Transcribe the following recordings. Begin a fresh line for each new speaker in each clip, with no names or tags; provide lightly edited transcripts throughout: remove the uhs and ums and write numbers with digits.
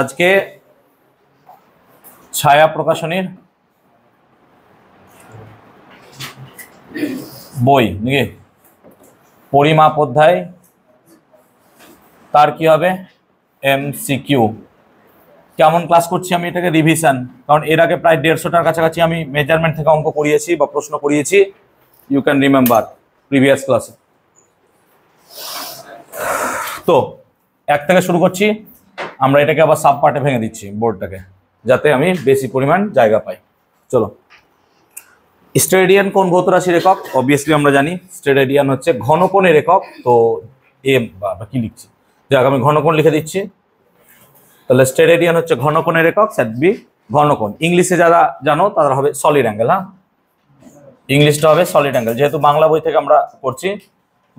আজকে ছায়া প্রকাশনীর বই নাকি পরিমাপ অধ্যায় তার কি হবে এমসিকিউ। কেমন ক্লাস করছি আমি এটাকে রিভিশন, কারণ এর আগে প্রায় 150টার কাছাকাছি আমি মেজারমেন্ট থেকে অঙ্ক করিয়েছি বা প্রশ্ন করিয়েছি। ইউ ক্যান রিমেম্বার প্রিভিয়াস ক্লাসে। তো এক থেকে শুরু করছি, আমরা এটাকে আবার সাব পার্টে ভেঙে দিচ্ছি বোর্ডটাকে, যাতে আমি বেশি পরিমাণ জায়গা পাই। চলো, স্টেরেডিয়ান কোন ভৌত রাশির একক? অবভিয়াসলি আমরা জানি স্টেরেডিয়ান হচ্ছে ঘনকোণের একক। তো এম বা কি লিখছি, যাক আমি ঘনকোণ লিখে দিচ্ছি। তাহলে স্টেরেডিয়ান হচ্ছে ঘনকোণের একক, সেট বি ঘনকোণ। ইংলিশে যারা জানো তারা হবে সলিড অ্যাঙ্গেল। হ্যাঁ, ইংলিশটা হবে সলিড অ্যাঙ্গেল, যেহেতু বাংলা বই থেকে আমরা পড়ছি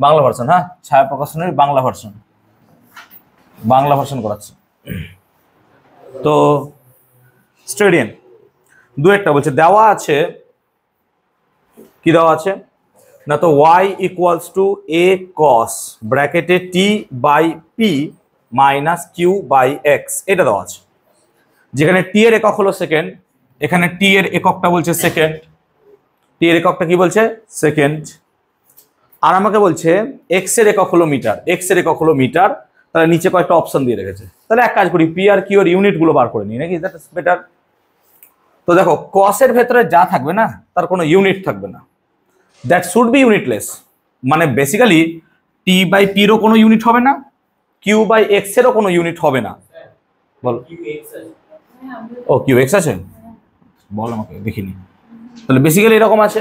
বাংলা ভার্সন। হ্যাঁ, ছায়া প্রকাশনের বাংলা ভার্সন করাচ্ছি। তো স্টেরেডিয়ান দু একটা বলছে, দেওয়া আছে কি দেওয়া আছে না, তো y equals to a cos ব্র্যাকেটে t by p minus q by x, এটা দেওয়া আছে। যেখানে t এর একক হলো সেকেন্ড, এখানে t এর এককটা বলছে সেকেন্ড, t এর এককটা কি বলছে সেকেন্ড। আর আমাকে বলছে x এর একক হলো মিটার, x এর একক হলো মিটার। তাহলে নিচে কয়েকটা অপশন দিয়ে রেখেছে, তাহলে এক কাজ করি p আর q এর ইউনিট গুলো বার করে নিই নাকি, দ্যাট ইজ বেটার। তো দেখো cos এর ভেতরে যা থাকবে না তার কোনো ইউনিট থাকবে না, দ্যাট শুড বি ইউনিটলেস। মানে বেসিক্যালি t বাই p এরও কোনো ইউনিট হবে না, q বাই x এরও কোনো ইউনিট হবে না। বল ও q x আছে, বল আমাকে দেখিনি। তাহলে বেসিক্যালি এরকম আছে,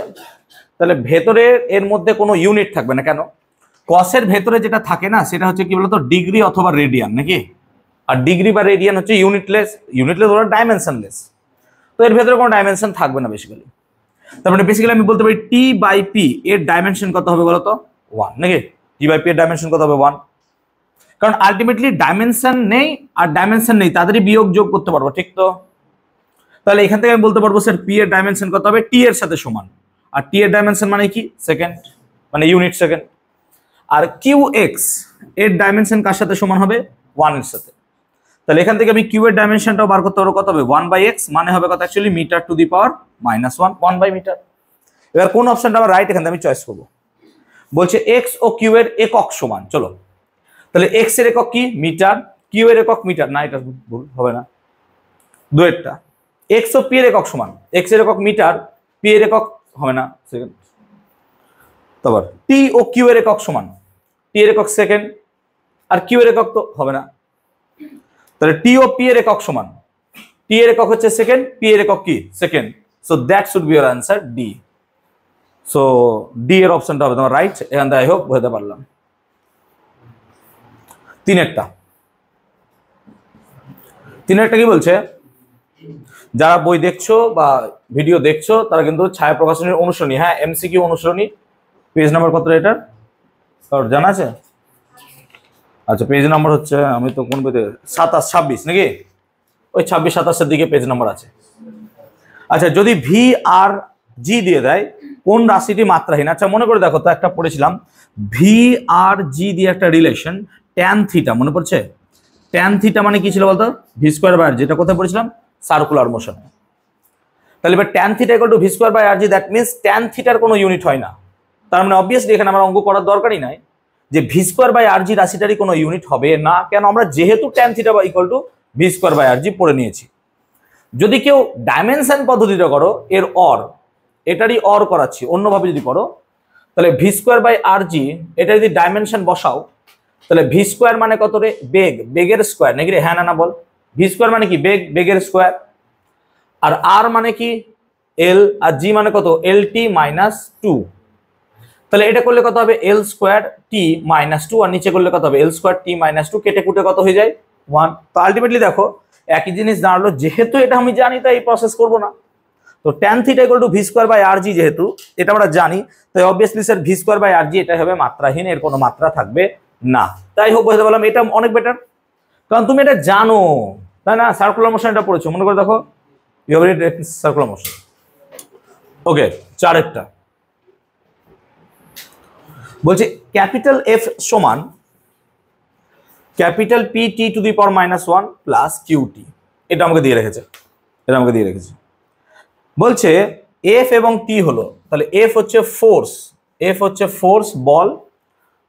তাহলে ভেতরে এর মধ্যে কোনো ইউনিট থাকবে না। কেন? cos এর ভেতরে যেটা থাকে না সেটা হচ্ছে কি বলতো ডিগ্রি অথবা রেডিয়ান নাকি, আর ডিগ্রি বা রেডিয়ান হচ্ছে ইউনিটলেস ওরা ডাইমেনশনলেস। তো এর ভেতরে কোনো ডাইমেনশন থাকবে না বেসিক্যালি। তার মানে বেসিক্যালি আমি বলতে পারি টি বাই পি এর ডাইমেনশন কত হবে বলতো 1 নাকি, টি বাই পি এর ডাইমেনশন কত হবে 1, কারণ আলটিমেটলি ডাইমেনশন নেই আর ডাইমেনশন নেই তাদেরই বিয়োগ যোগ করতে পারবো, ঠিক তো? তাহলে এখান থেকে আমি বলতে পারবো স্যার পি এর ডাইমেনশন কত হবে টি এর সাথে সমান, আর টি এর ডাইমেনশন মানে কি সেকেন্ড, মানে ইউনিট সেকেন্ড। আর কিউ এক্স এর ডাইমেনশন কার সাথে সমান হবে 1 এর সাথে। তাহলে এখান থেকে আমি কিউ এর ডাইমেনশনটাও বার করতে পারবো, কত হবে 1 বাই এক্স, মানে হবে কত actually meter to the power minus 1 by meter. এবার কোন অপশনটা আমার রাইট, এখান থেকে আমি চয়েস করবো। বলছে এক্স ও কিউ এর একক সমান, চলো তাহলে এক্স এর একক কি মিটার, কিউ এর একক মিটার, না এটা ভুল হবে না, দুয়েরটা। এক্স ও পি এর একক সমান, এক্স এর একক মিটার, পি এর একক হবে না সেকেন্ড। তারপর টি ও কিউ এর একক সমান, টি এর একক সেকেন্ড আর কিউ এর একক তো হবে না। তাহলে টি ও পি এর একক সমান, টি এর একক হচ্ছে সেকেন্ড, পি এর একক কি second. So that should be your answer D. So D এর অপশনটা হবে তোমার রাইট। এখান থেকে আই হোপ বুঝতে পারলাম। তিনেরটা কি বলছে, যারা বই দেখছো বা ভিডিও দেখছো তারা কিন্তু ছায়া প্রকাশনের অনুসরণী, হ্যাঁ এমসিকিউ অনুসরণী। পেজ নাম্বার কত এটা কারোর জানা আছে? আচ্ছা পেজ নাম্বার হচ্ছে, আমি তো কোন বইতে 27-26 নাকি, ওই 26-27 দিকে পেজ নাম্বার আছে। আচ্ছা যদি ভি আর জি দিয়ে দেয় কোন রাশিটি মাত্রাহীন? আচ্ছা মনে করে দেখো তো, একটা পড়েছিলাম ভি আর জি দিয়ে একটা রিলেশন ট্যান থিটা, মনে পড়ছে? ট্যান থিটা মানে কি ছিল বলতো, ভি স্কোয়ার বাই আর, যেটা কোথায় পড়েছিলাম সার্কুলার মোশন। তাহলে এবার tan theta equal to V square by R g, that means tan থিটার কোনো ইউনিট হয় না। তার মানে অবভিয়াসলি এখানে আমার অঙ্ক করার দরকারই নাই যে V square by R G রাশিটারই কোনো ইউনিট হবে না। কেন? আমরা যেহেতু ট্যান থিটা বা equal to V square by R G পড়ে নিয়েছি। যদি কেউ ডাইমেনশন পদ্ধতিটা করো, এর অর এটারই অর করাচ্ছি, অন্যভাবে যদি করো তাহলে V square by R G এটা যদি ডাইমেনশন বসাও তাহলে ভি স্কোয়ার মানে কত রে, বেগের স্কোয়ার নাকি রে, হ্যাঁ না বল? ভি স্কোয়ার মানে কি বেগের স্কোয়ার, আর আর মানে কি এল, আর জি মানে কত এল টি মাইনাস 2। তাহলে এটা করলে কত হবে এল স্কোয়ার টি মাইনাস 2, আর নিচে করলে কত হবে এল স্কোয়ার টি মাইনাস 2, কেটে কুটে কত হয়ে যায় 1। তো আলটিমেটলি দেখো একই জিনিস দাঁড়ালো, যেহেতু এটা আমি জানি তাই প্রসেস করবো না। তো tan theta equal to V square by R G, যেহেতু এটা আমরা জানি তাই obviously sir V square by R G এটা হবে মাত্রাহীন, এর কোনো মাত্রা থাকবে না। তাই হোক বুঝতে পারলাম এটা অনেক বেটার, কারণ তুমি এটা জানো তাই না, সার্কুলার মোশন এটা পড়েছো, মনে করে দেখো you have read circular motion. Okay, চারেরটা বলছে ক্যাপিটাল এফ সমান capital P T to the power -1 plus Q T, এটা আমাকে দিয়ে রেখেছে। বলছে এফ এবং টি হলো, তাহলে এফ হচ্ছে ফোর্স বল,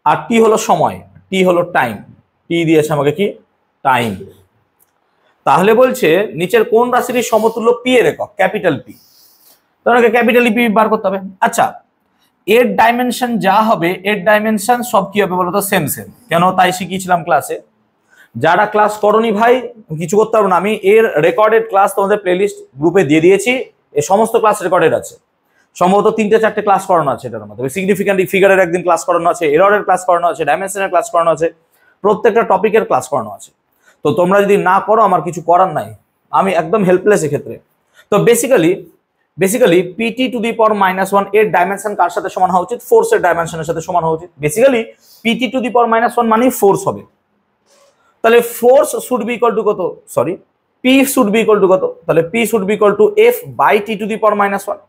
আর টি হলো সময়, টি হলো টাইম, টি দিয়েছে আমাকে কি টাইম। তাহলে বলছে নিচের কোন রাশির সমতুল্য পি এর একক, ক্যাপিটাল পি, তোমাকে ক্যাপিটাল পি বার করতে হবে। আচ্ছা, এর ডাইমেনশন যা হবে, এর ডাইমেনশন সব কি হবে বলতো, সেম। কেন, তাই শিখিয়েছিলাম ক্লাসে। যারা ক্লাস করনি ভাই কিছু করতে পারবো না, আমি এর রেকর্ডেড ক্লাস তোমাদের প্লেলিস্ট গ্রুপে দিয়ে দিয়েছি, এই সমস্ত ক্লাস রেকর্ডেড আছে। সম্ভবত 3-4টে ক্লাস করানো আছে এটার মধ্যে, সিগনিফিক্যান্ট ফিগারের একদিন ক্লাস করানো আছে, এররের ক্লাস করানো আছে, ডাইমেনশনের ক্লাস করানো আছে, প্রত্যেকটা টপিকের ক্লাস করানো আছে। তো তোমরা যদি না করো আমার কিছু করার নাই, আমি একদম হেল্পলেস এক্ষেত্রে। তো basically P T to the power -1 এর ডাইমেনশন কার সাথে সমান হওয়া উচিত, ফোর্সের ডাইমেনশনের সাথে সমান হওয়া উচিত। Basically P T to the power -1 মানেই ফোর্স হবে। তাহলে force should be equal to কত, sorry P should be equal to কত, তাহলে P should be equal to F by T to the power -1,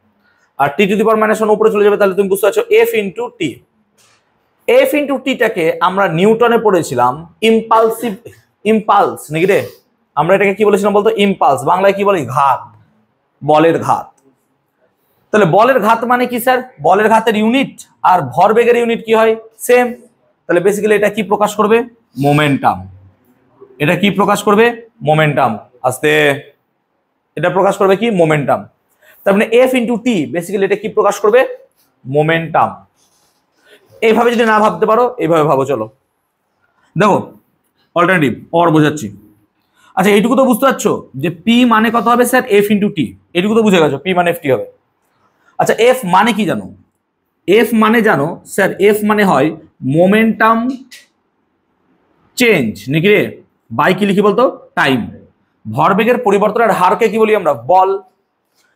আর টি টু দি পাওয়ার -1 উপরে চলে যাবে, তাহলে তুমি বুঝতে পারছো F into T. F into টিটাকে আমরা নিউটনে পড়েছিলাম ইম্পালস নাকি রে, আমরা এটাকে কি বলেছিলাম বলতো, ইম্পালস, বাংলায় কি বলে, ঘাত, বলের ঘাত। তাহলে বলের ঘাত মানে কি স্যার, বলের ঘাতের ইউনিট আর ভরবেগের ইউনিট কি হয়, সেম। তাহলে বেসিক্যালি এটা কি প্রকাশ করবে, মোমেন্টাম। এটা কি প্রকাশ করবে, মোমেন্টাম। আস্তে, এটা প্রকাশ করবে কি, মোমেন্টাম। তার মানে এফ ইন্টু টি বেসিক্যালি এটা কি প্রকাশ করবে, মোমেন্টাম। এইভাবে যদি না ভাবতে পারো এইভাবে ভাবো, চলো দেখো অল্টারনেটিভ অর বোঝাচ্ছি। আচ্ছা, এইটুকু তো বুঝতে পারছো যে পি মানে কত হবে স্যার, এফ ইন্টু টি, এইটুকু তো বুঝে গেছো, পি মানে এফ টি হবে। আচ্ছা, এফ মানে কি জানো, এফ মানে জানো স্যার, এফ মানে হয় মোমেন্টাম চেঞ্জ নাকি রে, বাই কি লিখি বলতো, টাইম। ভরবেগের পরিবর্তনের হারকে কি বলি আমরা, বল।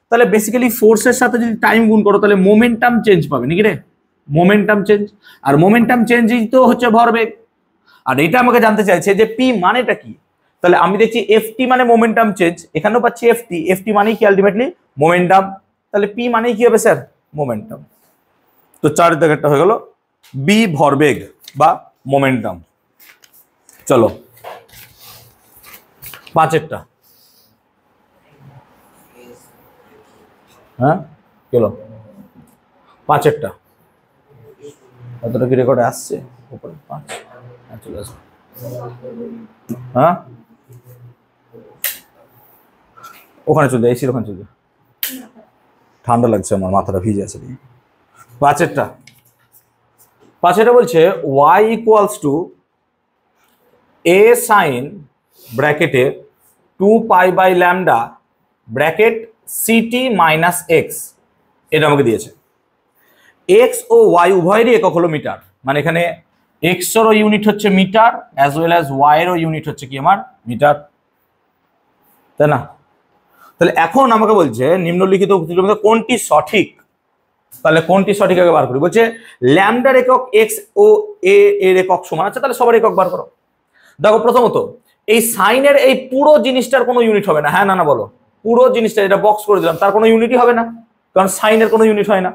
তাহলে বেসিক্যালি ফোর্সের সাথে যদি টাইম গুণ করো তাহলে মোমেন্টাম চেঞ্জ পাবে নাকি রে, মোমেন্টাম চেঞ্জ। আর মোমেন্টাম চেঞ্জই তো হচ্ছে ভরবেগ। আর এটা আমাকে জানতে চাইছে যে পি মানেটা কি, তাহলে আমি দেখছি এফটি মানে মোমেন্টাম চেঞ্জ, এখানেও পাচ্ছি এফটি মানে কি আলটিমেটলি মোমেন্টাম। তাহলে পি মানে কি হবে স্যার, মোমেন্টাম। তো 4 দাগেরটা হয়ে গেল বি ভরবেগ বা মোমেন্টাম। চলো 5এরটা, হ্যাঁ চলো 5এরটা, এতটা কি রেকর্ডে আসছে উপরে 5, চলে আসবে। হ্যাঁ ওখানে চলে এসির ওখানে চলে, ঠান্ডা লাগছে আমার, মাথাটা ভিজে আছে। 5এরটা বলছে y equals to a sine ব্র্যাকেটে 2π/λ ব্র্যাকেট ct মাইনাস এক্স, এটা আমাকে দিয়েছে। এক্স ও ওয়াই উভয়েরই একক হলো মিটার, মানে এখানে এক্স এরও ইউনিট হচ্ছে meter as well as y এরও ইউনিট হচ্ছে কি আমার মিটার, তাই না? তাহলে এখন আমাকে বলছে নিম্নলিখিত উক্তিগুলোর মধ্যে কোনটি সঠিক, তাহলে কোনটি সঠিক আগে বার করি। বলছে ল্যামডার একক এক্স ও এ এর একক সমান আছে, তাহলে সবার একক বার করো। দেখো প্রথমত এই সাইনের এই পুরো জিনিসটার কোনো ইউনিট হবে না, হ্যাঁ না না বলো, পুরো জিনিসটা এটা বক্স করে দিলাম, তার কোনো ইউনিটই হবে না, কারণ সাইনের কোনো ইউনিট হয় না।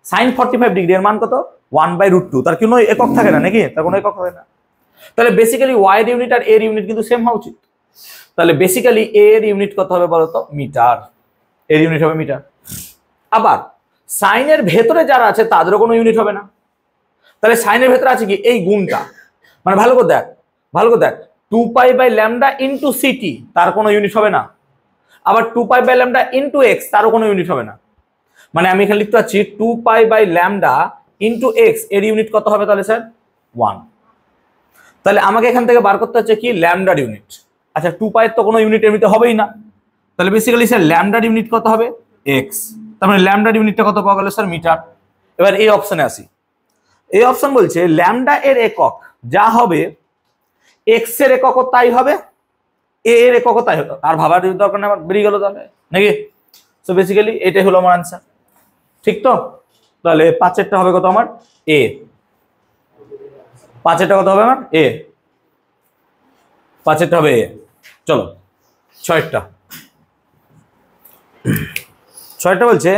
সাইন 45 ডিগ্রি এর মান কত, 1/√2, তার কোনো একক থাকে না নাকি, তার কোনো একক হবে না। তাহলে বেসিক্যালি ওয়াই এর ইউনিট আর এর ইউনিট কিন্তু সেম হওয়া উচিত। তাহলে বেসিক্যালি এ এর ইউনিট কত হবে বলতো, মিটার, এর ইউনিট হবে মিটার। আবার সাইনের ভেতরে যারা আছে তাদেরও কোনো ইউনিট হবে না। তাহলে সাইনের ভেতরে আছে কি এই গুণটা, মানে ভালো করে দেখ 2π/λ ইন্টু সিটি, তার কোনো ইউনিট হবে না। আবার 2π/λ ইন্টু এক্স, তারও কোনো ইউনিট হবে না। মানে আমি এখানে লিখতে পাচ্ছি 2π/λ ইন্টু এক্স, এর ইউনিট কত হবে তাহলে স্যার 1। তাহলে আমাকে এখান থেকে বার করতে হচ্ছে কি ল্যামডার ইউনিট। আচ্ছা 2π এর তো কোনো ইউনিট এমনিতে হবেই না, তাহলে বেসিক্যালি স্যার ল্যামডার ইউনিট কত হবে এক্স, তার মানে ল্যামডার ইউনিটটা কত পাওয়া গেল স্যার মিটার। এবার এই অপশনে আসি, এই অপশন বলছে ল্যামডা এর একক যা হবে এক্স এর এককও তাই হবে, এ এর এককও তাই হবে, আর ভাবার দরকার নেই, আমার বেরিয়ে গেল তাহলে নাকি। সো বেসিক্যালি এটাই হলো আমার আনসার, ঠিক তো? তাহলে 5এরটা হবে কত আমার এ, 5এরটা কত হবে আমার এ, 5এরটা হবে এ। চলো 6এরটা বলছে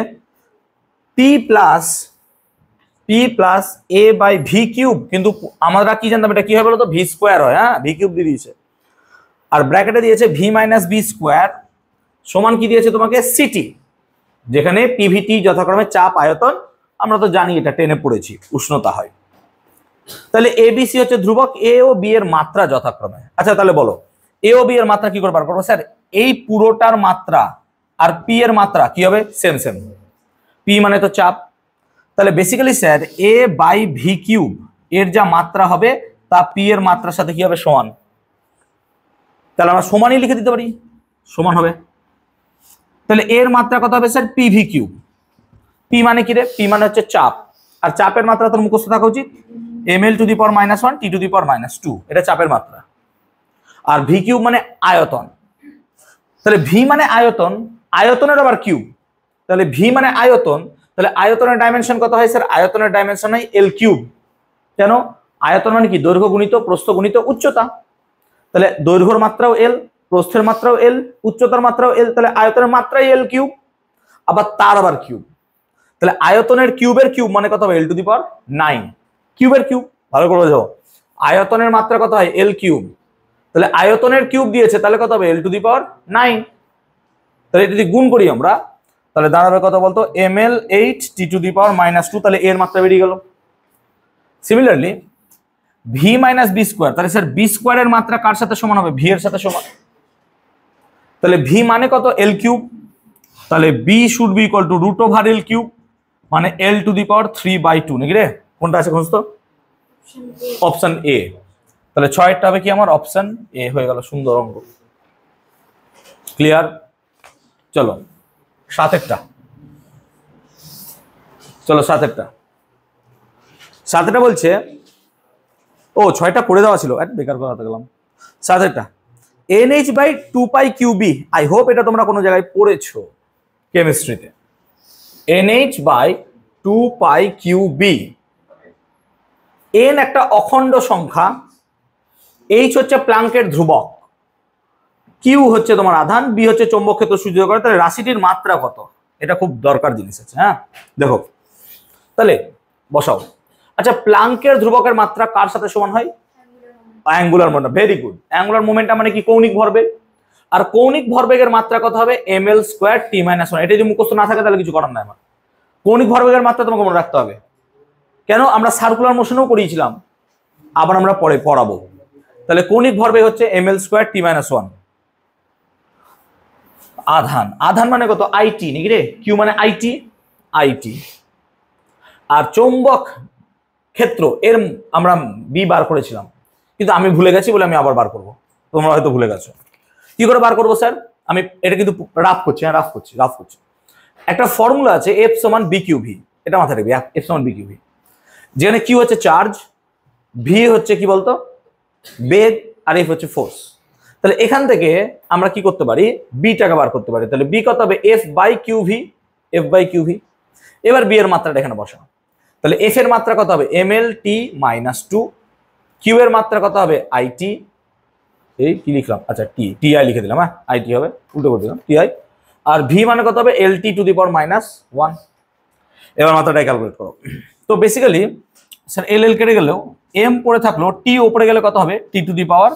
p plus p plus a by v cube, কিন্তু আমরা কি জানতাম এটা কি হয় বলতো, ভি স্কোয়ার হয়, হ্যাঁ ভি কিউব দিয়ে দিয়েছে। আর ব্র্যাকেটে দিয়েছে ভি মাইনাস বি স্কোয়ার সমান কি দিয়েছে তোমাকে, সিটি, যেখানে পিভিটি যথাক্রমে চাপ আয়তন, আমরা তো জানি এটা টেনে পড়েছি, উষ্ণতা হয়। তাহলে এ বি সি হচ্ছে ধ্রুবক, এ ও বি এর মাত্রা যথাক্রমে। আচ্ছা তাহলে বলো এ ও বি এর মাত্রা কি করে বার করবো স্যার, এই পুরোটার মাত্রা আর পি এর মাত্রা কি হবে, সেম সেম, পি মানে তো চাপ, তাহলে basically sir a by v cube এর যা মাত্রা হবে তা পি এর মাত্রার সাথে কি হবে, সমান। তাহলে আমরা সমানই লিখে দিতে পারি, সমান হবে। তাহলে এর মাত্রা কত হবে sir, P V cube. P মানে কি রে, পি মানে হচ্ছে চাপ, আর চাপের মাত্রা তোর মুখস্থ থাকা উচিত, M L to the power -1 T to the power -2, এটা চাপের মাত্রা। আর ভি কিউব মানে আয়তন, তাহলে ভি মানে আয়তন, আয়তনের আবার কিউব, তাহলে ভি মানে আয়তন, তাহলে আয়তনের ডাইমেনশন কত হয় স্যার, আয়তনের ডাইমেনশন হয় এল কিউব। কেন, আয়তন মানে কি, দৈর্ঘ্য গুণিত প্রস্থ গুণিত উচ্চতা, তাহলে দৈর্ঘ্যের মাত্রাও এল, প্রস্থের মাত্রাও এল, উচ্চতার মাত্রাও এল, তাহলে আয়তনের মাত্রাই এল কিউব, আবার তার আবার কিউব। তাহলে আয়তনের কিউবের কিউব মানে কত হবে, এল টু দি পাওয়ার 9, কিউবের কিউব, ভালো করে বোঝো, আয়তনের মাত্রা কত হয়, এল কিউব, তাহলে আয়তনের কিউব দিয়েছে, তাহলে কত হবে, এল টু দি পাওয়ার 9। তাহলে যদি গুণ করি আমরা, তাহলে দাঁড়াবে কত বলতো, M L 8 T to the power -2, তাহলে এর মাত্রা বেরিয়ে গেল। Similarly v minus b square, তাহলে স্যার বি স্কোয়ারের মাত্রা কার সাথে সমান হবে, ভি এর সাথে সমান, তাহলে ভি মানে কত, এল কিউব, তাহলে b should be equal to root over l cube, মানে এল টু দি পাওয়ার 3/2 নাকি রে, কোনটা আছে খোঁজ তো, অপশন এ। তাহলে 6টা হবে কি আমার, অপশন এ হয়ে গেল, সুন্দর অঙ্ক, ক্লিয়ার। চলো 7টা, চলো 7টা বলছে, ও 6টা করে দেওয়া ছিল, বেকার কথা গেলাম। 7টা NH by 2 pi Q B, I hope এটা তোমরা কোনো জায়গায় পড়েছো কেমিস্ট্রিতে, NH by 2 pi Q B, N একটা অখণ্ড সংখ্যা, এইচ হচ্ছে প্ল্যাঙ্কের ধ্রুবক, কিউ হচ্ছে তোমার আধান, বি হচ্ছে চৌম্বক ক্ষেত্র সূচিত করে, তাহলে রাশিটির মাত্রা কত, এটা খুব দরকার জিনিস আছে, হ্যাঁ দেখো তাহলে বসাও। আচ্ছা প্ল্যাঙ্কের ধ্রুবকের মাত্রা কার সাথে সমান হয়, angular momentum, very good, angular momentum মানে কি, কৌণিক ভরবেগ, আর কৌণিক ভরবেগের মাত্রা কত হবে, এম এল স্কোয়ার টি -1, এটা যদি মুখস্থ না থাকে তাহলে কিছু করার নাই আমার, কৌণিক ভরবেগের মাত্রা তোমাকে মনে রাখতে হবে, কেন আমরা সার্কুলার মোশনেও পড়িয়েছিলাম, আবার আমরা পরে পড়াবো। তাহলে কৌণিক ভরবেগ হচ্ছে এম এল স্কোয়ার টি -1, আধান, আধান মানে কত, আইটি নাকি রে, কিউ মানে আইটি, আইটি, আর চৌম্বক ক্ষেত্র এর আমরা বি বার করেছিলাম, কিন্তু আমি ভুলে গেছি বলে আমি আবার বার করব, তোমরা হয়তো ভুলে গেছো। কি করে বার করবো স্যার, আমি এটা কিন্তু রাফ করছি, হ্যাঁ রাফ করছি। একটা ফর্মুলা আছে এফ সমান বি কিউ ভি, এটা মাথায় রাখবি, এফ সমান বি কিউ ভি, যেখানে কিউ হচ্ছে চার্জ, ভি হচ্ছে কি বলতো বেগ, আর এফ হচ্ছে ফোর্স। তাহলে এখান থেকে আমরা কি করতে পারি, বি টাকা বার করতে পারি, তাহলে বি কত হবে, f by q v, f by q v. এবার বি এর মাত্রাটা এখানে বসানো, তাহলে এফ এর মাত্রা কত হবে, এম এল টি -2, কিউ এর মাত্রা কত হবে, আইটি, এই কি লিখলাম, আচ্ছা টি আই লিখে দিলাম, হ্যাঁ আইটি হবে, উল্টো করে দিলাম টি আই, আর ভি মানে কত হবে, L T to the power -1। এবার মাত্রাটা ক্যালকুলেট করো। তো বেসিক্যালি স্যার এল এল কেটে গেলেও এম পড়ে থাকলো, টি উপরে গেলে কত হবে, টি টু দি পাওয়ার,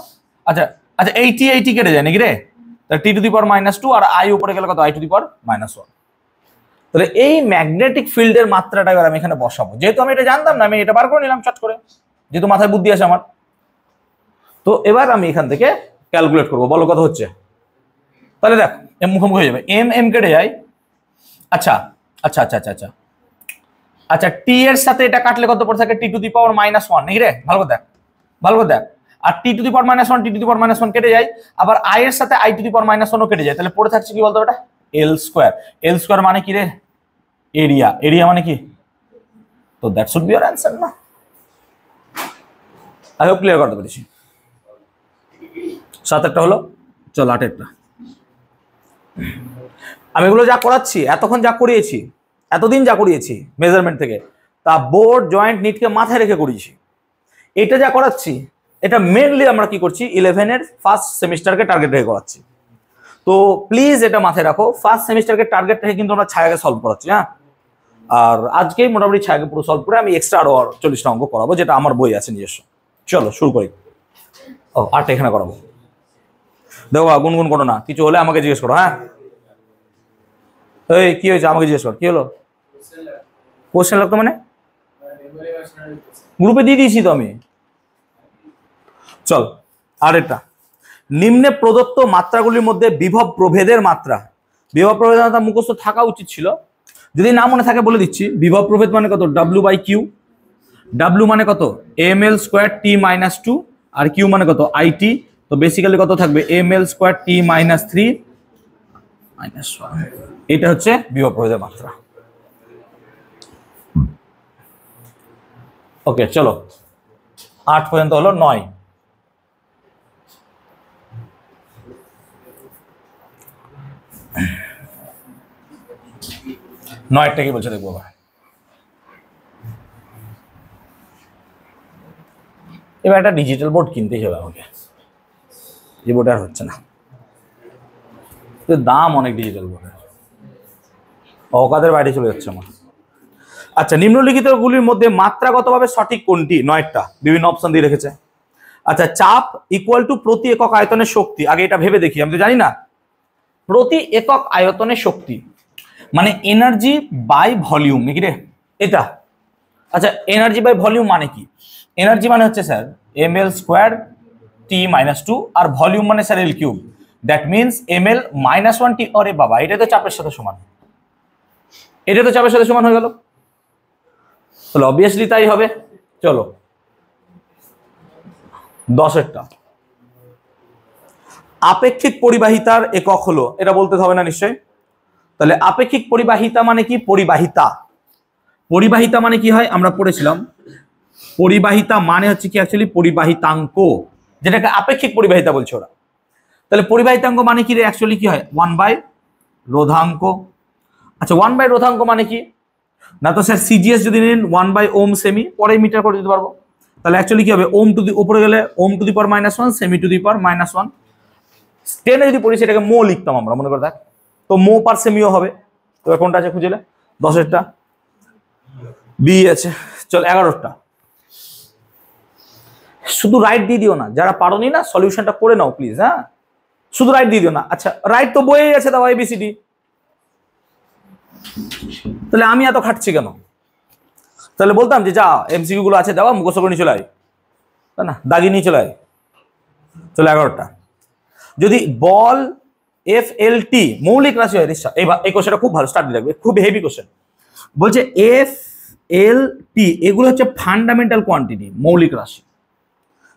আচ্ছা আচ্ছা এইটি কেটে যায় নাকি রে, তাহলে টি to the power -2, R I উপরে গেলে কত, আই টু দি পাওয়ার -1। তাহলে এই ম্যাগনেটিক ফিল্ডের মাত্রাটা এবার আমি এখানে বসাবো, যেহেতু আমি এটা জানতাম না, আমি এটা বার করে নিলাম চট করে, যেহেতু মাথায় বুদ্ধি আছে আমার। তো এবার আমি এখান থেকে ক্যালকুলেট করবো, বলো কত হচ্ছে, তাহলে দেখ এম মুখোমুখি হয়ে যাবে, এম এম কেটে যায়, আচ্ছা আচ্ছা আচ্ছা আচ্ছা আচ্ছা আচ্ছা টি এর সাথে এটা কাটলে কত পড়ে থাকে, টি টু দি পাওয়ার -1 নাকি রে, ভালো করে দেখ, ভালো করে দেখ, আর টি to the power -1 T to the power -1 কেটে যায়, আবার আই এর সাথে আই টু দি পাওয়ার -1ও কেটে যায়, তাহলে পড়ে থাকছে কি বলতো এটা, এল স্কোয়ার। এল স্কোয়ার মানে কি রে, এরিয়া, এরিয়া মানে কি, তো that should be your answer না, আই হোপ ক্লিয়ার করতে পেরেছি। 7টা হলো, চল 8টা। আমি এগুলো যা করাচ্ছি, এতক্ষণ যা করিয়েছি, এতদিন যা করিয়েছি মেজারমেন্ট থেকে, তা বোর্ড জয়েন্ট নিটকে মাথায় রেখে করিয়েছি। এটা যা করাচ্ছি এটা মেনলি আমরা কি করছি, 11-এর ফার্স্ট সেমিস্টারকে টার্গেট রেখে করাচ্ছি। তো প্লিজ এটা মাথায় রাখো, ফার্স্ট সেমিস্টারকে টার্গেট রেখে কিন্তু আমরা ছায়াকে সলভ করাচ্ছি, হ্যাঁ আর আজকেই মোটামুটি ছায়াকে পুরো সলভ করে আমি এক্সট্রা আরো 40টা অঙ্ক করাবো, যেটা আমার বই আছে নিজস্ব। চলো শুরু করি। ও আরটা এখানে করাবো। দেখো গুনগুন করো না, কিছু হলে আমাকে জিজ্ঞেস করো। হ্যাঁ এই কি হয়েছে আমাকে জিজ্ঞেস কর, কি হলো? কোশ্চেন লাগতো মানে? গ্রুপে দিয়ে দিয়েছি তো আমি। চল আরেকটা, নিম্নে প্রদত্ত মাত্রাগুলির মধ্যে বিভব প্রভেদের মাত্রা। বিভব প্রভেদের মাত্রা মুখস্থ থাকা উচিত ছিল, যদি না মনে থাকে বলে দিচ্ছি। বিভব প্রভেদ মানে কত? W/Q। W মানে কত? ml²T-2, আর Q মানে কত? IT। তো বেসিক্যালি কত থাকবে? ml²T-3 -1। এটা হচ্ছে বিভব প্রভেদের মাত্রা। ওকে চলো 8 পর্যন্ত হলো। 9 9টা কি বলছে দেখবো। এবার একটা ডিজিটাল বোর্ড কিনতেই হবে আমাকে, এই বোর্ড আর হচ্ছে না, দাম অনেক ডিজিটাল বোর্ডের, অকাদের বাইরে চলে যাচ্ছে আমার। আচ্ছা, নিম্নলিখিত গুলির মধ্যে মাত্রাগতভাবে সঠিক কোনটি? 9টা বিভিন্ন অপশন দিয়ে রেখেছে। আচ্ছা, চাপ ইকুয়াল টু প্রতি একক আয়তনের শক্তি। আগে এটা ভেবে দেখি, আমি তো জানি না। প্রতি একক আয়তনের শক্তি মানে এনার্জি বাই ভলিউম নাকি রে এটা? আচ্ছা, এনার্জি বাই ভলিউম মানে কি? এনার্জি মানে হচ্ছে স্যার ml²T-2 আর ভলিউম মানে sir L3। That means ml-1T। আরে বাবা, এটা তো চাপের সাথে সমান, এটা তো চাপের সাথে সমান হয়ে গেল, তাহলে অবভিয়াসলি তাই হবে। চলো 10টা, আপেক্ষিক পরিবাহিতার একক হলো, এটা বলতে হবে না নিশ্চয়। তাহলে আপেক্ষিক পরিবাহিতা মানে কি? পরিবাহিতা, পরিবাহিতা মানে কি হয় আমরা পড়েছিলাম। পরিবাহিতা মানে হচ্ছে কি অ্যাকচুয়ালি পরিবাহিতাঙ্ক, যেটাকে আপেক্ষিক পরিবাহিতা বলছে ওরা। তাহলে পরিবাহিতাঙ্ক মানে কি রে? অ্যাকচুয়ালি কি হয়? 1/রোধাঙ্ক। আচ্ছা 1/রোধাঙ্ক মানে কি? না তো স্যার সিজিএস যদি নিন 1/ওম সেমি, পরে মিটার করে দিতে পারবো। তাহলে অ্যাকচুয়ালি কি হবে? ওম টু দি উপরে গেলে ওম টু দি পাওয়ার -1, সেমি টু দি পাওয়ার -1। 10-এ যদি পড়ি সেটাকে মো লিখতাম আমরা, মনে করে দেখ, তো মো পার সেমিও হবে। তো কোনটা আছে খুঁজলে? 10-এরটা বি আছে। চল 11টা, শুধু রাইট দিয়ে দিও না, যারা পারোনি না সলিউশনটা করে নাও প্লিজ। হ্যাঁ শুধু রাইট দিয়ে দিও না। আচ্ছা রাইট তো বইয়ে আছে, দাও ABCD, তাহলে আমি এত খাটছি কেন? তাহলে বলতাম যে যা MCQ গুলো আছে দেওয়া, মুখস্থ করে নিয়ে চলে আয়, তাই না? দাগিয়ে নিয়ে চলে আয়। চলো 11টা, যদি বল FLT মৌলিক রাশি হয়, এই কোশ্চেনটা খুব ভালো, স্টাডি লাগবে, খুব হেভি কোশ্চেন। বলছে FLT এগুলো হচ্ছে ফান্ডামেন্টাল কোয়ান্টিটি, মৌলিক রাশি।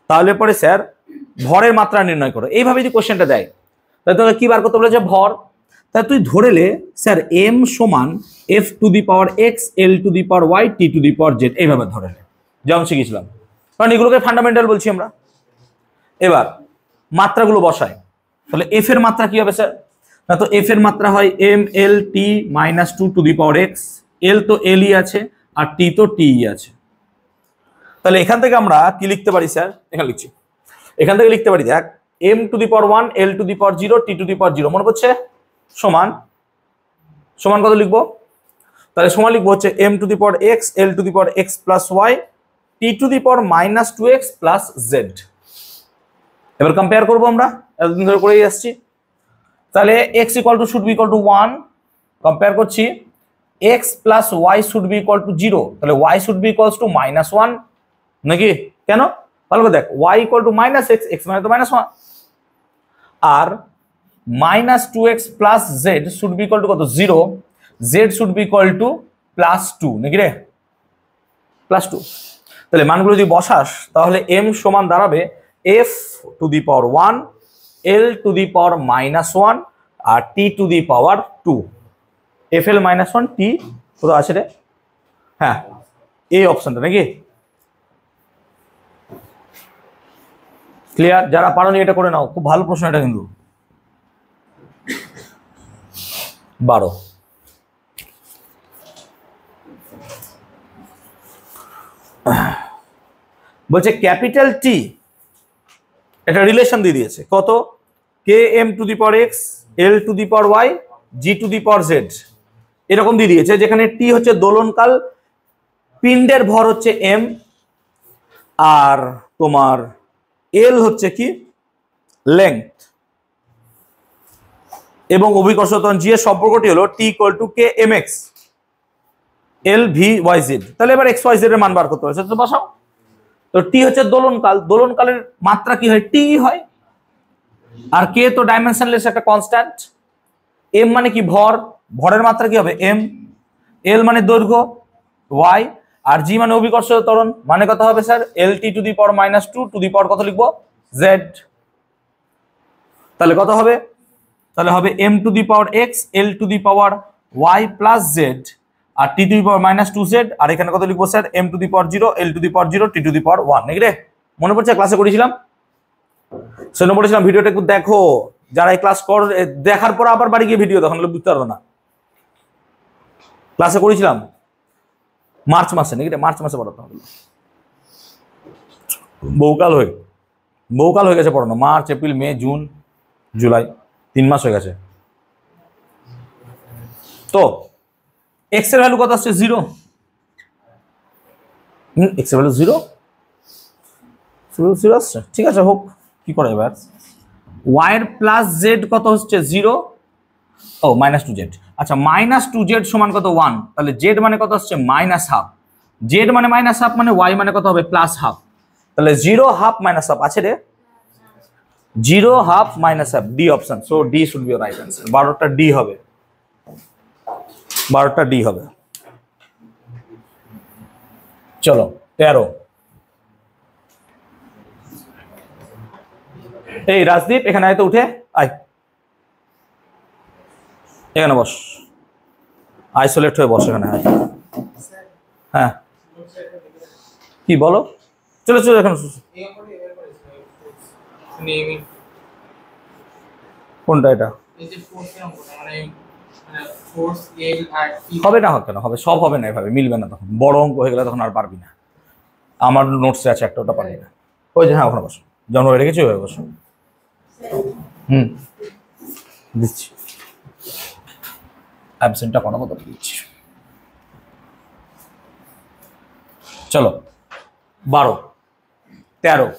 তাহলে পরে স্যার ভরের মাত্রা নির্ণয় করো, এইভাবে যদি কোশ্চেনটা দেয় তাহলে তোকে কি বার করতে বলেছে? ভর। তাহলে তুই ধরে লে স্যার M সমান F⁴X L⁴Y T⁴Z, এইভাবে ধরে লে, যেমন শিখেছিলাম, কারণ এগুলোকে ফান্ডামেন্টাল বলছি আমরা। এবার মাত্রাগুলো বসায়, তাহলে F এর মাত্রা কি হবে স্যার? না তো F এর মাত্রা হয় mLT-2⁴X, L তো L-ই আছে আর T তো T-ই আছে। তাহলে এখান থেকে আমরা কি লিখতে পারি স্যার? এখানে লিখছি, এখান থেকে লিখতে পারি দেখ m⁴1 L⁴0 T⁴0, মনে পড়ছে? সমান সমান কত লিখবো? তাহলে সমান লিখবো হচ্ছে m⁴x L⁴x + y T⁻⁻2x + z। এবার কম্পেয়ার করবো আমরা, এতদিন ধরে করেই আসছি। তাহলে x should be equal two 1, compare করছি x + y should be equal two 0, তাহলে y should B equals to -1 নাকি? কেন? ভালো করে দেখ, y -x, x মানে তো -1, আর -2x + z should be equal to কত? 0, z should be equal two +2 নাকি রে? +2। তাহলে মানগুলো যদি বসাস তাহলে m সমান দাঁড়াবে F⁴1 L⁻⁻1 আর T⁻2। FL-1 T কত আছে রে? হ্যাঁ এই অপশনটা নাকি? ক্লিয়ার? যারা পারোনি এটা করে নাও, খুব ভালো প্রশ্ন এটা কিন্তু। 12, বলছে ক্যাপিটাল টি, এটা রিলেশন দিয়ে দিয়েছে কত? km⁴x L⁴y G⁴z, এরকম দিয়ে দিয়েছে, যেখানে টি হচ্ছে দোলনকাল, পিণ্ডের ভর হচ্ছে এম, আর তোমার এল হচ্ছে কি লেংথ, এবং অভিকর্ষ ত্বরণ জি এর সম্পর্কটি হলো T equal to K M X L V Y Z. তাহলে এবার এক্স ওয়াই জেড এর মান বার করতে হবে, সেটা বসাও। তো টি হচ্ছে দোলনকাল, দোলনকালের মাত্রা কি হয়, টি হয়, আর কে তো ডাইমেনশনলেস একটা কনস্ট্যান্ট, এম মানে কি ভর, ভরের মাত্রা কি হবে এম, এল মানে দৈর্ঘ্য ওয়াই, আর জি মানে অভিকর্ষ ত্বরণ, মানে কত হবে sir L T to the power minus two to দি পাওয়ার কত লিখবো জেড। তাহলে কত হবে, তাহলে হবে M to the power X L to the power Y plus Z, আর টি to the power minus two Z, আর এখানে কত লিখবো sir M to the power zero L to the power zero T to the power one. নাকি রে, মনে পড়ছে ক্লাসে করেছিলাম, সেজন্য বলেছিলাম ভিডিওটা একটু দেখো, যারা এই ক্লাস কর দেখার পর আবার বাড়ি গিয়ে ভিডিও দেখো, বুঝতে পারবে না। ক্লাসে করেছিলাম মার্চ মাসে, নাকি রে মার্চ মাসে পড়াতে হবে, বহুকাল হয়ে গেছে পড়ানো, March April May June July 3 মাস হয়ে গেছে। তো এক্স এর ভ্যালু কত আসছে 0, এক্স এর ভ্যালু 0 আসছে, ঠিক আছে হোক, কি করে এবার ওয়াই এর প্লাস জেড কত হচ্ছে 0, ও মাইনাস টু জেড, আচ্ছা মাইনাস টু জেড সমান কত 1, তাহলে জেড মানে কত আসছে মাইনাস হাফ, জেড মানে মাইনাস হাফ মানে ওয়াই মানে কত হবে প্লাস হাফ, তাহলে 0 হাফ মাইনাস হাফ আছে রে, 0 half minus half, D option, so D should be right answer, 12টা ডি হবে, 12টা ডি হবে। চলো 13, এই রাজদীপ এখানে আয় তো, উঠে আয়, এখানে বস, আইসোলেট হয়ে বস এখানে, হ্যাঁ কি বলো, চলো চলো এখন, কোনটা এটা হবে না, কেন হবে, সব হবে না এভাবে, মিলবে না, তখন বড় অঙ্ক হয়ে গেলে তখন আর পারবি না, আমার নোটসে আছে একটা, ওটা পারবি না, ওই যে হ্যাঁ ওখানে বসো, জন্ম রেখেছি ওই বসো, দিচ্ছি অ্যাবসেন্টটা কোনো মতো দিচ্ছি। চলো 12, 13,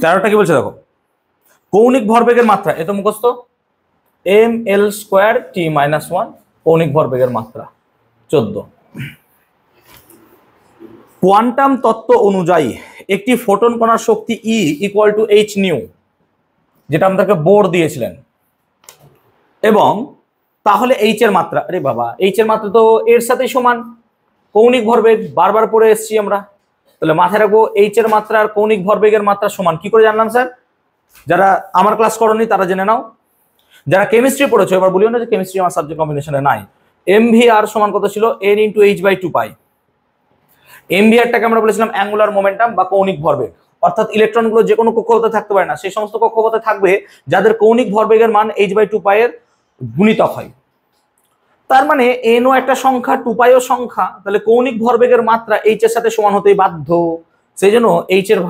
13টা কি বলছে দেখো, কৌণিক ভরবেগের মাত্রা, এত মুখস্থ, এম এল স্কোয়ার টি মাইনাস 1 কৌণিক ভরবেগের মাত্রা 14। কোয়ান্টাম তত্ত্ব অনুযায়ী একটি ফোটন কণার শক্তি E equal to H nu, যেটা আমাদেরকে বোর দিয়েছিলেন, এবং তাহলে এইচ এর মাত্রা, আরে বাবা এইচ এর মাত্রা তো এর সাথেই সমান, কৌণিক ভরবেগ বারবার পড়ে এসেছি আমরা, তাহলে মাথায় রাখবো এইচ এর মাত্রা আর কৌণিক ভরবেগের মাত্রা সমান। কি করে জানলাম স্যার, যারা আমার ক্লাস করনি তারা জেনে নাও, যারা কেমিস্ট্রি পড়েছো এবার বলিও না যে কেমিস্ট্রি আমার সাবজেক্ট কম্বিনেশনে নাই, এমভি আর সমান কত ছিল N into H by 2 pi, M V আরটাকে আমরা বলেছিলাম অ্যাঙ্গুলার মোমেন্টাম বা কৌণিক ভরবেগ, অর্থাৎ ইলেকট্রনগুলো যে কোনো কক্ষপথে থাকতে পারে না, সেই সমস্ত কক্ষপথে থাকবে যাদের কৌণিক ভরবেগের মান এইচ বাই 2 পাইয়ের গুণিতক হয়, তার মানে এনও একটা সংখ্যা 2 পাইও সংখ্যা, তাহলে কৌণিক ভরবেগের মাত্রা এইচ এর সাথে সমান হতেই বাধ্য, সেই জন্য এইচ এর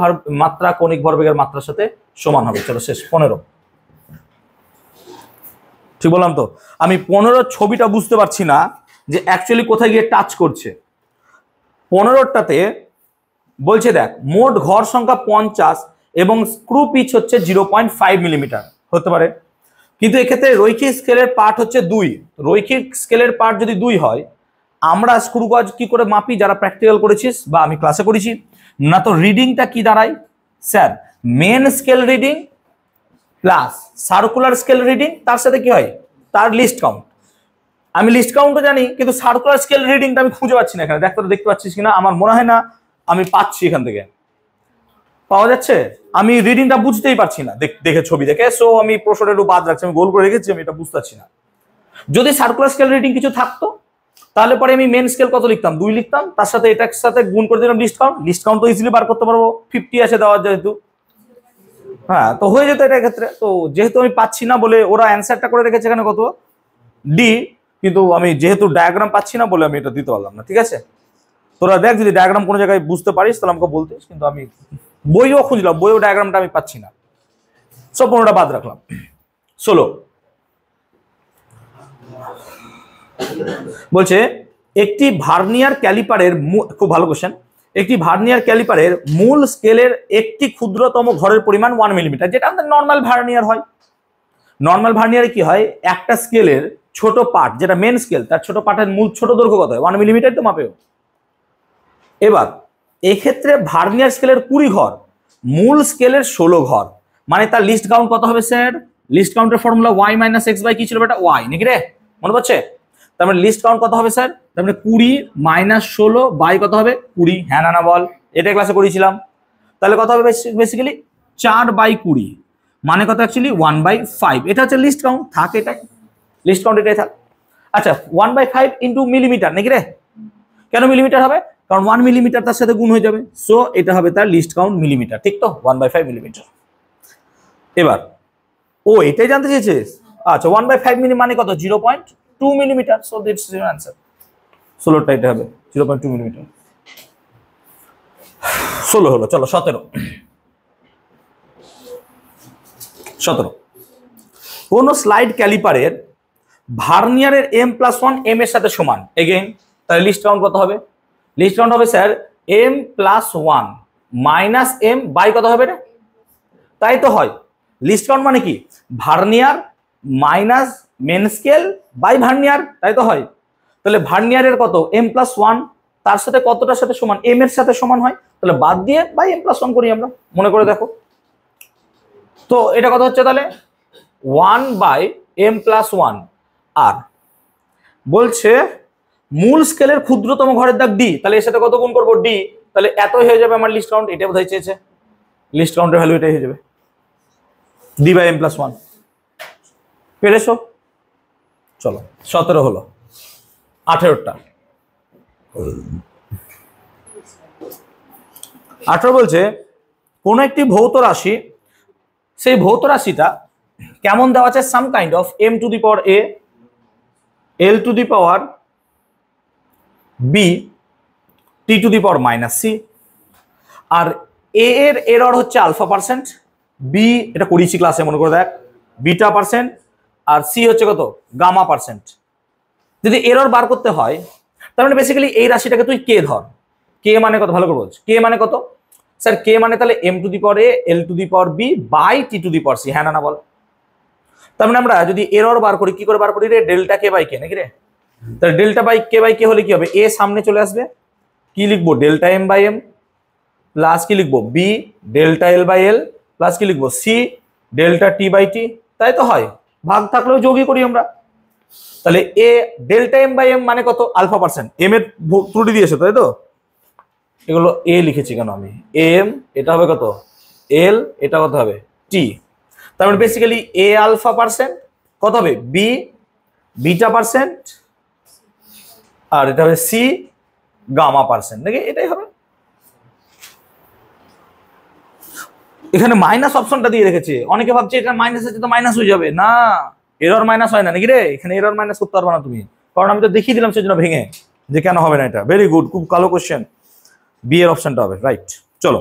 মাত্রা কৌণিক ভরবেগের মাত্রার সাথে সমান হবে। চলো শেষ 15, ঠিক বললাম তো, আমি 15 ছবিটা বুঝতে পারছি না যে অ্যাকচুয়ালি কোথায় গিয়ে টাচ করছে। 15টাতে বলছে দেখ মোট ঘর সংখ্যা 50 এবং স্ক্রু পিচ হচ্ছে 0.5 মিলিমিটার হতে পারে, কিন্তু এক্ষেত্রে রৈখিক স্কেলের পার্ট হচ্ছে 2, রৈখিক স্কেলের পার্ট যদি 2 হয়, আমরা স্ক্রু গজ কি করে মাপি, যারা প্র্যাকটিক্যাল করেছিস বা আমি ক্লাসে করেছি না, তো রিডিংটা কি দাঁড়ায় sir, main scale reading plus circular scale reading, তার সাথে কি হয় তার লিস্ট কাউন্ট, আমি লিস্ট কাউন্টও জানি কিন্তু সার্কুলার স্কেল রিডিংটা আমি খুঁজে পাচ্ছি না এখানে, দেখতে পাচ্ছিস কিনা, আমার মনে হয় না আমি পাচ্ছি, এখান থেকে পাওয়া যাচ্ছে, আমি রিডিংটা বুঝতেই পারছি না দেখে ছবি দেখে, সো আমি প্রশ্নটা একটু বাদ রাখছি, আমি গোল করে রেখেছি, আমি এটা বুঝতে পারছি না। যদি সার্কুলার স্কেল রিডিং কিছু থাকতো তাহলে পরে আমি মেন স্কেল কত লিখতাম 2 লিখতাম, তার সাথে এটার সাথে গুণ করে দিলাম লিস্ট কাউন্ট তো ইজিলি বার করতে পারবো, 50 আছে দেওয়া যেহেতু, হ্যাঁ তো হয়ে যেত এটার ক্ষেত্রে। তো যেহেতু আমি পাচ্ছি না বলে ওরা অ্যান্সারটা করে রেখেছে এখানে কত ডি, কিন্তু আমি যেহেতু ডায়াগ্রাম পাচ্ছি না বলে আমি এটা দিতে পারলাম না, ঠিক আছে। তোরা দেখ যদি ডায়াগ্রাম কোনো জায়গায় বুঝতে পারিস তাহলে আমাকে বলতিস, কিন্তু আমি বইও খুঁজলাম, বইও ডায়াগ্রামটা আমি পাচ্ছি না, সব 15টা বাদ রাখলাম। 16 বলছে একটি ভার্নিয়ার ক্যালিপারের, খুব ভালো কোশ্চেন, একটি ভার্নিয়ার ক্যালিপারের মূল স্কেলের একটি ক্ষুদ্রতম ঘরের পরিমাণ 1 মিলিমিটার, যেটা আমাদের নর্মাল ভার্নিয়ার হয়। নর্মাল ভার্নিয়ারে কি হয়, একটা স্কেলের ছোট পার্ট, যেটা মেন স্কেল, তার ছোট পার্টের মূল ছোট দৈর্ঘ্য কত হয়, 1 মিলিমিটার তো মাপেও। এবার এক্ষেত্রে ভার্নিয়ার স্কেলের 20 ঘর, মূল স্কেলের 16 ঘর, মানে তার লিস্ট কাউন্ট কত হবে স্যার? লিস্ট কাউন্টের formula y minus X by কি ছিল বেটা, y নাকি রে, মনে পড়ছে? তার মানে লিস্ট কাউন্ট কত হবে স্যার? তার মানে 20 মাইনাস 16 বাই কত হবে 20, হ্যাঁ না না বল, এটা ক্লাসে করেছিলাম। তাহলে কত হবে বেসিক্যালি 4/20, মানে কত অ্যাকচুয়ালি 1/5। এটা হচ্ছে লিস্ট কাউন্ট, থাক এটাই লিস্ট কাউন্ট, এটাই থাক। আচ্ছা 1/5 ইন্টু মিলিমিটার নাকি রে, কেন মিলিমিটার হবে? কারণ 1 মিলিমিটার তার সাথে গুণ হয়ে যাবে, সো এটা হবে তার লিস্ট কাউন্ট মিলিমিটার, ঠিক তো, 1/5 মিলিমিটার। এবার ও এটাই জানতে চেয়েছে। আচ্ছা 1/5 মিলি মানে কত, 0.2 millimetre, so that's your answer. 16টা এটা হবে 0.2 মিলিমিটার। 16 হলো, চলো 17। কোন স্লাইড ক্যালিপারের ভার্নিয়ারের m+1 m এর সাথে সমান, এগেইন তাহলে লিস্ট কাউন্ট কত হবে? লিস্ট কাউন্ট হবে sir m+1 minus m by কত হবে রে, তাই তো হয়। লিস্ট কাউন্ট মানে কি, vernier minus main scale by vernier, তাই তো হয়। তাহলে ভার্নিয়ারের কত m+1, তার সাথে কতটার সাথে সমান, m এর সাথে সমান হয়, তাহলে বাদ দিয়ে বাই m+1 করি আমরা, মনে করে দেখো তো এটা কত হচ্ছে তাহলে 1/m+1। আর বলছে মূল স্কেলের ক্ষুদ্রতম ঘরের দাগ ডি, তাহলে এর সাথে কত গুণ করবো ডি, তাহলে এতই হয়ে যাবে আমার লিস্ট কাউন্ট, এটা বোধহয় চেয়েছে, লিস্ট কাউন্টের ভ্যালু এটাই হয়ে যাবে d/m+1। পেরেছো? চলো 17 হলো। 18টা 18 বলছে কোন একটি ভৌত রাশি, সেই ভৌত রাশিটা কেমন দেওয়া আছে, some kind of m to the power a, l to the power b, t to the power minus c, আর a এর এরর হচ্ছে α%, b এটা করেছি ক্লাসে মনে করে দেখ β%, আর c হচ্ছে কত γ%। যদি এরর বার করতে হয় তার মানে বেসিক্যালি এই রাশিটাকে তুই কে ধর, কে মানে কত, ভালো করে বলছ, কে মানে কত স্যার? কে মানে তাহলে m to the power a, l to the power b by t to the power c, হ্যাঁ না না বল। তার মানে আমরা যদি এরর বার করি, কি করে বার করি রে, ডেল্টা কে বাই কে নাকি রে, তাহলে ডেল্টা বাই কে হলে কি হবে, a সামনে চলে আসবে, কি লিখবো delta m by m, plus কি লিখবো b delta l by l, plus কি লিখবো c delta t by t, তাই তো হয়। ভাগ থাকলেও যোগই করি আমরা, তাহলে a delta m by m মানে কত α%, m এর ত্রুটি দিয়েছে তাই তো, এগুলো a লিখেছি কেন আমি, m এটা হবে কত l, এটা কত হবে t, তার মানে বেসিক্যালি a α% কত হবে b β%, আর এটা হবে c γ% নাকি, এটাই হবে। এখানে মাইনাস অপশনটা দিয়ে রেখেছে, অনেকে ভাবছে এটা মাইনাস আছে তো মাইনাস হয়ে যাবে, না এরর মাইনাস হয় না নাকি রে, এখানে এরর মাইনাস করতে পারবে না তুমি, কারণ আমি তো দেখিয়ে দিলাম সেজন্য ভেঙে যে কেন হবে না এটা। ভেরি গুড, খুব কালো কোশ্চেন, বি এর অপশনটা হবে রাইট। চলো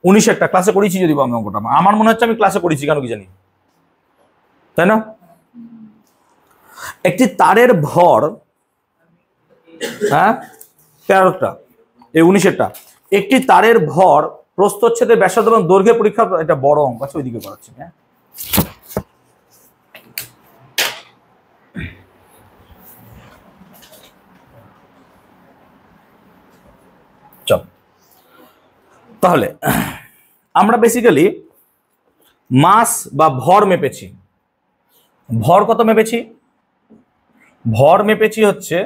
19 ক্লাসে করেছি যদি আমি অঙ্কটা, আমার মনে হচ্ছে আমি ক্লাসে করেছি, কেন কি জানি, তাই না? একটি তারের ভর, হ্যাঁ 13টা, এই 19টা, একটি তারের ভর প্রস্থচ্ছেদের ব্যাসার্ধ এবং দৈর্ঘ্যের পরীক্ষা, এটা বড় অঙ্ক আছে ওইদিকে করাচ্ছি, হ্যাঁ চল। তাহলে আমরা বেসিক্যালি মাস বা ভর মেপেছি, ভর কত মেপেছি, ভর মেপেছি হচ্ছে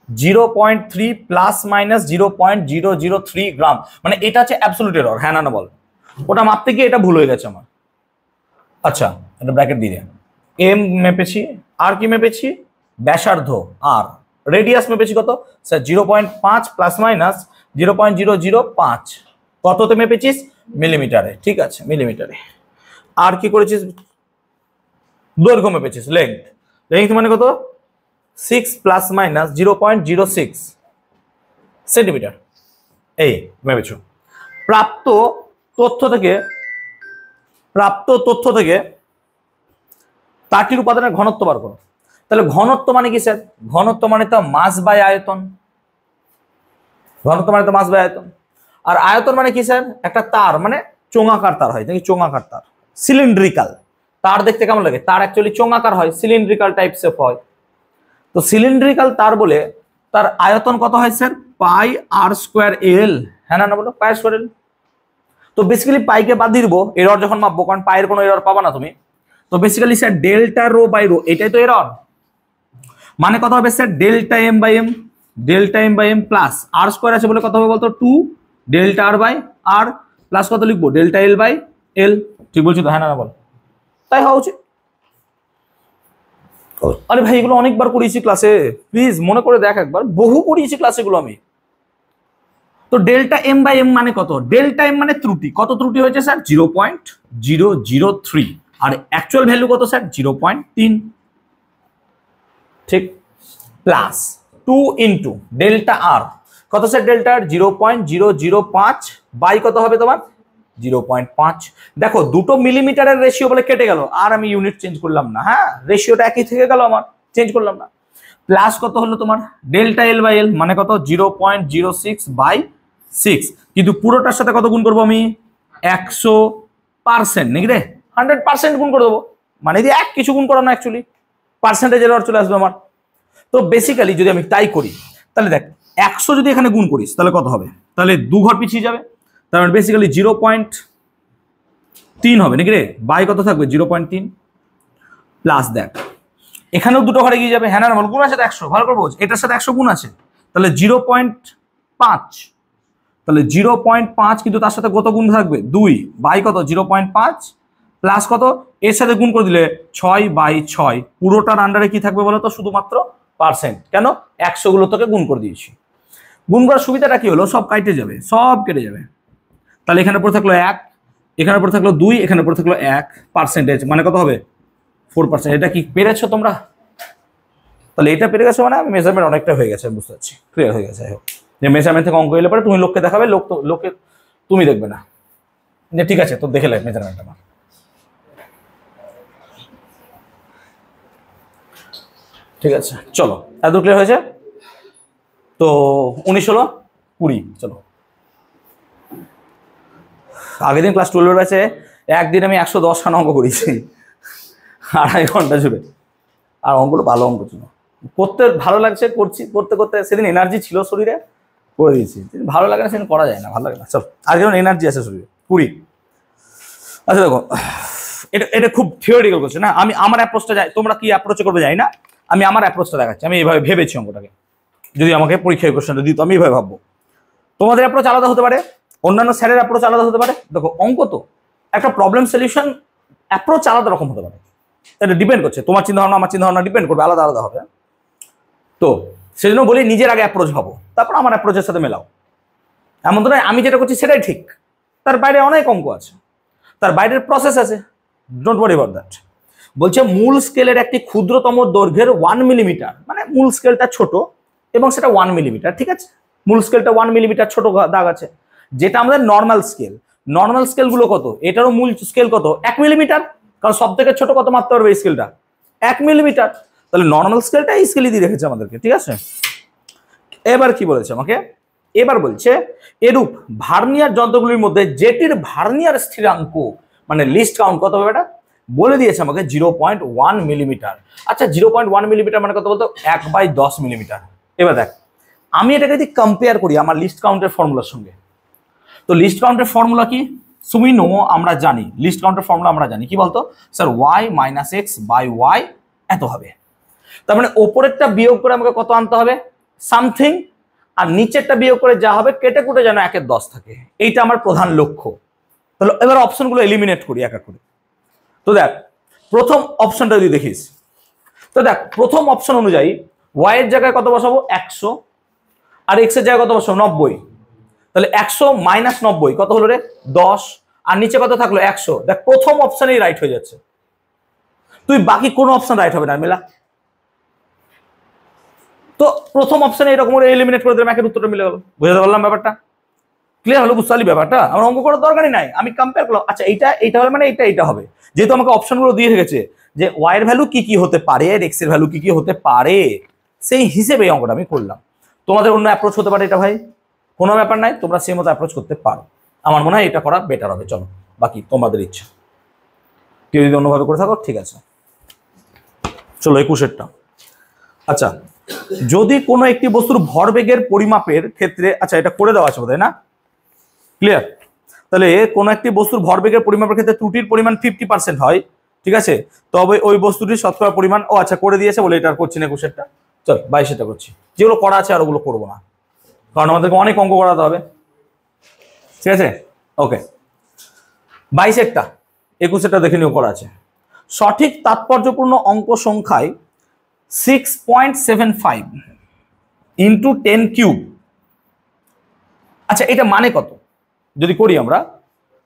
0.3 প্লাস মাইনাস 0.003 গ্রাম, মানে এটা হচ্ছে অ্যাবসলিউট এরর, হ্যাঁ না না বল। ওটা মাপতে গিয়ে এটা ভুল হয়ে গেছে আমার, আচ্ছা এটা ব্র্যাকেট দিয়ে দেন। এম মেপেছি, আর কি মেপেছি ব্যাসার্ধ, আর রেডিয়াস মেপেছি কত স্যার 0.5 প্লাস মাইনাস 0.005, কততে মেপেছিস মিলিমিটারে, ঠিক আছে মিলিমিটারে। আর কি করেছিস, দৈর্ঘ্য মেপেছিস লেংথ, লেংথ মানে কত 6 প্লাস মাইনাস 0.06 সেন্টিমিটার, এই মেপেছো। প্রাপ্ত তথ্য থেকে তারটির উপাদানের ঘনত্ব বার করো, তাহলে ঘনত্ব মানে কি স্যার? ঘনত্ব মানে তো মাস বাই আয়তন, ঘনত্ব মানে তো মাস বাই আয়তন। আর আয়তন মানে কি স্যার? একটা তার, মানে চোঙাকার তার হয় নাকি, চোঙাকার তার, সিলিন্ড্রিক্যাল তার দেখতে কেমন লাগে? তার অ্যাকচুয়ালি চোঙাকার হয়, সিলিন্ড্রিক্যাল টাইপস অফ হয়। তো সিলিন্ড্রিক্যাল তার বলে তার আয়তন কত হয় স্যার? পাই আর স্কোয়ার এল। হ্যাঁ না বলো, পাই স্কোয়ার এল। তো বেসিক্যালি পাইকে বাদ দিয়ে দিব এরর যখন মাপবো, কারণ পায়ের কোনো এরর পাবা না তুমি। তো basically sir delta rho by rho, এটাই তো এরর। মানে কত হবে sir? Delta m by m, delta m by m plus r square আছে বলে কত হবে বলতো? 2 delta r by r plus কত লিখবো? Delta l by l. ঠিক বলছি তো? হ্যাঁ না বল, তাই হওয়া উচিত। আরে ভাই এগুলো অনেকবার করিয়েছি ক্লাসে, প্লিজ মনে করে দেখ একবার, বহু করিয়েছি ক্লাস এগুলো আমি। তো ডেল্টা এম বাই এম মানে কত? ডেল্টা এম মানে ত্রুটি। কত ত্রুটি হয়েছে স্যার? 0.003। আর অ্যাকচুয়াল ভ্যালু কত স্যার? 0.3। ঠিক, প্লাস 2 ইন্টু ডেল্টা আর কত স্যার? ডেল্টা আর 0.005 বাই কত হবে তোমার? 0.5। দেখো দুটো মিলিমিটারের রেশিও বলে কেটে গেল, আর আমি ইউনিট চেঞ্জ করলাম না, হ্যাঁ রেশিওটা একই থেকে গেল আমার, চেঞ্জ করলাম না। প্লাস কত হলো তোমার? ডেল্টা এল বাই এল মানে কত? 0.06 বাই 6। কিন্তু পুরোটার সাথে কত গুণ করবো আমি? 100% নাকি রে? 100% গুণ করে দেবো, মানে যদি এক কিছু গুণ করো না, অ্যাকচুয়ালি পার্সেন্টেজ এরর চলে আসবে আমার। তো বেসিক্যালি যদি আমি তাই করি, তাহলে দেখ 100 যদি এখানে গুণ করিস তাহলে কত হবে? তাহলে 2 ঘর পিছিয়ে যাবে, তার মানে বেসিক্যালি 0.3 হবে নাকি রে? বাই কত থাকবে? 0.3 প্লাস দেখ এখানেও দুটো ঘরে গিয়ে যাবে, হ্যাঁ না বল, গুণ আছে 100, ভালো করে বোঝ, এটার সাথে 100 গুণ আছে, তাহলে 0.5, তাহলে 0.5 কিন্তু তার সাথে কত গুণ থাকবে? 2 বাই কত? 0.5 প্লাস কত? এর সাথে গুণ করে দিলে 6/6। পুরোটার আন্ডারে কি থাকবে বলো তো? শুধুমাত্র পার্সেন্ট। কেন? 100 গুলো তোকে গুণ করে দিয়েছি। গুণ করার সুবিধাটা কি হলো? সব কেটে যাবে, সব কেটে যাবে। তাহলে এখানে পড়ে থাকলো 1, এখানে পড়ে থাকলো 2, এখানে পড়ে থাকলো 1, পার্সেন্টেজ মানে কত হবে? 4%। এটা কি পেরেছো তোমরা? তাহলে এটা পেরে গেছো মানে মেজারমেন্ট অনেকটা হয়ে গেছে, বুঝতে পারছি, ক্লিয়ার হয়ে গেছে। যে মেজারমেন্ট থেকে অঙ্ক এলে পরে তুমি লোককে দেখাবে, লোক তো লোকে তুমি দেখবে না যে ঠিক আছে তো দেখে লাই মেজারমেন্ট আমার। ঠিক আছে চলো, এত ক্লিয়ার হয়েছে তো? 19 হলো 20, চলো। আগের দিন ক্লাস 12 আছে, একদিন আমি 110 খানা অঙ্ক করেছি 2.5 ঘন্টা জুড়ে। আর অঙ্কগুলো ভালো অঙ্ক ছিল, করতে ভালো লাগছে, করছি, করতে করতে সেদিন এনার্জি ছিল শরীরে, করে দিয়েছি। ভালো লাগে না সেদিন করা যায় না, ভালো লাগে না। চল আর যেমন এনার্জি আছে শরীরে 20। আচ্ছা দেখো, এটা এটা খুব থিওরিটিক্যাল কোশ্চেন না, আমি আমার অ্যাপ্রোচটা যাই, তোমরা কি অ্যাপ্রোচে করবে যাই না, আমি আমার অ্যাপ্রোচটা দেখাচ্ছি। আমি এইভাবে ভেবেছি অঙ্কটাকে, যদি আমাকে পরীক্ষায় কোশ্চেনটা দিত আমি এইভাবে ভাববো। তোমাদের অ্যাপ্রোচ আলাদা হতে পারে, অন্যান্য স্যারের অ্যাপ্রোচ আলাদা হতে পারে। দেখো অঙ্ক তো একটা প্রবলেম সলিউশন অ্যাপ্রোচ আলাদা রকম হতে পারে, এটা ডিপেন্ড করছে, তোমার চিন্তা ভাবনা আমার চিন্তা ভাবনা ডিপেন্ড করবে, আলাদা আলাদা হবে। তো সেজন্য বলি নিজের আগে অ্যাপ্রোচ ভাবো, তারপর আমার অ্যাপ্রোচের সাথে মেলাও। এমন তো নয় আমি যেটা করছি সেটাই ঠিক, তার বাইরে অনেক অঙ্ক আছে, তার বাইরের প্রসেস আছে, ডোন্ট ওয়ারি অ্যাবাউট দ্যাট। বলছে মূল স্কেলের একটি ক্ষুদ্রতম দৈর্ঘ্যের 1 মিলিমিটার, মানে মূল স্কেলটা ছোট এবং সেটা 1 মিলিমিটার, ঠিক আছে? মূল স্কেলটা 1 মিলিমিটার ছোট দাগ আছে, যেটা আমাদের নর্মাল স্কেল। নর্মাল স্কেলগুলো কত? এটারও মূল স্কেল কত? 1 মিলিমিটার, কারণ সব থেকে ছোট কত মাপতে পারবে এই স্কেলটা? 1 মিলিমিটার। তাহলে নর্মাল স্কেলটা এই স্কেলই দিয়ে রেখেছে আমাদেরকে, ঠিক আছে? এবার কি বলেছে আমাকে? এবার বলছে এরূপ ভার্নিয়ার যন্ত্রগুলির মধ্যে যেটির ভার্নিয়ার স্থিরাঙ্ক মানে লিস্ট কাউন্ট কত হবে এটা বলে দিয়েছে আমাকে 0.1 মিলিমিটার। আচ্ছা 0.1 মিলিমিটার মানে কত বলতো? 1/10 মিলিমিটার। এবার দেখ আমি এটাকে যদি কম্পেয়ার করি আমার লিস্ট কাউন্টের ফর্মুলার সঙ্গে, তো লিস্ট কাউন্টের ফর্মুলা কি? তুমি নো, আমরা জানি লিস্ট কাউন্টের ফর্মুলা আমরা জানি কি বলতো sir? y - x by y এত হবে। তার মানে ওপরেরটা বিয়োগ করে আমাকে কত আনতে হবে? সামথিং, আর নিচেরটা বিয়োগ করে যা হবে কেটে কুটে যেন 1/10 থাকে, এইটা আমার প্রধান লক্ষ্য। তাহলে এবার অপশনগুলো এলিমিনেট করি এক এক করে। তো দেখ প্রথম অপশনটা যদি দেখিস, তো দেখ প্রথম অপশন অনুযায়ী y এর জায়গায় কত বসাবো? 100, আর x এর জায়গায় কত বসাবো? 90। তাহলে 100 - 90 কত হলো রে? 10, আর নিচে কত থাকলো? 100। দেখ প্রথম অপশনেই রাইট হয়ে যাচ্ছে, তুই বাকি কোন অপশন রাইট হবে না মেলা। তো প্রথম অপশনে এরকম করে এলিমিনেট করে দিলাম, একের উত্তরটা মিলে গেল। বুঝতে পারলাম ব্যাপারটা? ক্লিয়ার হলো? বুঝতে পারলি ব্যাপারটা? আমার অঙ্ক করার দরকারই নাই, আমি কম্পেয়ার করলাম। আচ্ছা এইটা এইটা হলে মানে এইটা এইটা হবে, যেহেতু আমাকে অপশনগুলো দিয়ে রেখেছে যে ওয়াই এর ভ্যালু কি কি হতে পারে আর এক্স এর ভ্যালু কি কি হতে পারে, সেই হিসেবে এই অঙ্কটা আমি করলাম। তোমাদের অন্য অ্যাপ্রোচ হতে পারে এটা ভাই, কোনো ব্যাপার নাই, তোমরা সেই মতো অ্যাপ্রোচ করতে পারো। আমার মনে হয় এটা করা বেটার হবে। চলো বাকি তোমাদের ইচ্ছা, কেউ যদি অন্যভাবে করে থাকো ঠিক আছে। চলো 21টা। আচ্ছা, যদি কোনো একটি বস্তুর ভরবেগের পরিমাপের ক্ষেত্রে, আচ্ছা এটা করে দেওয়া আছে বোধহয় না, ক্লিয়ার? তাহলে কোনো একটি বস্তুর ভরবেগের পরিমাপের ক্ষেত্রে ত্রুটির পরিমাণ 50% হয়, ঠিক আছে, তবে ওই বস্তুটির শতকরা পরিমাণ, ও আচ্ছা করে দিয়েছে বলে এটা আর করছি না 21টা। চল 22টা করছি, যেগুলো করা আছে আর ওগুলো করবো না, কারণ আমাদেরকে অনেক অঙ্ক করাতে হবে, ঠিক আছে? ওকে, 22টা 21টা দেখে নিও করা আছে। সঠিক তাৎপর্যপূর্ণ অঙ্ক সংখ্যায় 6.75 ইন্টু 10 কিউব। আচ্ছা এটা মানে কত যদি করি আমরা,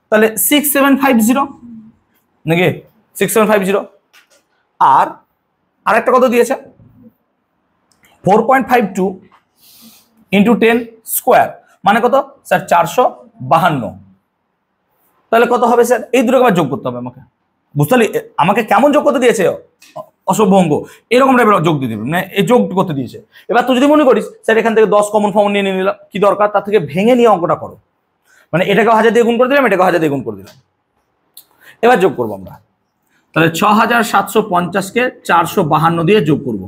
তাহলে 6750 নাকি 6750, আর আরেকটা কত দিয়েছে 4.52 ইন্টু 10 স্কোয়ার, মানে কত স্যার 452। তাহলে কত হবে স্যার? এই দুটোকে আবার যোগ করতে হবে আমাকে, বুঝতে পারলি? আমাকে কেমন যোগ করতে দিয়েছে, অসভ্য অঙ্ক এরকম টাইপের যোগ দিয়ে দিবে, মানে এই যোগ করতে দিয়েছে। এবার তুই যদি মনে করিস স্যার এখান থেকে 10 কমন ফর্ম নিয়ে নিলাম, কি দরকার, তার থেকে ভেঙে নিয়ে অঙ্কটা করো, মানে এটাকে 1000 দিয়ে গুণ করে দিলাম, এটাকে 1000 দিয়ে গুণ করে দিলাম। এবার যোগ করবো আমরা, তাহলে 6750-কে 452 দিয়ে যোগ করব,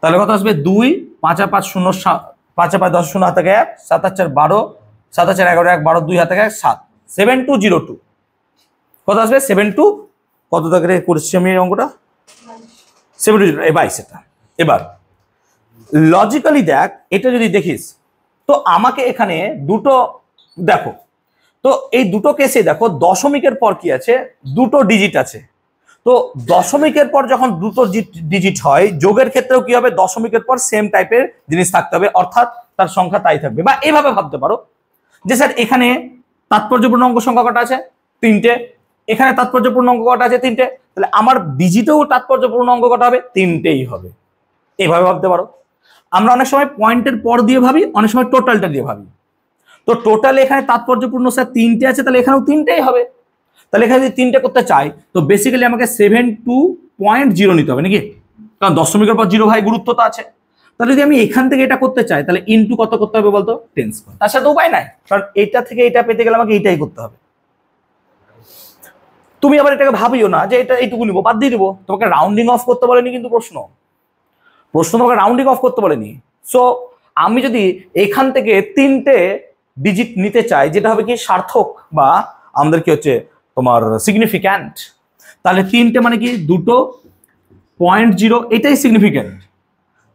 তাহলে কত আসবে 2 5 আর 5 0 5 আর 5 10 0 হাতে 1 7 আর 4 12 7 আর 4 11 1 12 2 হাতে 1 7 7202 কত আসবে 72 কত টাকা করেছি আমি এই অঙ্কটা 72 এই 22 এটা। এবার লজিক্যালি দেখ, এটা যদি দেখিস তো আমাকে এখানে দুটো দেখো, তো এই দুটো কেসে দেখো দশমিকের পর কি আছে, দুটো ডিজিট আছে। তো দশমিকের পর যখন দুটো ডিজিট হয়, যোগের ক্ষেত্রেও কি হবে, দশমিকের পর সেম টাইপের জিনিস থাকতে হবে, অর্থাৎ তার সংখ্যা তাই থাকবে। বা এইভাবে ভাবতে পারো যে স্যার এখানে তাৎপর্যপূর্ণ অঙ্ক সংখ্যা কটা আছে 3টে, এখানে তাৎপর্যপূর্ণ অঙ্ক কটা আছে 3টে, তাহলে আমার ডিজিটেও তাৎপর্যপূর্ণ অঙ্ক কটা হবে 3টেই হবে। এইভাবে ভাবতে পারো। আমরা অনেক সময় পয়েন্টের পর দিয়ে ভাবি, অনেক সময় টোটালটা দিয়ে ভাবি। তো টোটাল এখানে তাৎপর্যপূর্ণ স্যার 3টে আছে, তাহলে এখানেও 3টেই হবে। তাহলে এখানে যদি 3টে করতে চাই তো বেসিক্যালি আমাকে 72.0 নিতে হবে নাকি, কারণ দশমিকের পর 0 ভাই গুরুত্ব তো আছে। তাহলে যদি আমি এখান থেকে এটা করতে চাই তাহলে ইনটু কত করতে হবে বলতো 10 স্কয়ার, তার সাথে উপায় নাই, কারণ এটা থেকে এটা পেতে গেলে আমাকে এইটাই করতে হবে। তুমি আবার এটাকে ভাবিও না যে এটা এইটুকু নিবো বাদ দিয়ে দিবো, তোমাকে রাউন্ডিং অফ করতে বলেনি, কিন্তু প্রশ্ন তোমাকে রাউন্ডিং অফ করতে বলেনি। সো আমি যদি এখান থেকে 3টে ডিজিট নিতে চাই, যেটা হবে কি সার্থক বা আমাদের কি হচ্ছে তোমার সিগনিফিক্যান্ট, তাহলে 3টে মানে কি 2.0, এটাই সিগনিফিক্যান্ট।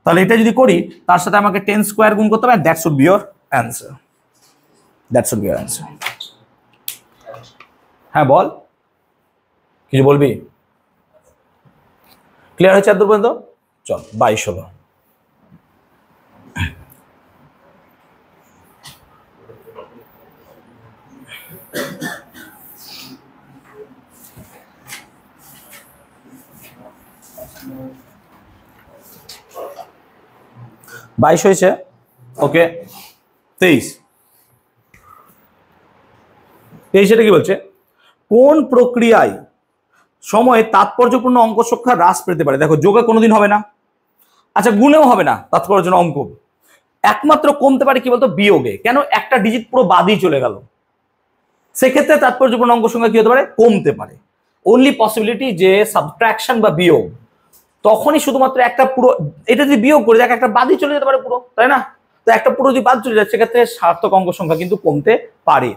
তাহলে এটা যদি করি তার সাথে আমাকে 10 স্কয়ার গুণ করতে হবে, that should be your answer, that should be your answer. হ্যাঁ বল, কিছু বলবি? ক্লিয়ার হয়েছে এত পর্যন্ত? চল 22 হলো। বাইশ হয়েছে, ওকে। 23 এটা কি বলছে, কোন প্রক্রিয়ায় সময়ে তাৎপর্যপূর্ণ অঙ্ক সংখ্যা হ্রাস পেতে পারে? দেখো যোগে কোনোদিন হবে না, আচ্ছা গুণেও হবে না তাৎপর্যপূর্ণ অঙ্ক, একমাত্র কমতে পারে কি বলতো বিয়োগে। কেন? একটা ডিজিট পুরো বাদই চলে গেল, সেক্ষেত্রে তাৎপর্যপূর্ণ অঙ্ক সংখ্যা কি হতে পারে, কমতে পারে। অনলি পসিবিলিটি যে সাবট্রাকশন বা বিয়োগ, তখনই শুধুমাত্র একটা পুরো, এটা যদি বিয়োগ করে দেখ একটা বাদই চলে যেতে পারে পুরো, তাই না? তো একটা পুরো যদি বাদ চলে যায় সেক্ষেত্রে সার্থক অঙ্ক সংখ্যা কিন্তু কমতে পারে।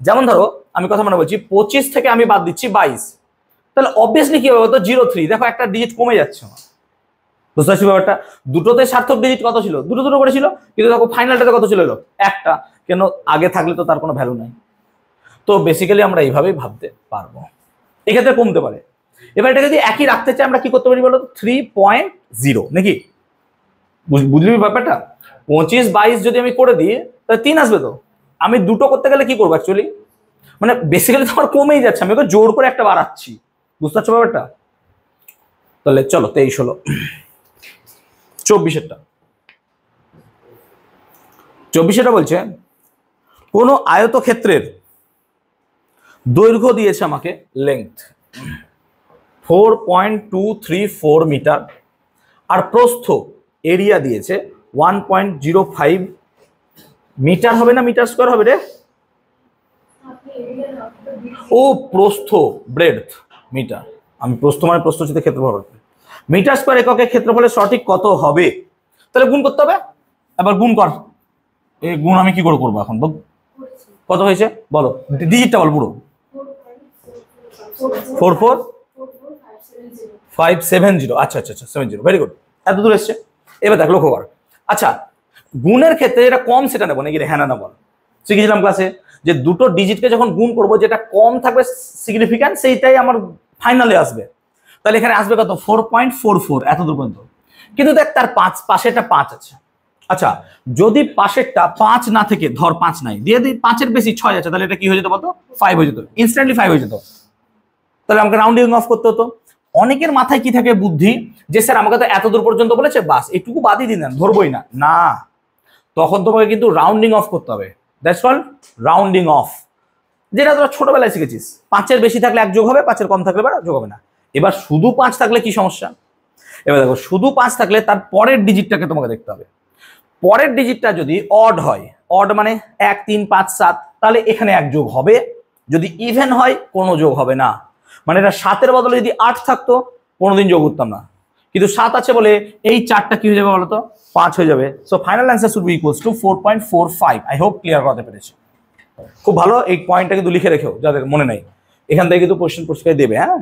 যেমন ধরো আমি কথা মনে বলছি 25 থেকে আমি বাদ দিচ্ছি 22, তাহলে অবভিয়াসলি কি হবে বলতো 03, দেখো একটা ডিজিট কমে যাচ্ছে আমার, বুঝতে পারছি ব্যাপারটা? দুটোতে সার্থক ডিজিট কত ছিল, দুটো দুটো করে ছিল, কিন্তু দেখো ফাইনালটাতে কত ছিল এলো একটা, কেন আগে থাকলে তো তার কোনো ভ্যালু নাই। তো বেসিক্যালি আমরা এইভাবেই ভাবতে পারবো, এক্ষেত্রে কমতে পারে। এবার এটা যদি একই রাখতে চাই আমরা কি করতে পারি বলো, 3.0 নাকি, বুঝলি ব্যাপারটা? 25 22 যদি আমি করে দিই তাহলে 3 আসবে। তো আমি দুটো করতে গেলে কি করবো অ্যাকচুয়ালি, মানে বেসিক্যালি তো আমার কমেই যাচ্ছে, আমি ওকে জোর করে একটা বাড়াচ্ছি, বুঝতে পারছো ব্যাপারটা? তাহলে চলো 23 হলো। 24 বলছে কোন আয়তক্ষেত্রের দৈর্ঘ্য দিয়েছে আমাকে লেংথ 4.234 মিটার, আর প্রস্থ এরিয়া দিয়েছে 1.05 মিটার। হবে না মিটার স্কোয়ার হবে রে? ও প্রস্থ, ব্রেডথ মিটার, আমি প্রস্থ মানে প্রস্থচ্ছেদের ক্ষেত্রফল, মিটার স্কোয়ার এককে ক্ষেত্রফলের সঠিক কত হবে? তাহলে গুণ করতে হবে। এবার গুণ কর। এই গুণ আমি কি করে করবো এখন? কত হয়েছে বলো, ডিজিটটা বল পুরো। 44570। আচ্ছা আচ্ছা আচ্ছা 70, ভেরি গুড, এত দূর এসছে। এবার দেখ লক্ষ্য কর। আচ্ছা গুণের ক্ষেত্রে যেটা কম সেটা নেবো নাকি রে? হ্যাঁ না বল। শিখেছিলাম ক্লাসে যে দুটো ডিজিটকে যখন গুণ করবো যেটা কম থাকবে সিগনিফিক্যান্ট সেইটাই আমার ফাইনালে আসবে। তাহলে এখানে আসবে কত? 4.44, এত দূর পর্যন্ত। কিন্তু দেখ তার পাশে একটা 5 আছে। আচ্ছা যদি পাশেরটা 5 না থেকে, ধর 5 নাই, দিয়ে দিই 5-এর বেশি 6 আছে, তাহলে এটা কি হয়ে যেত বলতো? 5 হয়ে যেত, ইনস্ট্যান্টলি 5 হয়ে যেত। তাহলে আমাকে রাউন্ডিং অফ করতে হতো। অনেকের মাথায় কি থাকে বুদ্ধি, যে স্যার আমাকে তো এত দূর পর্যন্ত বলেছে, বাস এইটুকু বাদই দিন, ধরবই না। না, তখন তোমাকে কিন্তু রাউন্ডিং অফ করতে হবে। দ্যাটস কল্ড রাউন্ডিং অফ, যেটা তোরা ছোটবেলায় শিখেছিস। 5-এর বেশি থাকলে 1 যোগ হবে, 5-এর কম থাকলে যোগ হবে না। এবার শুধু 5 থাকলে কি সমস্যা? এবার দেখো শুধু 5 থাকলে তার পরের ডিজিটটাকে তোমাকে দেখতে হবে। পরের ডিজিটটা যদি অড হয়, অড মানে 1 3 5 7, তাহলে এখানে 1 যোগ হবে। যদি ইভেন হয় কোনো যোগ হবে না। মানে এটা 7-এর বদলে যদি 8 থাকতো কোনোদিন যোগ করতাম না, কিন্তু 7 আছে বলে এই 4টা কি হয়ে যাবে বলতো? 5 হয়ে যাবে। So final answer should be equals to 4.45। I hope clear করতে পেরেছি। খুব ভালো, এই পয়েন্টটা কিন্তু লিখে রেখো যাদের মনে নাই, এখান থেকে কিন্তু কোশ্চেন পরিষ্কার দেবে। হ্যাঁ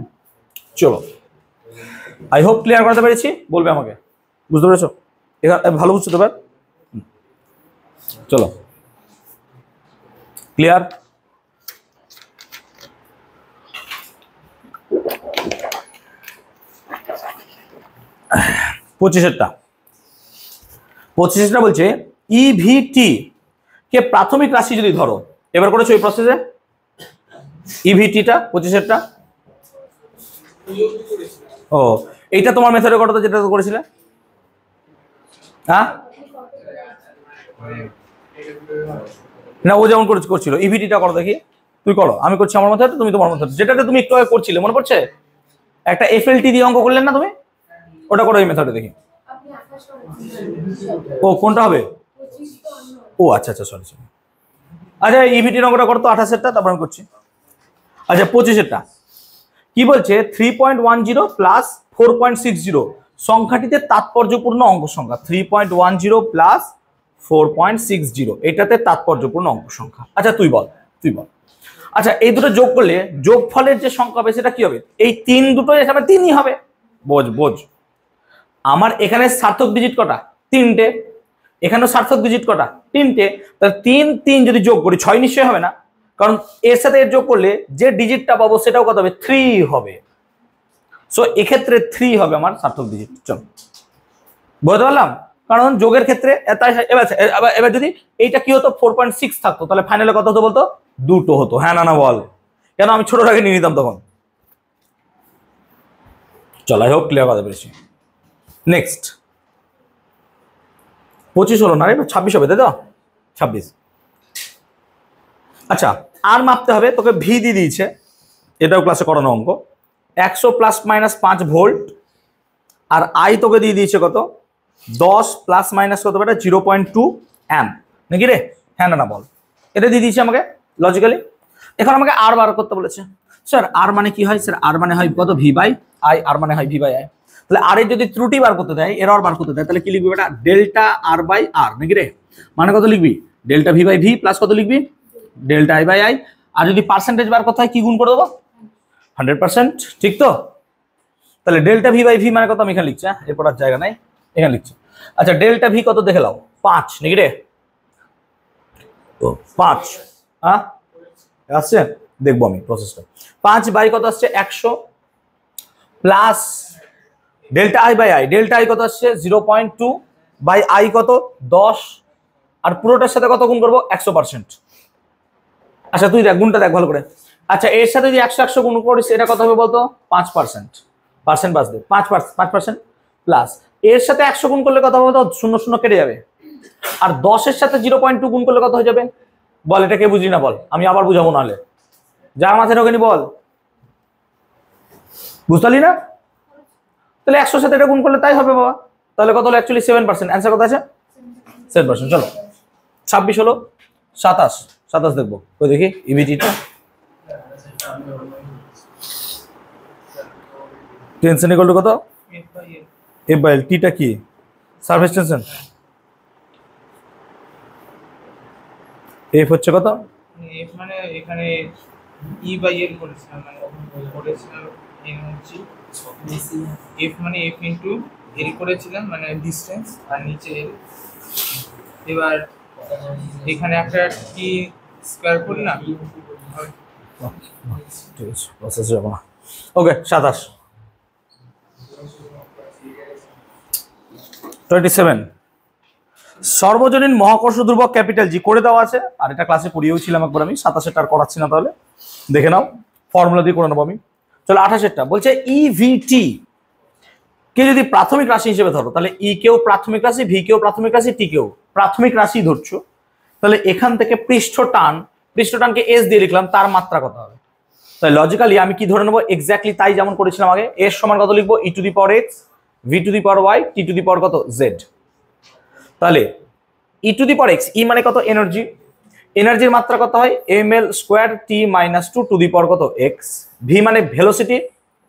চলো, আই হোপ ক্লিয়ার করতে পেরেছি। বলবে আমাকে, বুঝতে পেরেছো? এখানে ভালো বুঝছো তো? এবার চলো, ক্লিয়ার? পঁচিশেরটা বলছে ইভিটি কে প্রাথমিক রাশি যদি ধরো। এবার করেছো এই প্রসেসে ইভিটিটা 25-এরটা? ও এইটা তোমার মেথডে করো তো, যেটা করেছিলে। হ্যাঁ না, ও যেমন করছিল ইভিটিটা করো দেখি। তুই করো, আমি করছি আমার মধ্যে, তুমি তোমার মধ্যে, যেটাতে তুমি একটু আগে করছিলে মনে পড়ছে? একটা এফএলটি দিয়ে অঙ্ক করলেন না তুমি? ওটা করো এই মেথডে দেখি। ও কোনটা হবে? ও আচ্ছা আচ্ছা সরি সরি। আচ্ছা ইভিটির অঙ্কটা করো তো 28-এরটা, তারপর আমি করছি। আচ্ছা 25-এরটা কি বলছে? 3.10 প্লাস 4.60 সংখ্যাটিতে তাৎপর্যপূর্ণ অঙ্ক সংখ্যা। 3.10 প্লাস 4.60 এটাতে তাৎপর্যপূর্ণ অঙ্ক সংখ্যা। আচ্ছা তুই বল। আচ্ছা এই দুটো যোগ করলে যোগফলের যে সংখ্যা হবে সেটা কি হবে? এই 3 দুটোই হিসাবে 3ই হবে। বোঝ আমার এখানে সার্থক ডিজিট কটা? 3টে। এখানেও সার্থক ডিজিট কটা? 3টে। তাহলে 3 3 যদি যোগ করি 6 নিশ্চয়ই হবে না, কারণ এর সাথে এর যোগ করলে যে ডিজিটটা পাবো সেটাও কত হবে? 3 হবে। সো এক্ষেত্রে 3 হবে আমার সার্থক ডিজিট। চলো বুঝতে পারলাম, কারণ যোগের ক্ষেত্রে এবার যদি এইটা কি হতো 4.6 থাকতো, তাহলে ফাইনালে কত হতো বলতো? 2 হতো। হ্যাঁ না বল, কেন আমি ছোট আগে নিয়ে নিতাম তখন। চলো আই হোপ ক্লিয়ার করতে পেরেছি। নেক্সট 25 হলো না রে, 26 হবে তাই তো? 26। আচ্ছা আর মাপতে হবে, তোকে ভি দিয়ে দিয়েছে, এটাও ক্লাসে করানো অঙ্ক। 100 প্লাস মাইনাস 5 ভোল্ট, আর আই তোকে দিয়ে দিয়েছে কত? 10 প্লাস মাইনাস কত বেটা? 0.2 অ্যাম্প নাকি রে? হ্যাঁ না বল। এটা দিয়ে দিয়েছে আমাকে লজিক্যালি। এখন আমাকে আর বার করতে বলেছে। স্যার আর মানে কি হয়? স্যার আর মানে হয় কত? V by I. আর মানে হয় ভি বাই আই। তাহলে আর এর যদি ত্রুটি বার করতে দেয়, এরর বার করতে দেয়, তাহলে কি লিখবি বেটা? ডেল্টা আর বাই আর নাকি রে? মানে কত লিখবি? Delta V by V plus কত লিখবি? Delta I by I. আর যদি পার্সেন্টেজ বার করতে হয় কি গুণ করে দেবো? 100%। ঠিক তো? তাহলে ডেল্টা ভি বাই ভি মানে কত আমি এখানে লিখছি। হ্যাঁ এরপর আর জায়গা নাই, এখানে লিখছি। আচ্ছা ডেল্টা ভি কত দেখে নাও? 5 নাকি রে? তো 5 হ্যাঁ আসছে, দেখবো আমি প্রসেসটা। 5 বাই কত আসছে? 100 plus delta I by I. Delta I কত আসছে? 0.2 বাই আই কত? 10। আর পুরোটার সাথে কত গুণ করবো? 100%। আচ্ছা তুই দেখ গুণটা দেখ ভালো করে। আচ্ছা এর সাথে যদি 100 গুণ করিস এটা কত হবে বলতো? 5%। পার্সেন্ট বাঁচবে 5% প্লাস এর সাথে 100 গুণ করলে কত হবে? তো 0 0 কেটে যাবে। আর 10-এর সাথে 0.2 গুণ করলে কত হয়ে যাবে? বল, এটা কে বুঝলি না বল, আমি আবার বুঝাবো নাহলে। যা মাথায় ঢোকেনি বল। বুঝতে পারলি না? তাহলে 100 সাথে এটা গুণ করলে তাই হবে বাবা। তাহলে কত হলো অ্যাকচুয়ালি 7%। অ্যান্সার কত আছে? 7%। চলো 26 হলো, 27 দেখবো। কই দেখি ইভিটিটা। টেনশন ইকুয়াল টু কত? F by L. টিটা কি? Surface tension. এফ হচ্ছে কত?
এফ মানে এখানে ই বাই এল করেছিলাম, মানে করেছিলাম এন হচ্ছে এফ মানে এফ ইন্টু এল করেছিলাম, মানে ডিস্টেন্স, আর নিচে এল। এবার এখানে একটা কি স্কোয়ার করি না,
ঠিক আছে, প্রসেস যাবো না। ওকে 27। 27 সর্বজনীন মহাকর্ষ ধ্রুবক ক্যাপিটাল জি করে দেওয়া আছে, আর এটা ক্লাসে পড়িয়েও ছিলাম একবার আমি। 27 আর করাচ্ছি না, তাহলে দেখে নাও, ফর্মুলা দিয়ে করে নেবো আমি। চলো 28টা বলছে ইভিটি কে যদি প্রাথমিক রাশি হিসেবে ধরো, তাহলে ই কেও প্রাথমিক রাশি, ভি কেও প্রাথমিক রাশি, টি কেও প্রাথমিক রাশি ধরছো, তাহলে এখান থেকে পৃষ্ঠটানকে এস দিয়ে লিখলাম, তার মাত্রা কত হবে? তাই লজিক্যালি আমি কি ধরে নেবো? এক্স্যাক্টলি তাই যেমন করেছিলাম আগে। এস সমান কত লিখবো? E to the power X, V to the power Y, T to the পাওয়ার কত? জেড। তাহলে ই টু দি পাওয়ার এক্স, ই মানে কত? এনার্জি। এনার্জির মাত্রা কত হয়? M L square T minus 2 to দি পাওয়ার কত? এক্স। ভি মানে velocity,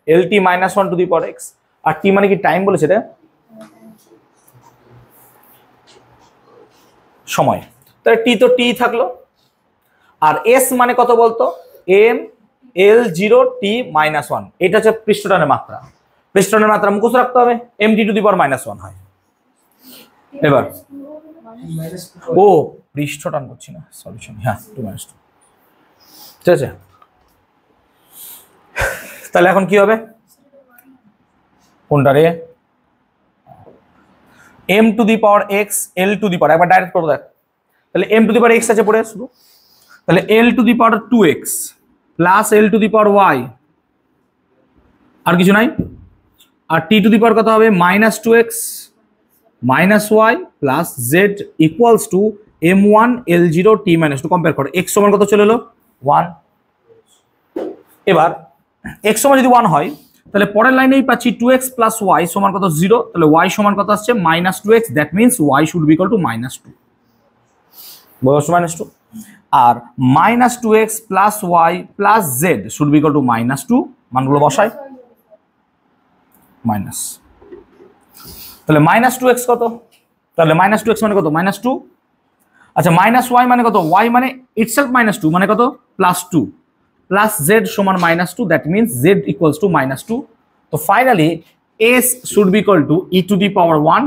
L T minus 1 to the power X. আর টি মানে কি? টাইম বলেছে রে, সময়। তাহলে টি তো টি থাকলো। আর এস মানে কত বলতো? এম এল 0 টি মাইনাস 1। এটা হচ্ছে পৃষ্ঠটানের মাত্রা। পৃষ্ঠটানের মাত্রা মুখস্থ রাখতে হবে, m t to the power minus 1 হয়। এবার ও পৃষ্ঠটান করছি না, সলিউশন, হ্যাঁ 2 - 2। ঠিক আছে, তাহলে এখন কি হবে? কোনটা রে? M to the power X, L to the power, একবার ডাইরেক্ট করবো দেখ। তাহলে M to the power X আছে পড়ে শুধু, তাহলে L to the power 2x plus L to the power Y, আর কিছু নাই। আর টি টু দি পাওয়ার কত হবে? Minus 2x minus Y plus Z equals to m1 l0 t minus 2। Compare করো, x সমান কত চলে এলো? 1। এবার x সমান যদি 1 হয়, তাহলে পরের লাইনেই পাচ্ছি 2x প্লাস ওয়াই সমান কত? 0। তাহলে y সমান কত আসছে? Minus 2x। That means y should be equal to minus 2, minus 2। আর minus 2x plus y plus z should be equal to minus 2। মানগুলো বসাই, মাইনাস। তাহলে মাইনাস 2x কত? তাহলে মাইনাস 2x মানে কত? মাইনাস 2। আচ্ছা মাইনাস ওয়াই মানে কত? ওয়াই মানে ইটসেলফ মাইনাস 2, মানে কত? প্লাস 2 প্লাস জেড সমান minus 2। That means z equals to minus 2। তো finally s should be equal to e to the power 1,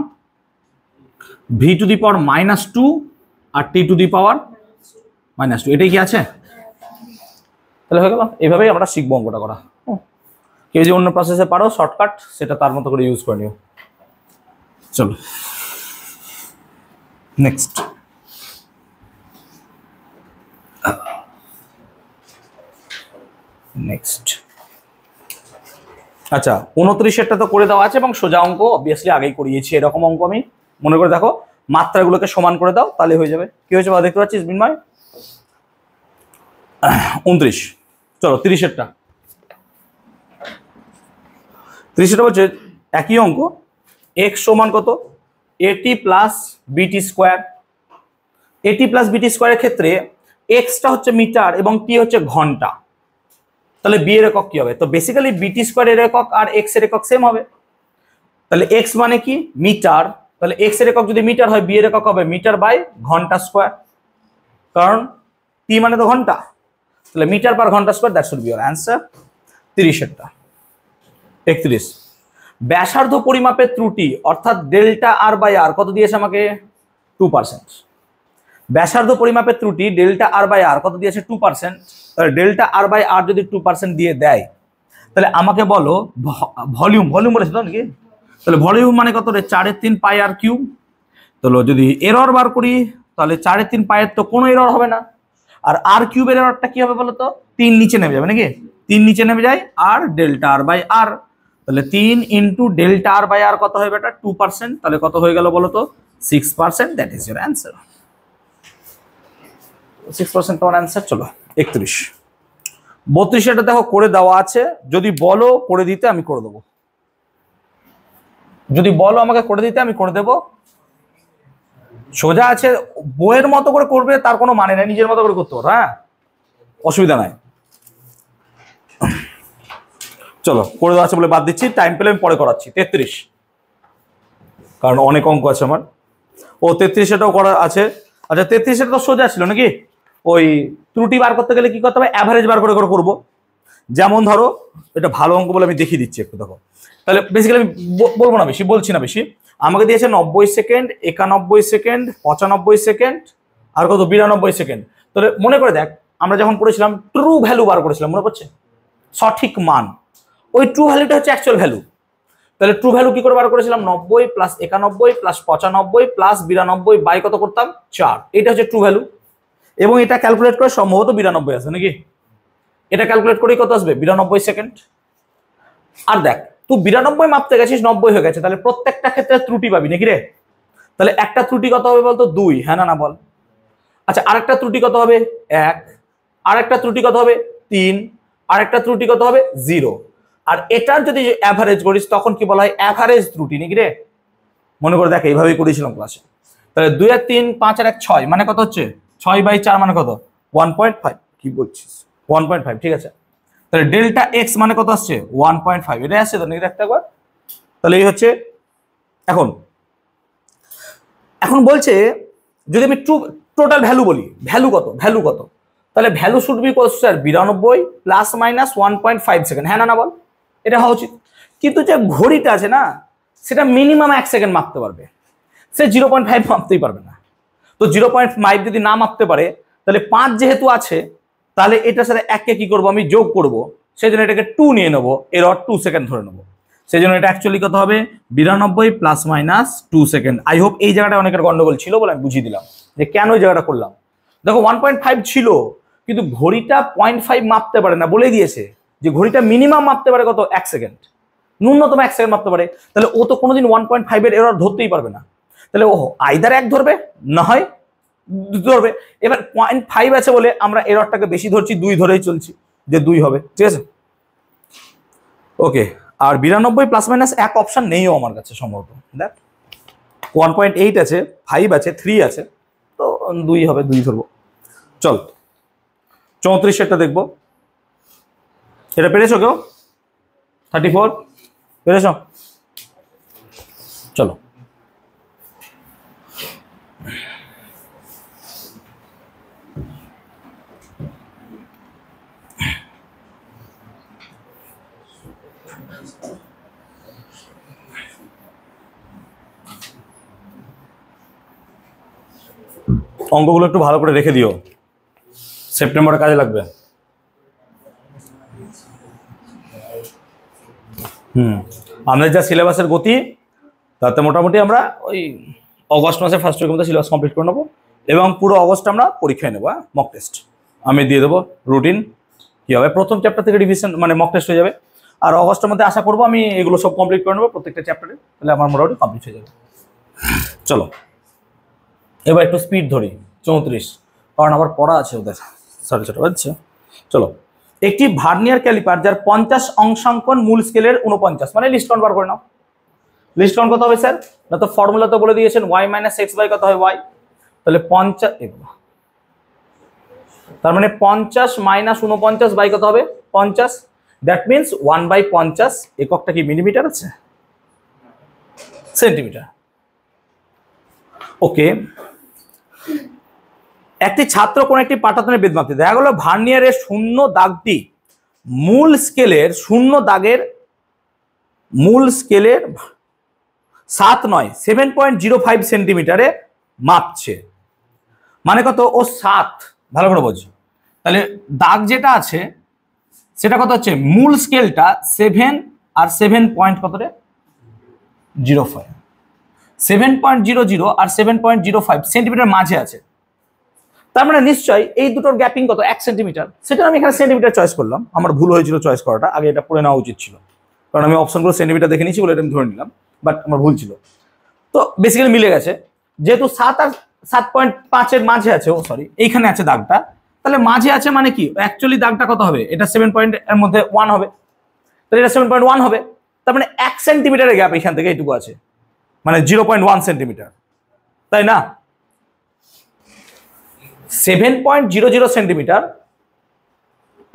v to the power minus 2 আর টি to the power minus 2। এটাই কি আছে? তাহলে হয়ে গেল। এইভাবেই আমরা শিখবো অঙ্কটা করা। কেউ যে অন্য প্রসেসে পারো শর্টকাট, সেটা তার মতো করে ইউজ করে নিও। চলো নেক্সট। আচ্ছা 29-এরটা তো করে দেওয়া আছে এবং সোজা অঙ্ক অবভিয়াসলি আগেই করিয়েছি। এরকম অঙ্ক আমি মনে করে দেখো, মাত্রাগুলোকে সমান করে দাও, তাহলে হয়ে যাবে। কি হয়েছে বা দেখতে পাচ্ছিস বিনময়? 29। চলো 30-এরটা। 30-এরটা বলছে একই অঙ্ক, এক্স সমান কত? এটি প্লাস বিটি স্কোয়ার। এটি প্লাস বিটি স্কোয়ারের ক্ষেত্রে এক্সটা হচ্ছে মিটার এবং টি হচ্ছে ঘন্টা। তাহলে বি এর একক কি হবে? তো বেসিক্যালি বিটি স্কোয়ারের একক আর এক্স এর একক সেম হবে। তাহলে এক্স মানে কি? মিটার। তাহলে এক্স এর একক যদি মিটার হয়, বি এর একক হবে মিটার বাই ঘন্টা স্কোয়ার, কারণ টি মানে তো ঘন্টা। তাহলে মিটার পার ঘন্টা square, that should be your answer. 30-এরটা। 31 ব্যাসার্ধ পরিমাপের ত্রুটি অর্থাৎ ডেল্টা আর বাই আর কত দিয়েছে আমাকে? 2%। ব্যাসার্ধ পরিমাপের ত্রুটি ডেল্টা আর বাই আর কত দিয়েছে? 2%। তাহলে ডেল্টা আর বাই আর যদি 2% দিয়ে দেয়, তাহলে আমাকে বলো ভলিউম বলেছে তো নাকি? তাহলে ভলিউম মানে কত রে? 4/3 পাই আর কিউব। তাহলে যদি এরর বার করি, তাহলে 4/3 পাইয়ের তো কোনো এরর হবে না। আর আর কিউবের এররটা কি হবে বলো তো? 3 নিচে নেমে যাবে নাকি? 3 নিচে নেমে যায়, আর ডেল্টা আর বাই আর। তাহলে 3 ইন্টু ডেল্টা আর বাই আর কত হবে এটা? 2%। তাহলে কত হয়ে গেল বলো তো? 6%। That is your answer. 6% তোমার অ্যান্সার। চলো 31 32 এটা দেখো করে দেওয়া আছে, যদি বলো করে দিতে আমি করে দেবো, যদি বলো আমাকে করে দিতে আমি করে দেবো। সোজা আছে, বইয়ের মতো করে করবে তার কোনো মানে নেই, নিজের মতো করে করতে পারো, হ্যাঁ অসুবিধা নাই। চলো করে দেওয়া আছে বলে বাদ দিচ্ছি, টাইম পেলে আমি পরে করাচ্ছি। 33, কারণ অনেক অঙ্ক আছে আমার। ও 33 এটাও করা আছে। আচ্ছা 33 এটা তো সোজা ছিল নাকি, ওই ত্রুটি বার করতে গেলে কি করতে হবে, অ্যাভারেজ বার করে করে করবো। যেমন ধরো এটা ভালো অঙ্ক বলে আমি দেখিয়ে দিচ্ছি একটু, দেখো তাহলে বেসিক্যালি আমি বলবো না বেশি, বলছি না বেশি। আমাকে দিয়েছে 90 সেকেন্ড, 91 সেকেন্ড, 95 সেকেন্ড, আর কত 92 সেকেন্ড। তাহলে মনে করে দেখ, আমরা যখন পড়েছিলাম ট্রু ভ্যালু বার করেছিলাম, মনে পড়ছে, সঠিক মান, ওই ট্রু ভ্যালুটা হচ্ছে অ্যাকচুয়াল ভ্যালু। তাহলে ট্রু ভ্যালু কি করে বার করেছিলাম, 90 প্লাস 91 প্লাস 95 প্লাস 92 বাই কত করতাম 4, এটা হচ্ছে ট্রু ভ্যালু। এবং এটা ক্যালকুলেট করে সম্ভবত 92 আছে নাকি, এটা ক্যালকুলেট করেই কত আসবে 92 সেকেন্ড। আর দেখ তুই 92 মাপতে গেছিস, 90 হয়ে গেছে, তাহলে প্রত্যেকটা ক্ষেত্রে ত্রুটি পাবি নাকি রে। তাহলে একটা ত্রুটি কত হবে বলতো 2, হ্যাঁ না না বল। আচ্ছা আরেকটা ত্রুটি কত হবে 1, আরেকটা ত্রুটি কত হবে 3, আরেকটা ত্রুটি কত হবে 0। আর এটার যদি অ্যাভারেজ করিস তখন কি বলা হয়, অ্যাভারেজ ত্রুটি নাকি রে। মনে করে দেখ এইভাবেই করেছিলাম ক্লাসে। তাহলে 2 আর 3 5 আর 1 6, মানে কত হচ্ছে 6/4 মানে কত 1.5, কি বলছিস 1.5, ঠিক আছে। তাহলে ডেল্টা এক্স মানে কত আসছে 1.5, এটা আসছে তো নাকি দেখতে একবার। তাহলে এই হচ্ছে এখন এখন বলছে যদি আমি টোটাল ভ্যালু বলি, ভ্যালু কত, ভ্যালু কত, তাহলে ভ্যালু শুড বি কত স্যার 92 প্লাস মাইনাস 1.5 সেকেন্ড, হ্যাঁ না না বল, এটা হওয়া উচিত। কিন্তু যে ঘড়িটা আছে না, সেটা মিনিমাম 1 সেকেন্ড মাপতে পারবে, সে 0.5 মাপতেই পারবে না। তো 0.5 যদি না মাপতে পারে, তাহলে 5 যেহেতু আছে, তাহলে এটার সাথে 1কে কি করবো আমি যোগ করব, সেই জন্য এটাকে 2 নিয়ে নেবো, এর 2 সেকেন্ড ধরে নেবো। সেই জন্য এটা অ্যাকচুয়ালি কত হবে 92 plus minus 2 second. I hope এই জায়গাটা অনেকের গন্ডগোল ছিল বলে আমি বুঝিয়ে দিলাম যে কেন এই জায়গাটা করলাম। দেখো 1.5 ছিল, কিন্তু ঘড়িটা 0.5 মাপতে পারে না, বলে দিয়েছে যে ঘড়িটা মিনিমাম মাপতে পারে কত 1 সেকেন্ড, ন্যূনতম 1 সেকেন্ড মাপতে পারে। তাহলে ও তো কোনোদিন 1.5 এর এরর ধরতেই পারবে না। তাহলে ও আইদার 1 ধরবে, না হয় 2 ধরবে। এবার 0.5 আছে বলে আমরা এররটাকে বেশি ধরছি, 2 ধরেই চলছি যে 2 হবে, ঠিক আছে। ওকে, আর 92 প্লাস মাইনাস 1 অপশন নেইও আমার কাছে সম্ভবত, দেখ 1.8 আছে, 5 আছে, 3 আছে, তো 2 হবে, 2 ধরবো। চল 34 এটা দেখবো, এটা পেরেছো কেউ 34 পেরেছো? চলো অঙ্কগুলো একটু ভালো করে রেখে দিও, সেপ্টেম্বরে কাজে লাগবে। আমাদের যা সিলেবাসের গতি, তাতে মোটামুটি আমরা ওই অগস্ট মাসে ফার্স্ট উইকের মধ্যে সিলেবাস কমপ্লিট করে নেবো, এবং পুরো অগস্ট আমরা পরীক্ষায় নেবো, মক টেস্ট আমি দিয়ে দেবো। রুটিন কী হবে, প্রথম চ্যাপ্টার থেকে রিভিশন মানে মক টেস্ট হয়ে যাবে, আর অগস্টের মধ্যে আশা করবো আমি এগুলো সব কমপ্লিট করে নেবো প্রত্যেকটা চ্যাপ্টারে, তাহলে আমার মোটামুটি কমপ্লিট হয়ে যাবে। চলো এবার একটু স্পিড ধরি 34, কারণ আবার পড়া আছে ওদের 6:30 বাজছে। চলো, একটি ভার্নিয়ার ক্যালিপার যার 50 অংশাঙ্কন মূল স্কেলের 49, মানে লিস্ট কাউন্ট বার করে নাও। লিস্ট কাউন্ট কত হবে স্যার, না তো ফর্মুলা তো বলে দিয়েছেন y মাইনাস এক্স বাই কত হয় y, তাহলে 50, তার মানে 50 মাইনাস 49 বাই কত হবে 50, দ্যাট মিনস 1/50। এককটা কি মিলিমিটার আছে, সেন্টিমিটার। ওকে, একটি ছাত্র কোন একটি পাটাতনের বেদ মাপতে, দেখা গেল ভার্নিয়ারের শূন্য দাগটি মূল স্কেলের শূন্য দাগের মূল স্কেলের 7.05 সেন্টিমিটারে মাপছে, মানে কত ও 7, ভালো করে বোঝ। তাহলে দাগ যেটা আছে সেটা কত হচ্ছে, মূল স্কেলটা 7 আর 7 পয়েন্ট কত রে 05, 7.00 আর 7.05 সেন্টিমিটার মাঝে আছে। তার মানে নিশ্চয়ই এই দুটোর গ্যাপিং কত 1 সেন্টিমিটার। সেটা আমি এখানে সেন্টিমিটার চয়েস করলাম, আমার ভুল হয়েছিল চয়েস করাটা, আগে এটা পড়ে নেওয়া উচিত ছিল, কারণ আমি অপশনগুলো সেন্টিমিটার দেখে নিয়েছি বলে এটা আমি ধরে নিলাম, বাট আমার ভুল ছিল। তো বেসিক্যালি মিলে গেছে, যেহেতু 7 আর 7.5 এর মাঝে আছে, ও সরি এইখানে আছে দাগটা, তাহলে মাঝে আছে মানে কি, অ্যাকচুয়ালি দাগটা কত হবে, এটা 7 পয়েন্ট এর মধ্যে 1 হবে, তাহলে এটা 7.1 হবে। তার মানে 1 সেন্টিমিটারের গ্যাপ এখান থেকে এইটুকু আছে, মানে 0.1 সেন্টিমিটার, তাই না? 7.00 সেন্টিমিটার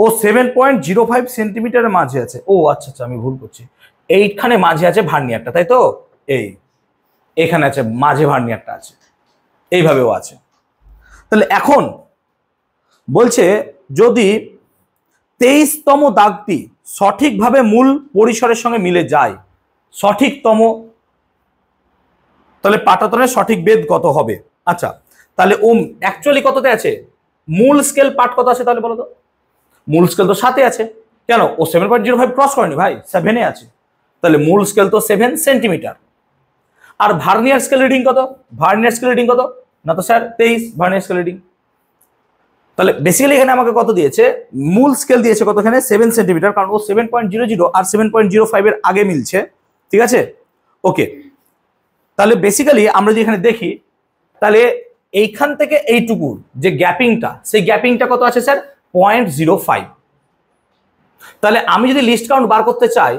ও 7.05 সেন্টিমিটারের মাঝে আছে। ও আচ্ছা আচ্ছা, আমি ভুল করছি, এইখানে মাঝে আছে ভার্নিয়ারটা, তাই তো? এখানে আছে মাঝে ভার্নিয়ারটা আছে, এইভাবেও আছে। তাহলে এখন বলছে যদি 23তম দাগটি সঠিকভাবে মূল পরিসরের সঙ্গে মিলে যায়, সঠিকতম, তাহলে পাটাতনের সঠিক বেদ কত হবে? আচ্ছা, তাহলে ও অ্যাকচুয়ালি কততে আছে, মূল স্কেল পার্ট কত আছে তাহলে বলো তো? মূল স্কেল তো 7-এ আছে, কেন? ও 7.05 ক্রস করেনি ভাই, 7-এ আছে, তাহলে মূল স্কেল তো 7 সেন্টিমিটার। আর ভার্নিয়ার স্কেল রিডিং কত? ভার্নিয়ার স্কেল রিডিং কত না তো স্যার 23 ভার্নিয়ার স্কেল রিডিং। তাহলে বেসিক্যালি এখানে আমাকে কত দিয়েছে, মূল স্কেল দিয়েছে কত, এখানে 7 সেন্টিমিটার, কারণ ও 7.00 আর 7.05 এর আগে মিলছে, ঠিক আছে? ওকে, তাহলে বেসিক্যালি আমরা যদি এখানে দেখি, তাহলে এইখান থেকে এইটুকুর যে গ্যাপিংটা, সেই গ্যাপিংটা কত আছে স্যার? 0.05। তাহলে আমি যদি লিস্ট কাউন্ট বার করতে চাই,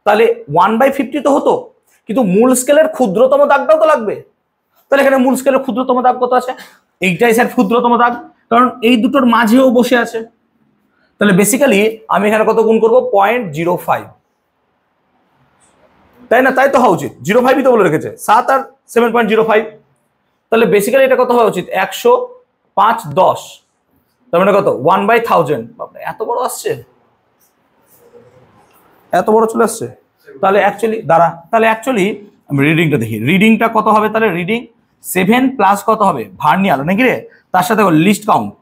তাহলে 1/50 তো হতো, কিন্তু মূল স্কেলের ক্ষুদ্রতম দাগটাও তো লাগবে। তাহলে এখানে মূল স্কেলের ক্ষুদ্রতম দাগ কত আছে? এইটাই স্যার ক্ষুদ্রতম দাগ, কারণ এই দুটোর মাঝেও বসে আছে। তাহলে বেসিক্যালি আমি এখানে কত গুণ করবো? 0.05, তাই না? তাই তো হওয়া উচিত, 0.5ই তো বলে রেখেছে, 7 আর 7.05। তাহলে বেসিক্যালি এটা কত হওয়া উচিত? 105/10, তার মানে কত? 1/1000। এত বড় আসছে, এত বড় চলে আসছে। তাহলে অ্যাকচুয়ালি তাহলে অ্যাকচুয়ালি আমি রিডিংটা দেখি, রিডিংটা কত হবে তাহলে? রিডিং 7 প্লাস কত হবে? ভার্নিয়ার নাকি রে, তার সাথে লিস্ট কাউন্ট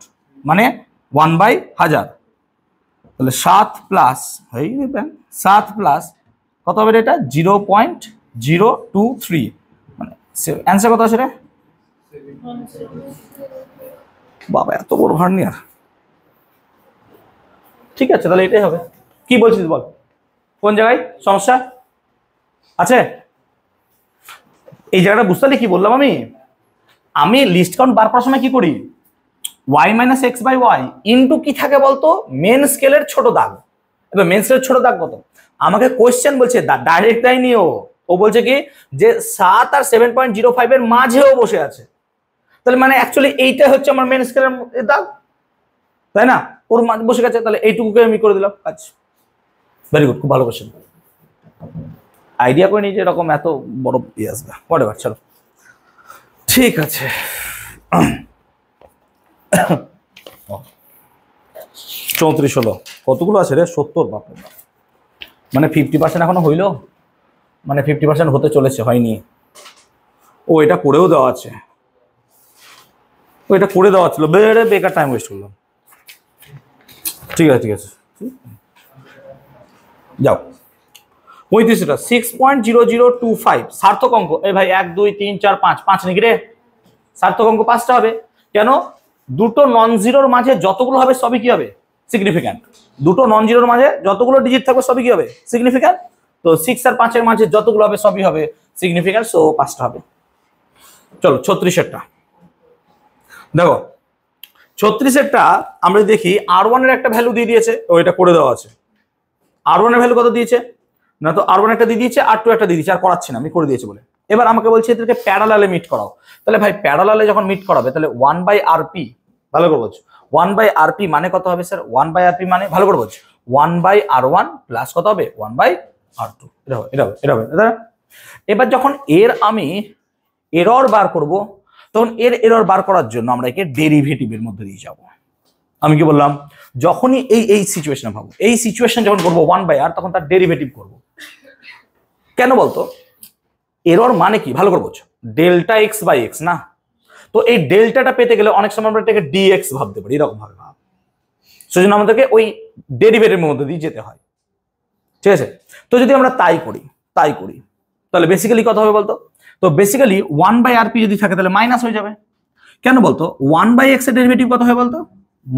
মানে 1/1000, তাহলে 7 প্লাস 7 প্লাস কত হবে এটা? 0.023, মানে অ্যান্সার কত আছে রে বাবা? এত বড় ভার্নিয়ার, ঠিক আছে, তাহলে এটাই হবে। কি বলছিস বল, কোন জায়গায় সমস্যা আছে? এই জায়গাটা বুঝতে পারলি কি বললাম আমি লিস্ট কাউন্ট বার করার সময় কি করি? y - x/y ইনটু কি থাকে বলতো? মেন স্কেলের ছোট দাগ। এবার মেন স্কেলের ছোট দাগ কত? আমাকে কোশ্চেন বলছে, ডাইরেক্ট দেয়নি, ও বলছে কি যে 7 আর 7.05 এর মাঝেও বসে আছে। তাহলে মানে অ্যাকচুয়ালি এইটাই হচ্ছে আমার মেন স্কেলের দাগ, তাই না? ওর মাঝে বসে গেছে, তাহলে এইটুকুকে আমি করে দিলাম কাজ। ভেরি গুড, খুব ভালো কোশ্চেন। আইডিয়া করে নি যে এরকম এত বড় ইয়ে আসবে, হোয়াটএভার, চলো ঠিক আছে। 34 হলো, কতগুলো আছে রে? 70, বাপরে, মানে 50% এখনো হইলো, মানে 50% হতে চলেছে, হয়নি। ও এটা করেও দেওয়া আছে, ও এটা করে দেওয়া ছিল, বেকার টাইম ওয়েস্ট করলাম। ঠিক আছে ঠিক আছে, যাও। 35টা 6.0025 সার্থক অঙ্ক। এই ভাই 1 2 3 4 5 নাকি রে? সার্থক অঙ্ক 5টা হবে। কেন? দুটো নন জিরোর মাঝে যতগুলো হবে সবই কি হবে? সিগনিফিক্যান্ট। দুটো নন জিরোর মাঝে যতগুলো ডিজিট থাকবে সবই কি হবে? সিগনিফিক্যান্ট। তো 6 আর 5 এর মাঝে যতগুলো হবে সবই হবে সিগনিফিক্যান্ট, সো 5টা হবে। চলো 36এরটা দেখো। 36এরটা আমরা দেখি R1 এর একটা ভ্যালু দিয়ে দিয়েছে, ও এটা করে দেওয়া আছে। R1 এর ভ্যালু কত দিয়েছে না, তো R1 একটা দিয়ে দিয়েছে, R2 একটা দিয়ে দিয়েছে, আর করাচ্ছি না, আমি করে দিয়েছি বলে। এবার আমাকে বলছে এদেরকে প্যারালালে মিট করাও। তাহলে ভাই প্যারালালে যখন মিট করাবে তাহলে 1/RP, ভালো করে বলছো, 1/RP মানে কত হবে স্যার? 1/RP মানে ভালো করে বলছো 1/R1 প্লাস কত হবে? 1/R2। এটা হবে। এবার যখন এর আমি এরর বার করব, তখন এর এরর বার করার জন্য আমরা একে ডেরিভেটিভের মধ্যে দিয়ে যাব। আমি কি বললাম? যখনই এই সিচুয়েশনে ভাবো, এই সিচুয়েশন যখন করবো 1/R, তখন তার ডেরিভেটিভ করব। কেন বলতো? এরর মানে কি ভালো করে বোঝো, ডেল্টা x/x না? তো এই ডেল্টাটা পেতে গেলে অনেক সময় আমরা এটাকে dx ভাবতে পারি, এরকম ভাবে ভাব, সেজন্য আমাদেরকে ওই ডেরিভেটিভের মধ্যে দিয়ে যেতে হয়, ঠিক আছে? তো যদি আমরা তাই করি তাহলে বেসিক্যালি কত হবে বলতো? তো বেসিক্যালি 1/RP যদি থাকে তাহলে মাইনাস হয়ে যাবে। কেন বলতো? 1/x এর ডেরিভেটিভ কত হয় বলতো?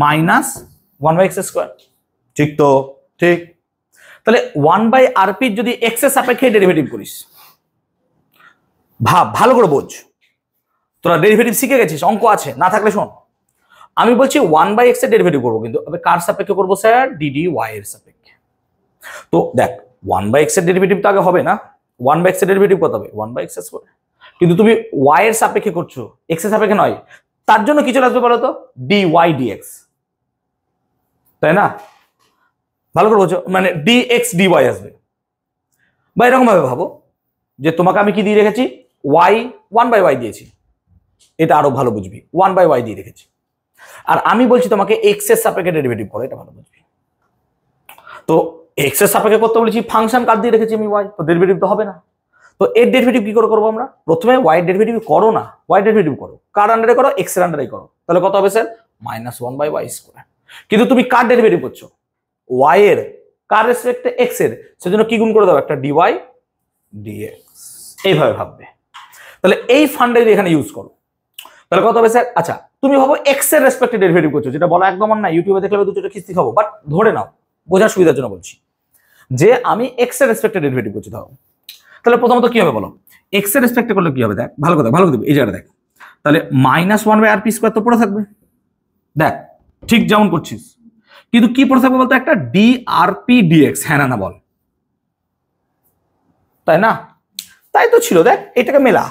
-1/x²। ঠিক তো? ঠিক। তাহলে 1/RP যদি x এর সাপেক্ষে ডেরিভেটিভ করিস, ভাব ভালো করে বোঝ, তোরা ডেরিভেটিভ শিখে গেছিস, অঙ্ক আছে, না থাকলে শোন। আমি বলছি 1/x এর ডেরিভেটিভ করবো, কিন্তু কার সাপেক্ষে করবো স্যার? ডিডি ওয়াই এর সাপেক্ষে। তো দেখ 1/x এর ডেরিভেটিভ তো আগে হবে না, 1/x এর ডেরিভেটিভ কত হবে? 1/x square. কিন্তু তুমি y এর সাপেক্ষে করছো, x এর সাপেক্ষে নয়, তার জন্য কি চলে আসবে বলো তো? dy dx, তাই না? ভালো করে বোঝো, মানে dx dy আসবে। বা এরকম ভাবে ভাবো যে তোমাকে আমি কি দিয়ে রেখেছি? y 1/y দিয়েছি, এটা আরো ভালো বুঝবি, 1/y দিয়ে রেখেছি। আর আমি বলছি তোমাকে x এর সাপেক্ষে ডেরিভেটিভ করো, এটা ভালো বুঝবি। তো x এর সাপেক্ষে করতে বলেছি, ফাংশন কার দিয়ে রেখেছি আমি? y, তো ডেরিভেটিভ তো হবে না। তো এর ডেরিভেটিভ কি করে করবো আমরা? প্রথমে y এর ডেরিভেটিভ করো না, y এর ডেরিভেটিভ করো, কার আন্ডারে করো? x এর আন্ডারে করো। তাহলে কত হবে স্যার? -1/y square. কিন্তু তুমি কার ডেরিভেটিভ করছো? y এর। কার রেসপেক্টে? x এর। সেজন্য কি গুণ করে দাও? একটা dy dx। এইভাবে ভাববে। তাহলে এই ফান্ডাই এখানে ইউজ করো। তাহলে কত হবে স্যার? আচ্ছা তুমি ভাবো x এর রেসপেক্টে ডেরিভেটিভ করছো, যেটা বলা একদম না, ইউটিউবে দেখলে দুটো খিস্তি খাবো, বাট ধরে নাও, বোঝার সুবিধার জন্য বলছি যে আমি x এর রেসপেক্টে ডেরিভেটিভ করছি। ধরো তাহলে প্রথমত কি হবে বলো? x এর রেসপেক্টে করলে কি হবে? দেখ ভালো কথা, ভালো করে এই জায়গাটা দেখ। তাহলে -1/rp স্কয়ার তো পড়ে থাকবে, দেখ ঠিক যেমন করছিস, কিন্তু কি পড়ে থাকবে বলতো? একটা drp dx, হ্যাঁ না বল, তাই না? তাই তো ছিল, দেখ এটাকে মেলা,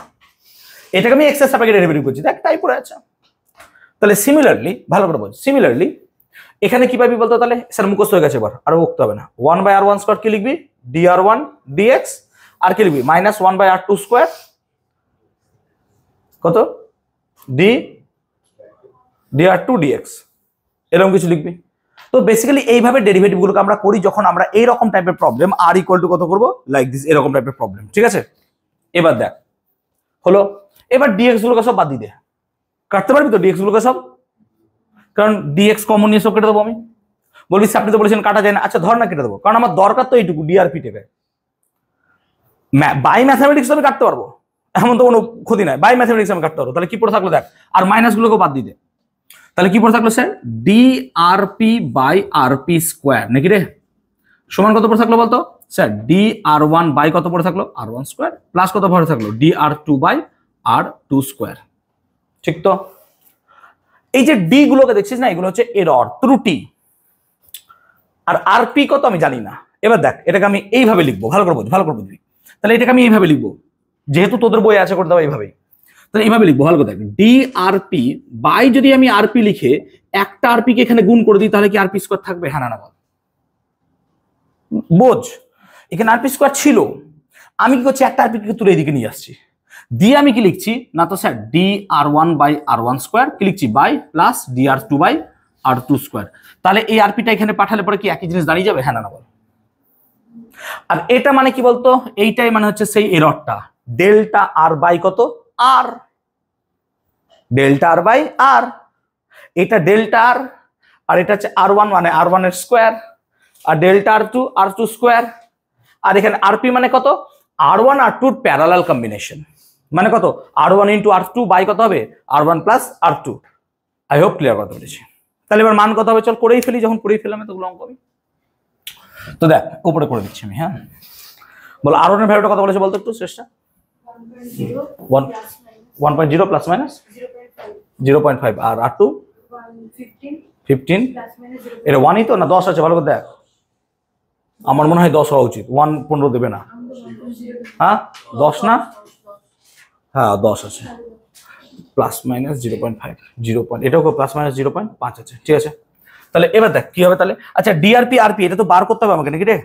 এটাকে আমি x এর সাপেক্ষে ডেরিভেটিভ করছি, দেখ তাই পড়ে আছে। তাহলে সিমিলারলি, ভালো করে বল, সিমিলারলি এখানে কি পাবি বলতো? তাহলে স্যার মুখস্থ হয়ে গেছে, এবার আর বলতে হবে না। 1/r1 স্কয়ার কি লিখবি? dr1 dx, আর কি লিখবি? -1/r2 স্কয়ার কত? dr2 dx, এরকম কিছু লিখবি। তো বেসিক্যালি এইভাবে ডেরিভেটিভ গুলোকে আমরা করি যখন আমরা এইরকম টাইপের প্রবলেম, r ইকুয়াল টু কত করবো, লাইক দিস, এরকম টাইপের প্রবলেম। ঠিক আছে, এবার দেখ হলো, এবার dx গুলোকে সব বাদ দিয়ে দে। কাটতে পারবি তো dx গুলোকে সব? কারণ dx কমন নিয়ে সব কেটে দেবো আমি। বলবি আপনি তো বলেছেন কাটা যায় না, আচ্ছা ধর না কেটে দেবো, কারণ আমার দরকার তো এইটুকু, drp টেকে। বাই ম্যাথামেটিক্স আমি কাটতে পারবো, এমন তো কোনো ক্ষতি নাই, বাই ম্যাথামেটিক্স আমি কাটতে পারবো। তাহলে কি পড়ে থাকলো দেখ, আর মাইনাস গুলোকে বাদ দিতে, তাহলে কি পড়ে থাকলো স্যার? drp/rp স্কয়ার, নাকি রে? সমান কত পড়ে থাকলো বলতো স্যার? dr1 বাই কত পড়ে থাকলো? r1 স্কয়ার, প্লাস কত পড়ে থাকলো? dr2/r2 square. ঠিক তো? এই যে ডি গুলোকে দেখছিস না, এগুলো হচ্ছে এরর, ত্রুটি। আর আরপি কত আমি জানি না। এবার দেখ এটাকে আমি এইভাবে লিখবো, ভালো করে বুঝ, ভালো করে বুঝবি। তাহলে এটাকে আমি এইভাবে লিখবো, যেহেতু তোদের বই আছে করে দেবো এইভাবেই। তাহলে এইভাবে লিখবো, ভালো করে দেখ, ডিআরপি বাই, যদি আমি আরপি লিখে একটা আরপি কে এখানে গুণ করে দিই, তাহলে কি আরপি স্কয়ার থাকবে? হ্যাঁ না বল, বোঝ। এখানে আরপি স্কয়ার ছিল, আমি কি করছি? একটা আরপি কে তুলে এদিকে নিয়ে আসছি, দিয়ে আমি কি লিখছি না তো স্যার, dr1/r1 স্কয়ার কি লিখছি? By plus dr2/r2 square. তাহলে এই আরপিটা এখানে পাঠালে পরে কি একই জিনিস দাঁড়িয়ে যাবে? হ্যাঁ না বল। আর এটা মানে কি বলতো? এইটাই মানে হচ্ছে সেই এররটা, ডেল্টা আর বাই কত? আর, ডেল্টা আর বাই আর। এটা ডেল্টা আর, আর এটা হচ্ছে r1 মানে r1 এর স্কয়ার, আর ডেল্টা r2 স্কয়ার। আর এখানে আরপি মানে কত? r1 r2 এর প্যারালাল কম্বিনেশন, মানে কত? r1 ইন্টু r2 বাই কত হবে? r1 plus r2। I hope clear করতে পেরেছি। তাহলে এবার মান কত হবে? চল করেই ফেলি, যখন করেই ফেলাম এতগুলো অঙ্ক আমি। তো দেখ উপরে করে দিচ্ছি আমি, হ্যাঁ বল r1 এর ভ্যালুটা কত বলেছে বলতো একটু চেষ্টা? 1.0 প্লাস মাইনাস 0.5, আর r2 15, এটা 1ই তো না 10 আছে? ভালো করে দেখ, আমার মনে হয় 10 হওয়া উচিত, 1 15 দেবে না। হ্যাঁ 10 না? হ্যাঁ 10 আছে, প্লাস মাইনাস 0.5, 0. এটাও প্লাস মাইনাস 0.5 আছে, ঠিক আছে। তাহলে এবার দেখ কি হবে তাহলে। আচ্ছা ডিআরপি আরপি এটা তো বার করতে হবে আমাকে, নাকি রে?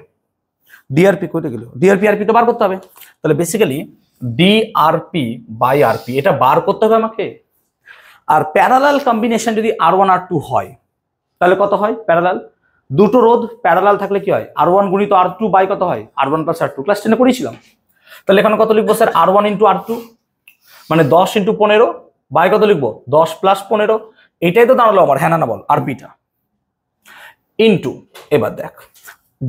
ডিআরপি কইতে গেল, ডিআরপি আরপি তো বার করতে হবে। তাহলে বেসিক্যালি ডিআরপি বাই আরপি এটা বার করতে হবে আমাকে। আর প্যারালাল কম্বিনেশন যদি r1 r2 হয়, তাহলে কত হয়? প্যারালাল দুটো রোধ প্যারালাল থাকলে কি হয়? r1 গুণিত r2 বাই কত হয়? r1 প্লাস r2, ক্লাস 10 এ পড়েছিলাম। তাহলে এখানে কত লিখবো স্যার? r1 ইন্টু r2 মানে 10 ইন্টু 15 বাই কত লিখবো? 10 প্লাস 15, এটাই তো দাঁড়ালো আমার, হ্যাঁ না বল, আরপিটা ইন্টু। এবার দেখ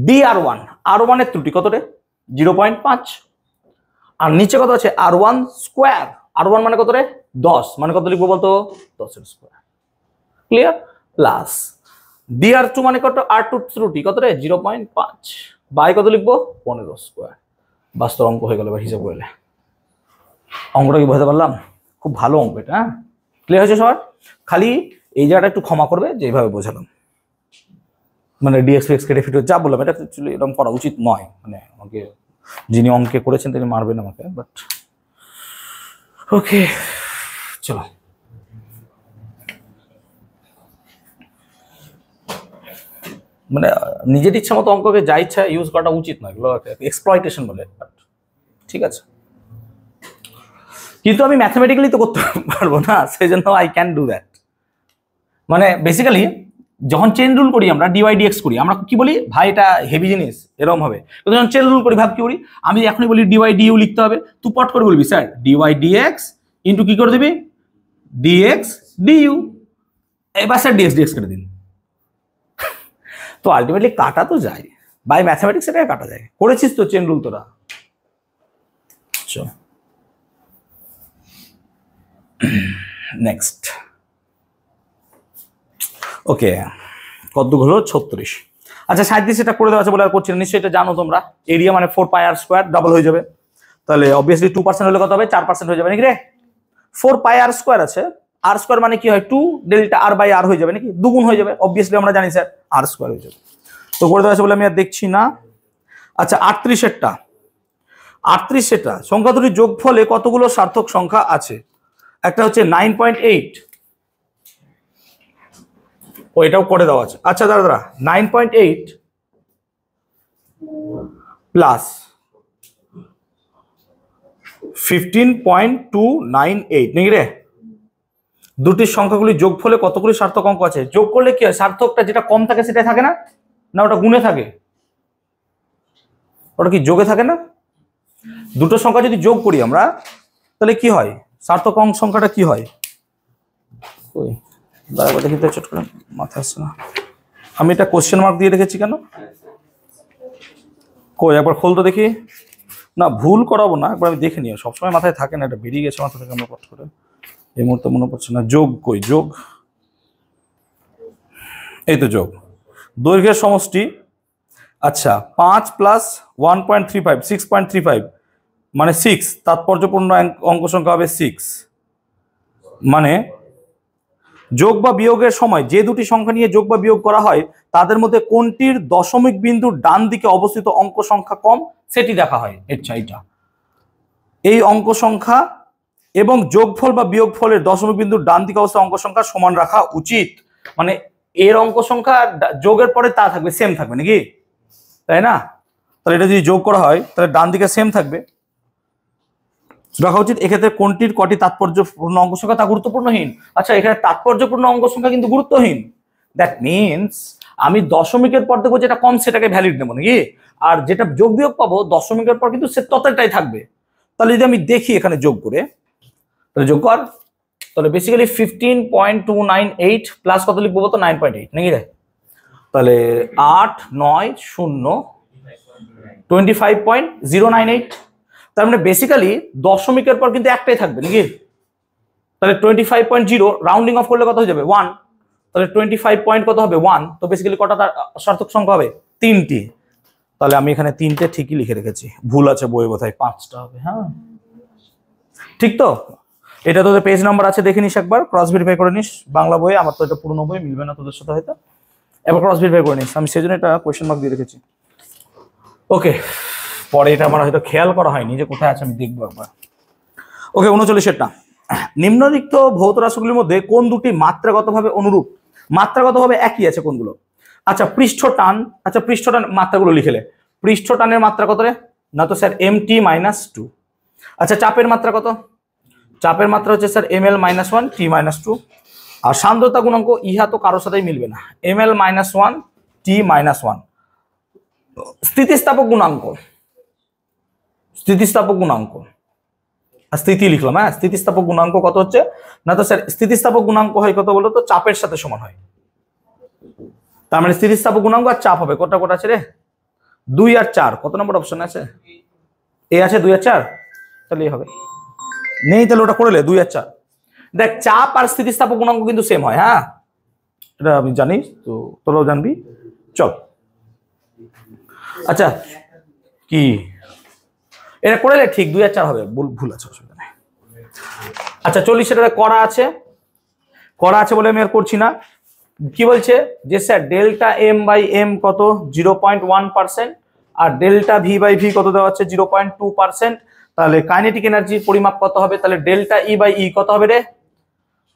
dr1, r1 এর ত্রুটি কত রে? 0.5, আর নিচে কত আছে? r1 স্কয়ার, r1 মানে কত রে? 10, মানে কত লিখবো বলতো? 10 এর স্কয়ার, ক্লিয়ার। প্লাস dr2 মানে কত? r2 ত্রুটি কত রে? 0.5 বাই কত লিখবো? 15 স্কয়ার। বাস্তব অঙ্ক হয়ে গেল, হিসাব করলে। অঙ্কটা কি বুঝতে পারলাম? খুব ভালো অঙ্ক এটা, হ্যাঁ ক্লিয়ার হয়েছে সবার? খালি এই জায়গাটা একটু ক্ষমা করবে যে এইভাবে বোঝালাম, মানে ডিএক্স এক্স কেটে ফিটে যা বললাম এটা অ্যাকচুয়ালি এরকম করা উচিত নয়, মানে আমাকে যিনি অঙ্কে করেছেন তিনি মারবেন আমাকে, বাট ওকে চলো। মানে নিজের ইচ্ছা মতো অঙ্ককে যা ইচ্ছা ইউজ করাটা উচিত নয়, এগুলো এক্সপ্লয়টেশন বলে, বাট ঠিক আছে। কিন্তু আমি ম্যাথমেটিক্যালি তো করতে পারবো না, সেই জন্য আই ক্যান ডু দ্যাট। মানে বেসিক্যালি যখন চেন রুল করি আমরা ডিওয়াই ডিএক্স করি, আমরা কি বলি ভাই এটা হেভি জিনিস এরকম হবে, কিন্তু যখন চেন রুল করি ভাব কি করি, আমি এখনই বলি ডিওয়াই ডিইউ লিখতে হবে, তুই পট করে বলবি স্যার ডিওয়াই ডিএক্স ইন্টু কি করে দিবি ডিএক্স ডিইউ, এবার স্যার ডিএক্স ডিএক্স করে দিন। তো আলটিমেটলি কাটা তো যায়, বাই ম্যাথমেটিক্স এটাকে কাটা যায়, করেছিস তো চেন রুল তোরা। নেক্সট ওকে, কত হলো 36। আচ্ছা 37 এটা করে দেওয়া আছে বলে আর করছি না, নিশ্চয়ই এটা জানো তোমরা। এরিয়া মানে 4πr² ডাবল হয়ে যাবে, তাহলে অবভিয়াসলি 2% হলে কত হবে 4% হয়ে যাবে নাকি রে। 4πr² আছে, r² মানে কি হয় 2 ডেল্টা r/r হয়ে যাবে নাকি, দুগুণ হয়ে যাবে, অবভিয়াসলি আমরা জানি স্যার r² হয়ে যাবে। তো করে দেওয়া আছে বলে আমি আর দেখছি না। আচ্ছা 38 এটা সংখ্যা দুটির যোগফলে কতগুলো সার্থক সংখ্যা আছে, একটা হচ্ছে 9.8, ওইটাও করে দেওয়া আছে। আচ্ছা দাদা 9.8 প্লাস 15.298 নাকি রে, দুটির সংখ্যাগুলি যোগফলে কতগুলি সার্থক অঙ্ক আছে। যোগ করলে কি হয়, সার্থকটা যেটা কম থাকে সেটাই থাকে না, না ওটা গুণে থাকে, ওটা কি যোগে থাকে না। দুটো সংখ্যা যদি যোগ করি আমরা তাহলে কি হয়, সার্থক অঙ্ক সংখ্যাটা কি হয়, ওই দাঁড়াবো দেখি তো, চট করে মাথায় আসছে না, আমি এটা কোশ্চেন মার্ক দিয়ে রেখেছি কেন, কই একবার খোল তো দেখি, না ভুল করাবো না, একবার আমি দেখে নিও, সবসময় মাথায় থাকে না, এটা বেরিয়ে গেছে মাথা থেকে আমরা কট করে, এই মুহূর্তে মনে পড়ছে না। যোগ কই, যোগ এই তো যোগ, দৈর্ঘ্যের সমষ্টি। আচ্ছা 5 প্লাস 1.35 6.35 মানে 6, তাৎপর্যপূর্ণ অঙ্ক সংখ্যা হবে 6, মানে যোগ বা বিয়োগের সময় যে দুটি সংখ্যা নিয়ে যোগ বা বিয়োগ করা হয় তাদের মধ্যে কোনটির দশমিক বিন্দুর ডান দিকে অবস্থিত অঙ্ক সংখ্যা কম সেটি দেখা হয়। আচ্ছা এইটা এই অঙ্ক সংখ্যা এবং যোগফল বা বিয়োগফলের দশমিক বিন্দুর ডান দিকে অবস্থিত অঙ্ক সংখ্যা সমান রাখা উচিত, মানে এর অঙ্ক সংখ্যা যোগের পরে তা থাকবে, সেম থাকবে নাকি, তাই না। তাহলে এটা যদি যোগ করা হয় তাহলে ডান দিকে সেম থাকবে, রাখা উচিত। এক্ষেত্রে কোনটির কটি তাৎপর্যপূর্ণ অঙ্ক সংখ্যা তা গুরুত্বপূর্ণহীন। আচ্ছা এখানে তাৎপর্যপূর্ণ অঙ্ক সংখ্যা কিন্তু গুরুত্বহীন, দ্যাট মিনস আমি দশমিকের পর দেখবো যেটা কম সেটাকে ভ্যালিড নেবো নাকি, আর যেটা যোগ বিয়োগ পাবো দশমিকের পর কিন্তু সে ততটাই থাকবে। তাহলে যদি আমি দেখি এখানে যোগ করে, তাহলে যোগ কর, তাহলে বেসিক্যালি 15.298 প্লাস কত লিখবো তো 9.8 নাকি রে, তাহলে 8 9 0 25.098, তার মানে বেসিক্যালি দশমিকের পর কিন্তু একটাই থাকবে নাকি, তাহলে 25.0 রাউন্ডিং অফ করলে কত হয়ে যাবে 1, তাহলে 25 পয়েন্ট কত হবে 1, তো বেসিক্যালি কটা তার সার্থক সংখ্যা হবে 3টি, তাহলে আমি এখানে 3টে ঠিকই লিখে রেখেছি, ভুল আছে বইয়ে বোধহয় 5টা হবে। হ্যাঁ ঠিক তো, এটা তোদের পেজ নাম্বার আছে দেখে নিস, একবার ক্রস ভেরিফাই করে নিস, বাংলা বইয়ে, আমার তো এটা পুরনো বই মিলবে না তোদের সাথে হয়তো, এবার ক্রস ভেরিফাই করে নিস, আমি সেজন্য এটা কোয়েশ্চেন মার্ক দিয়ে রেখেছি। ওকে পরে এটা আমার হয়তো খেয়াল করা হয়নি যে কোথায় আছে, আমি দেখবো একবার। ওকে 39টা, নিম্নলিখিত ভৌত রাশিগুলির মধ্যে কোন দুটি মাত্রাগতভাবে অনুরূপ, মাত্রাগতভাবে একই আছে কোনগুলো। আচ্ছা পৃষ্ঠ টান, আচ্ছা পৃষ্ঠ টান মাত্রাগুলো লিখেলে, পৃষ্ঠ টানের মাত্রা কত রে, না তো স্যার mt-2। আচ্ছা চাপের মাত্রা কত, চাপের মাত্রা হচ্ছে স্যার ml-1 t-2, আর সান্দ্রতা গুণাঙ্ক ইহা তো কারোর সাথেই মিলবে না, ml-1 t-1। স্থিতিস্থাপক গুণাঙ্ক, স্থিতিস্থাপক গুণাঙ্ক, স্থিতি লিখলাম, হ্যাঁ স্থিতিস্থাপক গুণাঙ্ক কত হচ্ছে, না তো স্যার স্থিতিস্থাপক গুণাঙ্ক হয় কত বলো তো, চাপের সাথে সমান হয়, তার মানে স্থিতিস্থাপক গুণাঙ্ক আর চাপ হবে কোটা কোটা আছে রে, 2 আর 4, কত নম্বর অপশন আছে, এ আছে 2 আর 4, তাহলে এই হবে, নেই তাহলে ওটা করে লে 2 আর 4। দেখ চাপ আর স্থিতিস্থাপক গুণাঙ্ক কিন্তু সেম হয়, হ্যাঁ এটা আমি জানি, তো তোরাও জানবি, চল। আচ্ছা কি এটা করে লে, ঠিক 2 আর 4 হবে, ভুল আছে অসুবিধা নেই। আচ্ছা 40 এটা করা আছে, করা আছে বলে আমি আর করছি না। কি বলছে যে sir delta m by m কত 0.1%, আর ডেল্টা ভি বাই ভি কত দেওয়া হচ্ছে 0.2%। তাহলে কাইনেটিক এনার্জি পরিমাপ কত হবে, তাহলে ডেল্টা ই বাই ই কত হবে রে,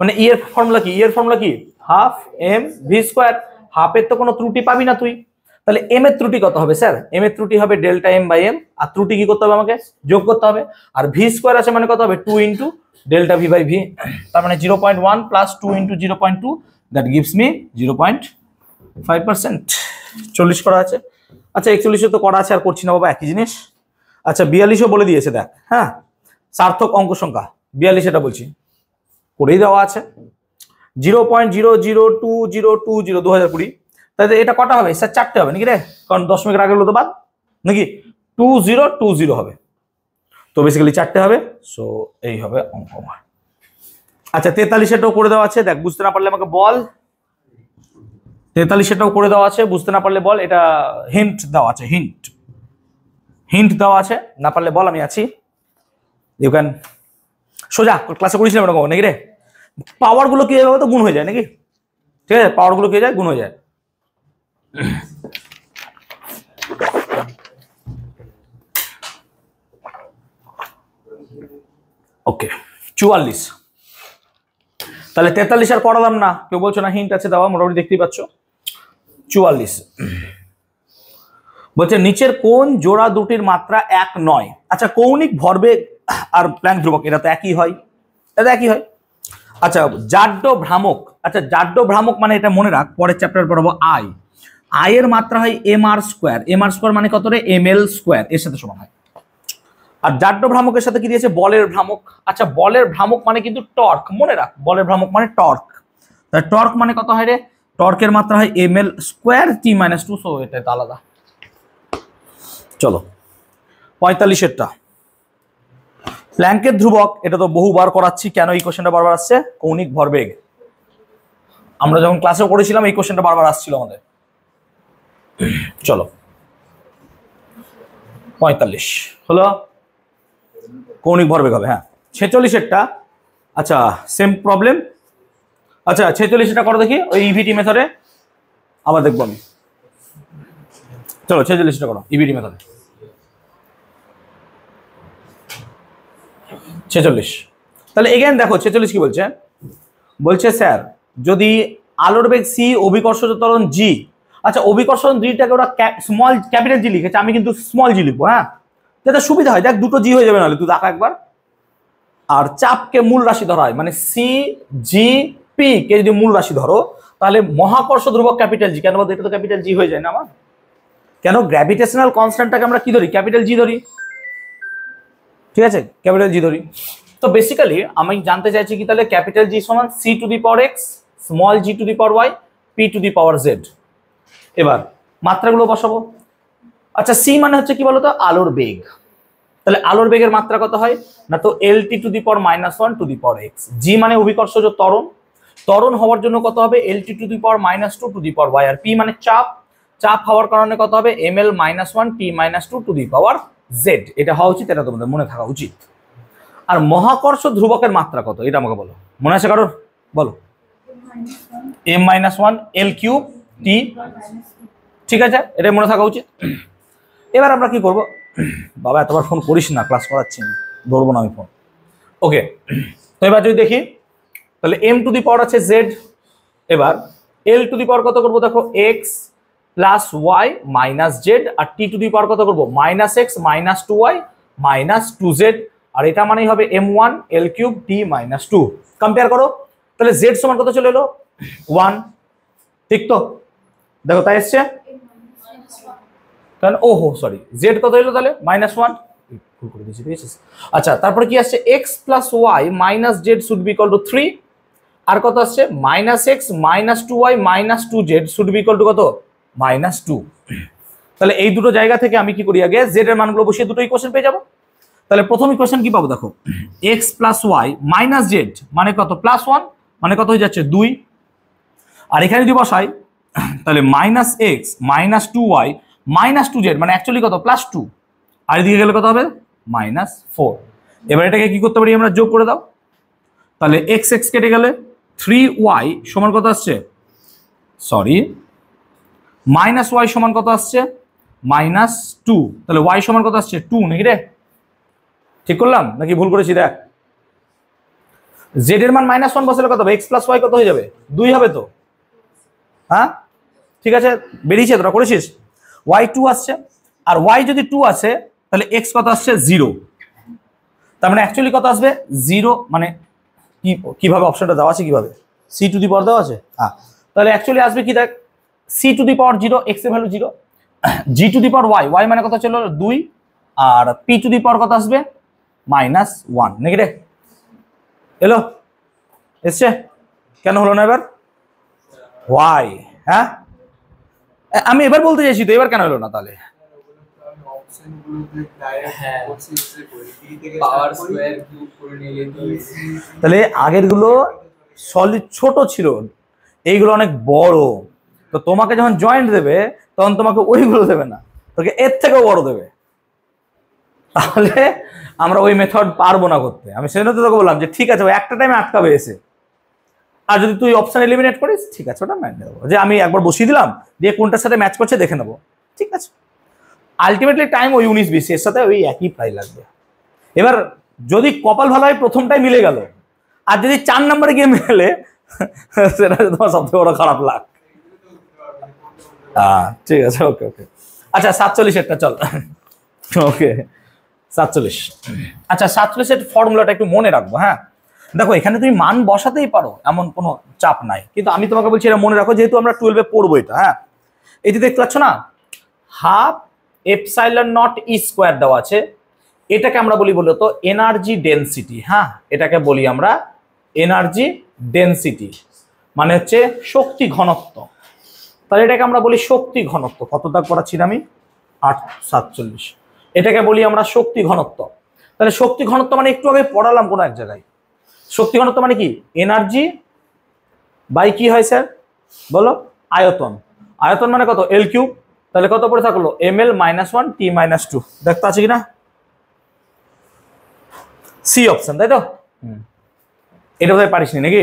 মানে ই এর ফর্মুলা কি, ই এর ফর্মুলা কি হাফ এম ভি স্কোয়ার। হাফের তো কোনো ত্রুটি পাবি না তুই, তাহলে এম এর ত্রুটি কত হবে স্যার, এম এর ত্রুটি হবে ডেল্টা এম বাই এম, আর ত্রুটি কি করতে হবে আমাকে যোগ করতে হবে, আর ভি স্কোয়ার আছে মানে কত হবে 2 into delta V by v, তার মানে 0.1 plus 2 into 0.2 that gives me 0.5%। 40 করা আছে। আচ্ছা 41 তো করা আছে, আর করছি না বাবা, একই জিনিস। আচ্ছা 42ও বলে দিয়েছে দেখ, হ্যাঁ সার্থক অঙ্ক সংখ্যা 42, এটা বলছি করেই দেওয়া আছে 0.002020 2020। তাহলে এটা কটা হবে স্যার, 4টে হবে নাকি রে, কারণ দশমিকের আগে হলো তো বাদ নাকি, 2020 হবে, তো বেসিক্যালি 4টে হবে। সো এই হবে অঙ্ক আমার। আচ্ছা 43টাও করে দেওয়া আছে, দেখ বুঝতে না পারলে আমাকে বল। 43টাও করে দেওয়া আছে, বুঝতে না পারলে বল, এটা হিন্ট দেওয়া আছে, হিন্ট দেওয়া আছে, না পারলে বল, আমি আছি। ইউ ক্যান সোজা ক্লাসে করেছিলাম এরকম নাকি রে, পাওয়ার গুলো কি হবে তো গুণ হয়ে যায় নাকি, ঠিক আছে, পাওয়ার গুলো কি হয়ে যায় গুণ হয়ে যায়। ওকে 44, তাহলে 43 আর পড়ালাম না, কেউ বলছো না হিন্ট আছে দেওয়া, মোটামুটি দেখতেই পাচ্ছ। 44 বলছে নিচের কোন জোড়া দুটির মাত্রা এক নয়। আচ্ছা কৌণিক ভরবেগ আর প্ল্যাঙ্ক ধ্রুবক এটা তো একই হয়, এটা একই হয়। আচ্ছা জাড্য ভ্রামক, আচ্ছা জাড্য ভ্রামক মানে এটা মনে রাখ, পরের চ্যাপ্টার পড়াবো। আই এর মাত্রা হয় M R square, M R square মানে কত রে এম এল স্কোয়ার, এর সাথে সমান হয়। আর জাড্য ভ্রামকের সাথে কি দিয়েছে বলের ভ্রামক। আচ্ছা বলের ভ্রামক মানে কিন্তু টর্ক, মনে রাখ বলের ভ্রামক মানে টর্ক, তাহলে টর্ক মানে কত হয় রে, টর্কের মাত্রা হয় এম এল স্কোয়ার টি মাইনাস 2, সো এটা আলাদা। চলো 45এরটা প্ল্যাঙ্কের ধ্রুবক, এটা তো বহুবার করাচ্ছি, কেন এই কোশ্চেনটা বারবার আসছে, কৌণিক ভরবেগ, আমরা যখন ক্লাসেও করেছিলাম এই কোশ্চেনটা বারবার আসছিল আমাদের। চলো 45 হলো কৌণিক ভরবেগ হবে, হ্যাঁ। 46এরটা আচ্ছা সেম প্রবলেম। আচ্ছা 46এটা করো দেখি, ওই ইভিটি মেথডে আবার দেখবো আমি। চলো 46টা করো ইভিটি মেথডে। 46, তাহলে এগেন দেখো 46 কি বলছে, বলছে স্যার যদি আলোর বেগ সি, অভিকর্ষজ ত্বরণ জি, আচ্ছা অভিকর্ষণ জিটাকে ওরা স্মল ক্যাপিটাল জি লিখেছে, আমি কিন্তু স্মল জি লিখবো, হ্যাঁ যাতে সুবিধা হয়, দেখ দুটো জি হয়ে যাবে, নাহলে তুই দেখা একবার। আর চাপকে মূল রাশি ধরা হয়, মানে সি জি পি কে যদি মূল রাশি ধরো, তাহলে মহাকর্ষ ধ্রুবক ক্যাপিটাল জি, কেন বলতো এটা তো ক্যাপিটাল জি হয়ে যায় না আমার, কেন গ্র্যাভিটেশনাল কনস্ট্যান্টটাকে আমরা কি ধরি, ক্যাপিটাল জি ধরি, ঠিক আছে ক্যাপিটাল জি ধরি। তো বেসিক্যালি আমি জানতে চাইছি কি, তাহলে ক্যাপিটাল জি সমান c to the power x, small g to the power y, p to the power z. এবার মাত্রাগুলো বসাবো। আচ্ছা সি মানে হচ্ছে কি বলতো আলোর বেগ, তাহলে আলোর বেগের মাত্রা কত হয় না, তো L T to the power -1 to the power X. G মানে অভিকর্ষজ ত্বরণ, ত্বরণ হওয়ার জন্য কত হবে L T to the power -2 to the power Y. আর পি মানে চাপ, চাপ হওয়ার কারণে কত হবে M L -1 T -2 to the power Z. এটা হওয়া উচিত, এটা তোমাদের মনে থাকা উচিত। আর মহাকর্ষ ধ্রুবকের মাত্রা কত এটা আমাকে বলো, মনে আছে কারোর, বলো। m-1 এল কিউব টি, ঠিক আছে এটা মনে থাকা উচিত। এবার আমরা কি করব, বাবা এতবার ফোন করিস না, ক্লাস করাচ্ছি না, ধরবো না আমি ফোন। ওকে তো এবার যদি দেখি, তাহলে এম টু দি পাওয়ার আছে জেড, এবার এল টু দি পাওয়ার কত করবো দেখো X plus Y minus Z, আর টি টু দি পাওয়ার কত করবো -x -2y -2z, আর এটা মানেই হবে m1 এল কিউব টি -2। কম্পেয়ার করো, তাহলে জেড সমান কত চলে এলো 1, ঠিক তো দেখো তাই এসছে, কারণ ওহো সরি জেড কত এলো তাহলে -1, আচ্ছা তারপরে কি আসছে x plus Y minus z should be equal to 3, আর কত আসছে -x -2y -2z should be equal to কত -2। তাহলে এই দুটো জায়গা থেকে আমি কি করি আগে জেড এর মানগুলো বসিয়ে দুটো ইকুয়েশন পেয়ে যাব। তাহলে প্রথম ইকুয়েশন কি পাবো দেখো x plus Y minus z মানে কত +1 মানে কত হয়ে যাচ্ছে 2, আর এখানে যদি বসাই তাহলে -x -2y -2z মানে অ্যাকচুয়ালি কত +2, আর এদিকে গেলে কত হবে -4। এবার এটাকে কি করতে পারি আমরা যোগ করে দাও, তাহলে x কেটে গেলে 3y সমান কত আসছে, সরি মাইনাস ওয়াই সমান কত আসছে, -2। তাহলে y সমান কত আসছে 2 নাকি রে? ঠিক করলাম নাকি ভুল করেছি? দেখ z এর মান -1 বসালে কত হবে, x + y কত হয়ে যাবে, 2 হবে তো। হ্যাঁ ঠিক আছে, বেরিয়েছে, তোরা করেছিস। y 2 আসছে, আর y যদি 2 আসে তাহলে x কত আসছে 0। তার মানে অ্যাকচুয়ালি কত আসবে 0, মানে কিভাবে অপশনটা দেওয়া আছে, কিভাবে c টু দি পাওয়ার দেওয়া আছে। হ্যাঁ তাহলে অ্যাকচুয়ালি আসবে কি, দেখ c to the power 0, x এর value 0, g to the power y মানে কত ছিল 2, আর p টু দি পাওয়ার কত আসবে -1 নাকি রে? এলো, এসছে, কেন হলো না এবার y? হ্যাঁ আমি এবার বলতে চাইছি তো, এবার কেন হলো না তাহলে? তাহলে আগের গুলো সলিড ছোট ছিল, এইগুলো অনেক বড়, তো তোমাকে যখন জয়েন্ট দেবে তখন তোমাকে ওইগুলো দেবে না, তোকে এর থেকেও বড় দেবে। তাহলে আমরা ওই মেথড পারবো না করতে। আমি সেজন্য তো তোকে বললাম যে ঠিক আছে, ওই একটা টাইমে আটকাবে এসে, আর যদি তুই অপশন এলিমিনেট করিস ঠিক আছে, ওটা মেনে নেবো, যে আমি একবার বসিয়ে দিলাম, দিয়ে কোনটার সাথে ম্যাচ করছে দেখে নেবো, ঠিক আছে। আলটিমেটলি টাইম ওই 19-20 এর সাথে ওই একই প্রায় লাগবে। এবার যদি কপাল ভালো হয় প্রথমটাই মিলে গেল, আর যদি 4 নম্বরে গিয়ে মেলে সেটা তোমার সবথেকে বড় খারাপ লাগ। ঠিক আছে, ওকে ওকে। আচ্ছা 47 এরটা চল, ওকে 47। আচ্ছা 47 এর ফর্মুলাটা একটু মনে রাখবো। হ্যাঁ দেখো এখানে তুমি মান বসাতেই পারো, এমন কোনো চাপ নাই, কিন্তু আমি তোমাকে বলছি এটা মনে রাখো, যেহেতু আমরা 12-এ পড়বো এটা। হ্যাঁ এই যে দেখতে পাচ্ছ না, ½ ε0 e² দেওয়া আছে, এটাকে আমরা বলি বলতো এনার্জি ডেনসিটি। হ্যাঁ এটাকে বলি আমরা এনার্জি ডেনসিটি, মানে হচ্ছে শক্তি ঘনত্ব। তাহলে এটাকে আমরা বলি শক্তি ঘনত্ব। কত দাগ করাচ্ছি আমি, 847। এটাকে বলি আমরা শক্তি ঘনত্ব। তাহলে শক্তি ঘনত্ব মানে একটু আগে পড়ালাম কোনো এক জায়গায়, শক্তি ঘনত্ব মানে কি, এনার্জি বাই কি হয় স্যার বলো, আয়তন। আয়তন মানে কত, L3। তাহলে কত পড়ে থাকলো, ml -1 t - 2। দেখতে আছে কিনা, সি অপশন, তাই তো? এটা বোধহয় পারিস নি নাকি?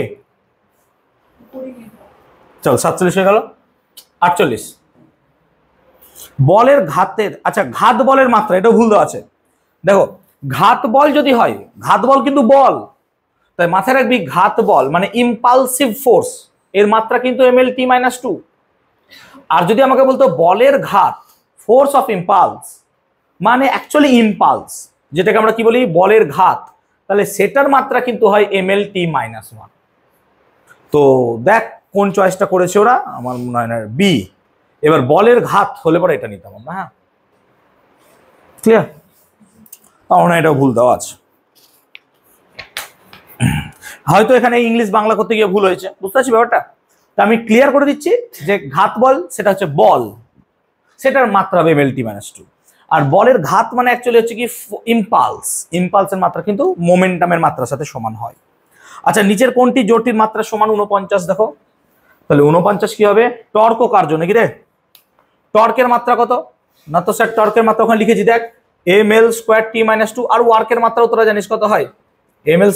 চল 47 হয়ে গেল। 48 বলের ঘাতের, আচ্ছা ঘাত বলের মাত্রা, এটাও ভুল দেওয়া আছে। দেখো ঘাত বল যদি হয়, ঘাত বল কিন্তু বল, তাই মাথায় রাখবি ঘাত বল মানে ইম্পালসিভ ফোর্স, এর মাত্রা কিন্তু ml t - 2। আর যদি আমাকে বলতো বলের ঘাত, ফোর্স অফ ইম্পালস মানে অ্যাকচুয়ালি ইম্পালস, যেটাকে আমরা কি বলি বলের ঘাত, তাহলে সেটার মাত্রা কিন্তু হয় ml t - 1। তো দেখ কোন চয়েসটা করেছে ওরা, আমার মনে হয় না বি। এবার বলের ঘাত হলে পরে এটা নিতাম আমরা। হ্যাঁ ক্লিয়ার? আমার না এটাও ভুল দেওয়া আছে, হয়তো এখানে ইংলিশ বাংলা করতে গিয়ে ভুল হয়েছে, বুঝতে পারছি ব্যাপারটা। তা আমি ক্লিয়ার করে দিচ্ছি যে ঘাত বল সেটা হচ্ছে বল, সেটার মাত্রা হবে ml t - 2। আর বলের ঘাত মানে অ্যাকচুয়ালি হচ্ছে কি ইম্পালস, ইম্পালসের মাত্রা কিন্তু মোমেন্টামের মাত্রার সাথে সমান হয়। আচ্ছা নিচের কোনটি জোরটির মাত্রা সমান 49? দেখো তাহলে 49 কি হবে, টর্ক ও কার্য নাকি রে? টর্কের মাত্রা কত না, তো স্যার টর্কের মাত্রা ওখানে লিখেছি, দেখ ml² t - 2। আর ওয়ার্কের মাত্রাও তোরা জানিস কত হয়, ml²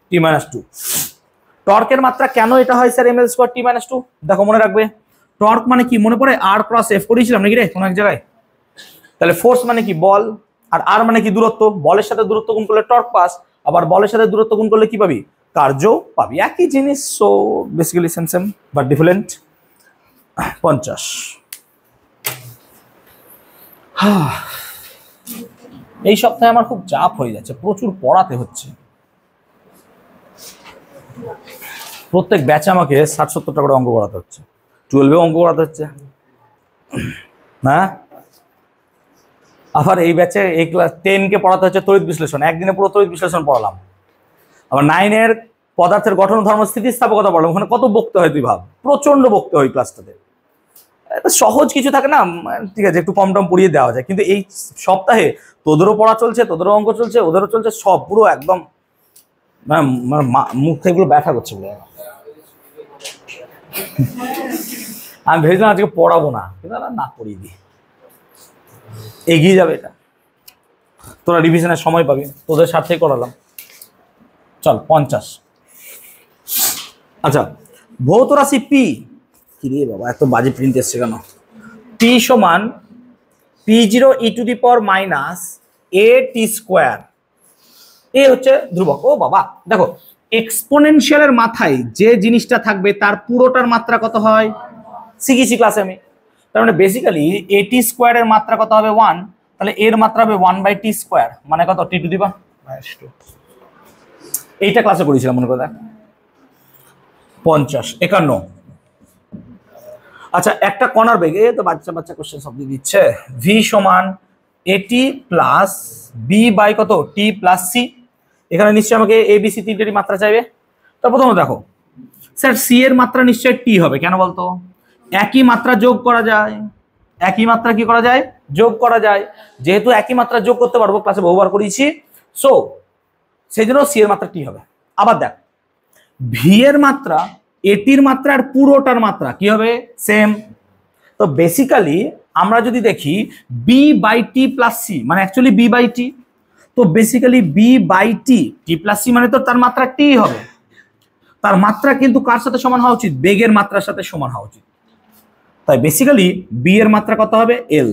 t - 2। টর্কের মাত্রা কেন এটা হয় স্যার ml² t - 2? দেখো মনে রাখবে, টর্ক মানে কি মনে পড়ে, r × f করেছিলাম নাকি রে কোন এক জায়গায়। তাহলে ফোর্স মানে কি বল, আর আর মানে কি দূরত্ব, বলের সাথে দূরত্ব গুণ করলে টর্ক পাস, আবার বলের সাথে দূরত্ব গুণ করলে কি পাবি, কার্য পাবি, একই জিনিস। So basically same same but different. 50। এই সপ্তাহে আমার খুব চাপ হয়ে যাচ্ছে, প্রচুর পড়াতে হচ্ছে। প্রত্যেক ব্যাচে আমাকে 60-70টা করে অঙ্ক করাতে হচ্ছে, 12-এও অঙ্ক করাতে হচ্ছে। হ্যাঁ আবার এই ব্যাচে এই ক্লাস 10-কে পড়াতে হচ্ছে তড়িৎ বিশ্লেষণ, একদিনে পুরো তড়িৎ বিশ্লেষণ পড়ালাম। আবার 9-এর পদার্থের গঠন ধর্ম স্থিতিস্থাপকতা পড়লাম, ওখানে কত বকতে হয় তুই ভাব, প্রচন্ড বকতে হয় ক্লাসটাতে। সহজ কিছু থাকে না, ঠিক আছে একটু কম টম পড়িয়ে দেওয়া যায়, কিন্তু এই সপ্তাহে তোদেরও পড়া চলছে, তোদেরও অঙ্ক চলছে, ওদেরও চলছে, সব পুরো একদম মুখ থেকে এগুলো ব্যথা করছে বলে আমি ভেবেছিলাম আজকে পড়াবো না, কিন্তু না পড়িয়ে দিই, এগিয়ে যাবে এটা, তোরা রিভিশনের সময় পাবি, তোদের সাথেই করালাম। চল 50। আচ্ছা, ভৌত রাশি পি, কি রে বাবা এত বাজে প্রিন্ট এসছে কেন? পি সমান P0 e to the power minus a t square. A হচ্ছে ধ্রুবক। ও বাবা দেখো, এক্সপোনেনশিয়ালের মাথায় যে জিনিসটা থাকবে তার পুরোটার মাত্রা কত হয় শিখেছি ক্লাসে আমি। তার মানে বেসিক্যালি a t স্কোয়ারের মাত্রা কত হবে 1, তাহলে এর মাত্রা হবে 1/t স্কোয়ার, মানে কত t টু দি পাওয়ার -2। এইটা ক্লাসে পড়েছিলাম মনে করে দেখ, 50 51। আচ্ছা, একটা কণার বেগ, এই তো বাচ্চা বাচ্চা কোশ্চেন সব দিয়ে দিচ্ছে। v সমান at প্লাস b বাই কত t প্লাস c। এখানে নিশ্চয়ই আমাকে a b c তিনটেরই মাত্রা চাইবে। তো প্রথমে দেখো স্যার c এর মাত্রা নিশ্চয়ই t হবে, কেন বলতো? একই মাত্রা যোগ করা যায়, একই মাত্রা কি করা যায় যোগ করা যায়, যেহেতু একই মাত্রা যোগ করতে পারবো, ক্লাসে বহুবার করেছি, সো সেই জন্য c এর মাত্রা t হবে। আবার দেখ v এর মাত্রা এটির মাত্রা আর পুরোটার মাত্রা কি হবে সেম। তো বেসিক্যালি আমরা যদি দেখি b by t plus c মানে অ্যাকচুয়ালি b বাই টি, তো basically b by t t plus c মানে তো তার মাত্রা t হবে। তার মাত্রা কিন্তু কার সাথে সমান হওয়া উচিত? বেগের মাত্রার সাথে সমান হওয়া উচিত। তাই বেসিক্যালি b এর মাত্রা কত হবে l,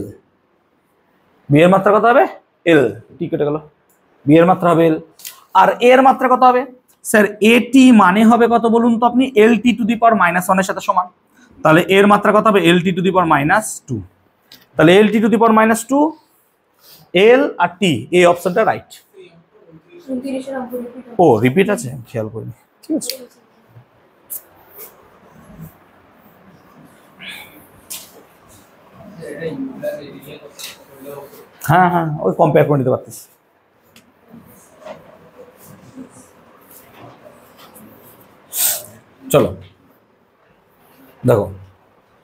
b এর মাত্রা কত হবে l, টি কেটে গেল, b এর মাত্রা হবে l। আর a এর মাত্রা কত হবে স্যার? at মানে হবে কত বলুন তো আপনি? lt টু দি পাওয়ার -1 এর সাথে সমান। তাহলে এর মাত্রা কত হবে? lt to the power -2। তাহলে lt to the power -2, l আর t, এই অপশনটা রাইট। ও রিপিট আছে, খেয়াল করিনি, ঠিক আছে। হ্যাঁ হ্যাঁ, ওই কম্পেয়ার করে নিতে পারতিস। চলো দেখো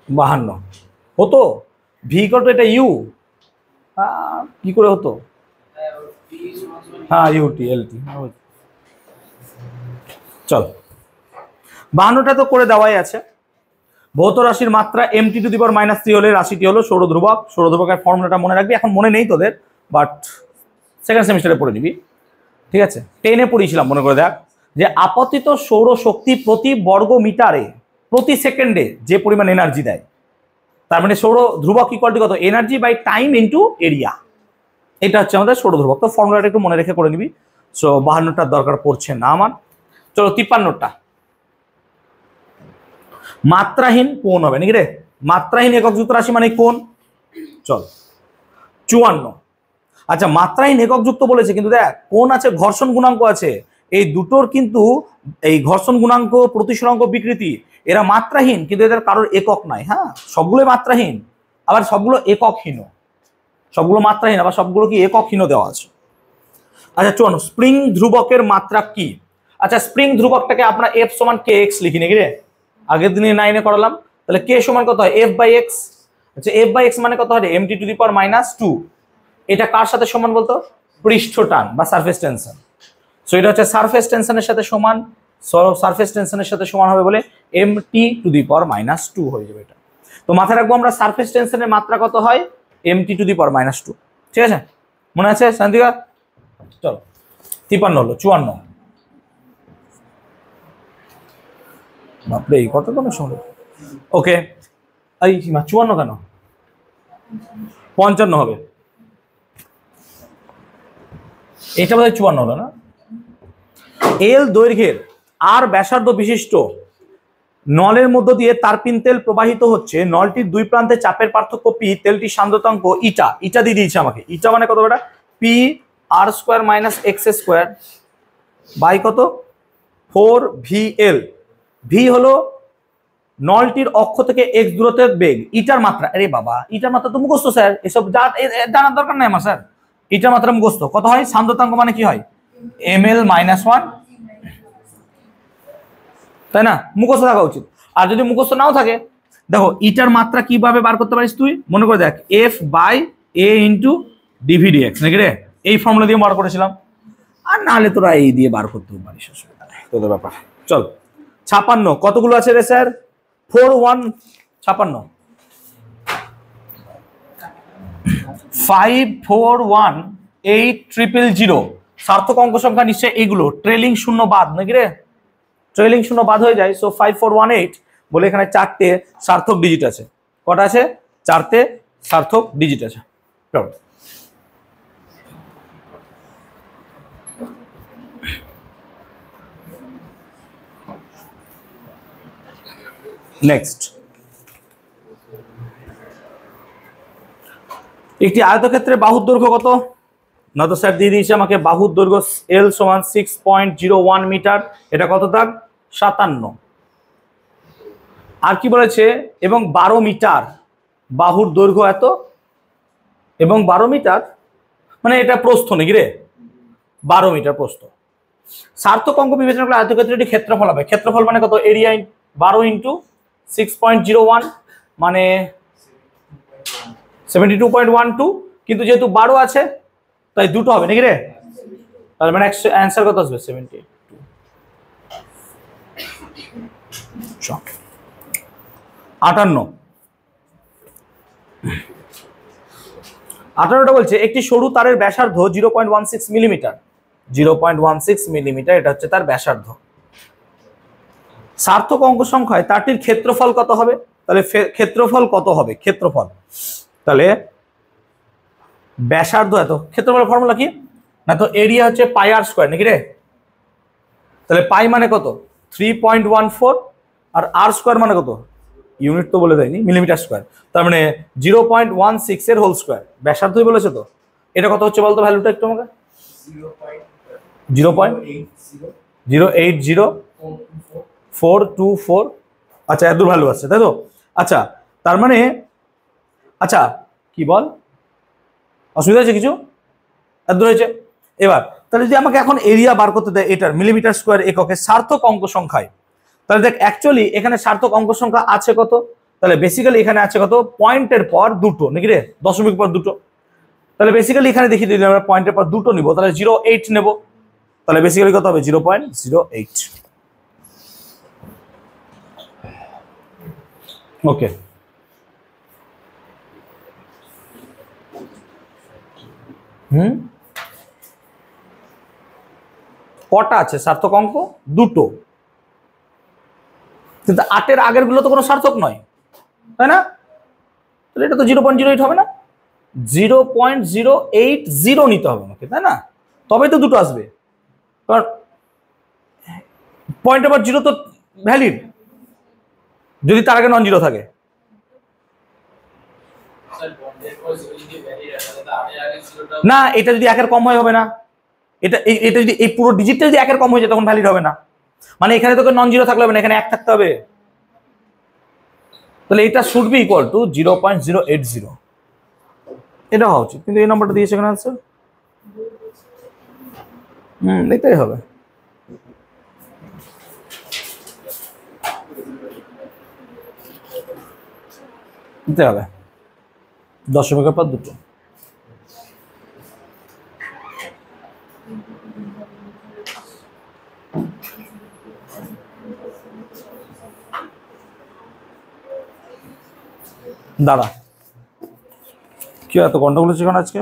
52 হতো ভি কত, এটা ইউ কি করে হতো? হ্যাঁ ইউটি এলটি। চল 52টা তো করে দেওয়াই আছে। ভৌত রাশির মাত্রা mt টু দি পাওয়ার -3 হলে রাশিটি হলো সৌর ধ্রুবক। সৌর ধ্রুবকের ফর্মুলাটা মনে রাখবি, এখন মনে নেই তোদের, বাট সেকেন্ড সেমিস্টারে পড়ে নিবি, ঠিক আছে। 10-এ পড়িয়েছিলাম মনে করে দেখ, যে আপতিত সৌর শক্তি প্রতি বর্গ মিটারে প্রতি সেকেন্ডে যে পরিমাণ এনার্জি দেয়, তার মানে সৌর ধ্রুবক ইকুয়াল টু কত? Energy by time into area. এটা হচ্ছে আমাদের সৌর ধ্রুবক। তো ফর্মুলাটা একটু মনে রেখে করে নিবি। সো 52টার দরকার পড়ছে না আমার। চলো 53টা, মাত্রাহীন কোণ হবে নাকি রে? মাত্রাহীন এককযুক্ত রাশি মানে কোণ। চল 54। আচ্ছা মাত্রাহীন এককযুক্ত বলেছে, কিন্তু দেখ কোণ আছে, ঘর্ষণ গুণাঙ্ক আছে, এই দুটোর কিন্তু এই ঘর্ষণ গুণাঙ্ক প্রতিসরাঙ্ক বিকৃতি এরা মাত্রাহীন, কিন্তু এদের কারোর একক নাই। হ্যাঁ সবগুলো মাত্রাহীন, আবার সবগুলো এককহীন, সবগুলো মাত্রাহীন আবার সবগুলো কি এককহীন দেওয়া আছে। আচ্ছা 54 স্প্রিং ধ্রুবকের মাত্রা কি? আচ্ছা স্প্রিং ধ্রুবকটাকে আমরা f সমান kx লিখি নাকি রে? আগের দিনে 9-এ করালাম। তাহলে k সমান কত হয়? f by x। আচ্ছা f বাই x মানে কত হয়? mt to the power -2। এটা কার সাথে সমান বলতো? পৃষ্ঠ টান বা সারফেস টেনশন। সো এটা হচ্ছে সারফেস টেনশনের সাথে সমান, সারফেস টেনশনের সাথে সমান হবে বলে mt টু দি পাওয়ার -2 হয়ে যাবে এটা। তো মাথায় রাখবো আমরা সারফেস টেনশনের মাত্রা কত হয়? mt টু দি পাওয়ার -2, ঠিক আছে? মনে আছে শান্তিকা? চলো 53 হলো। 54 বাপরে কত কম সময়। ওকে এই 54 কেন? 55 হবে, এটা বোধহয় 54 হলো না? এল দৈর্ঘ্যের আর ব্যাসার্ধ বিশিষ্ট নলের মধ্য দিয়ে তারপিন তেল প্রবাহিত হচ্ছে। নলটির দুই প্রান্তে চাপের পার্থক্য পি, তেলটির সান্দ্রতাঙ্ক ইটা। ইটা দিয়ে দিয়েছে আমাকে। ইটা মানে কত বেটা? P r square minus x square by কত 4VL। ভি হলো নলটির অক্ষ থেকে এক্স দূরত্বের বেগ। ইটার মাত্রা, আরে বাবা ইটার মাত্রা তো মুখস্থ স্যার, এসব জানার দরকার নাই আমার স্যার। ইটার মাত্রা মুখস্থ। কত হয়? সান্দ্রতাঙ্ক মানে কি হয়? ml-1, তাই না? মুখস্থ থাকা উচিত। আর যদি মুখস্থ নাও থাকে, দেখো ইটার মাত্রা কিভাবে বার করতে পারিস তুই? মনে করে দেখ, f by a into dvdx নাকি রে? এই ফর্মুলা দিয়ে বার করেছিলাম। আর নাহলে তোরা এই দিয়ে বার করতে পারিস, অসুবিধা নেই, তোদের ব্যাপার। চল 56 কতগুলো আছে রে স্যার? 4156 541800। সার্থক অঙ্ক সংখ্যা নিশ্চয় এইগুলো, ট্রেলিং শূন্য বাদ নাকি রে? ট্রেলিং শূন্য বাদ হয়ে যায়, সো 5418 বলে এখানে 4টে সার্থক ডিজিট আছে। কটা আছে? 4টে সার্থক ডিজিট আছে। নেক্সট, একটি আয়তক্ষেত্রে বাহুর দৈর্ঘ্য কত? না তো স্যার দিয়ে দিয়েছে আমাকে বাহুর দৈর্ঘ্য L সমান 6.01 মিটার। এটা কত দাগ? 57। আর কি বলেছে? এবং 12 মিটার বাহুর দৈর্ঘ্য এত, এবং 12 মিটার মানে এটা প্রস্থ নাকি রে? 12 মিটার প্রস্থ। সার্থক অঙ্ক বিবেচনা করলে আয়তক্ষেত্রের ক্ষেত্রফল হবে। ক্ষেত্রফল মানে কত? এরিয়া 12 ইন্টু 6.01 মানে 72.12, কিন্তু যেহেতু 12 আছে তাই দুটো হবে নাকি রে? তাহলে মানে অ্যান্সার কত আসবে? 72। 58টা বলছে একটি সরু তারের ব্যাসার্ধ 0.16 মিলিমিটার। 0.16 মিলিমিটার এটা হচ্ছে তার ব্যাসার্ধ। সার্থক অঙ্ক সংখ্যায় তারটির ক্ষেত্রফল কত হবে? তাহলে ক্ষেত্রফল কত হবে? ক্ষেত্রফল, তাহলে ব্যাসার্ধ এত, ক্ষেত্রফলের ফর্মুলা কি? না তো এরিয়া হচ্ছে পাই আর স্কয়ার নাকি রে? তাহলে পাই মানে কত? 3.14, আর আর স্কয়ার মানে কত? ইউনিট তো বলে দেয়নি, মিলিমিটার স্কয়ার। তার মানে 0.16 এর হোল স্কয়ার। ব্যাসার্ধই বলেছে তো। এটা কত হচ্ছে বলতো ভ্যালুটা একটু আমাকে? 0.080424। আচ্ছা এত ভ্যালু আছে তাই তো? আচ্ছা তার মানে, আচ্ছা কি বল, অসুবিধা আছে কিছু? এত হয়েছে। এবার তাহলে যদি আমাকে এখন এরিয়া বার করতে দেয় এটার মিলিমিটার স্কয়ার এককে সার্থক অঙ্ক সংখ্যায়, তাহলে দেখ অ্যাকচুয়ালি এখানে সার্থক অঙ্ক সংখ্যা আছে কত? তাহলে বেসিক্যালি এখানে আছে কত? পয়েন্টের পর দুটো নাকি রে? দশমিক পর দুটো। তাহলে বেসিক্যালি এখানে দেখি যদি আমরা পয়েন্টের পর দুটো নিব তাহলে 0.8 নেব। তাহলে বেসিক্যালি কত হবে? 0.08। ওকে, কটা আছে সার্থক অঙ্ক? দুটো। কিন্তু 8-এর আগের গুলো তো কোনো সার্থক নয়, তাই না? তাহলে এটা তো 0.08 হবে না? 0.080 নিতে হবে আমাকে, তাই না? তবে তো দুটো আসবে, কারণ পয়েন্ট নাম্বার 0 তো ভ্যালিড যদি তার আগে নন জিরো থাকে। না, এটা যদি একের কম হয় হবে না। এটা যদি এই পুরো ডিজিটটা যদি একের কম হয়ে যায় তখন ভ্যালিড হবে না। মানে এখানে তোকে নন জিরো থাকলে হবে না, এখানে এক থাকতে হবে। তাহলে এটা শুড বি ইকুয়াল টু 0.080। এটা হওয়া উচিত, কিন্তু এই নম্বরটা দিয়েছে এখানে আনসার। এটাই হবে। দিতে হবে দশমিকের পর দুটো। দাঁড়া, কি এত গন্ডগোল হচ্ছে কেন আজকে?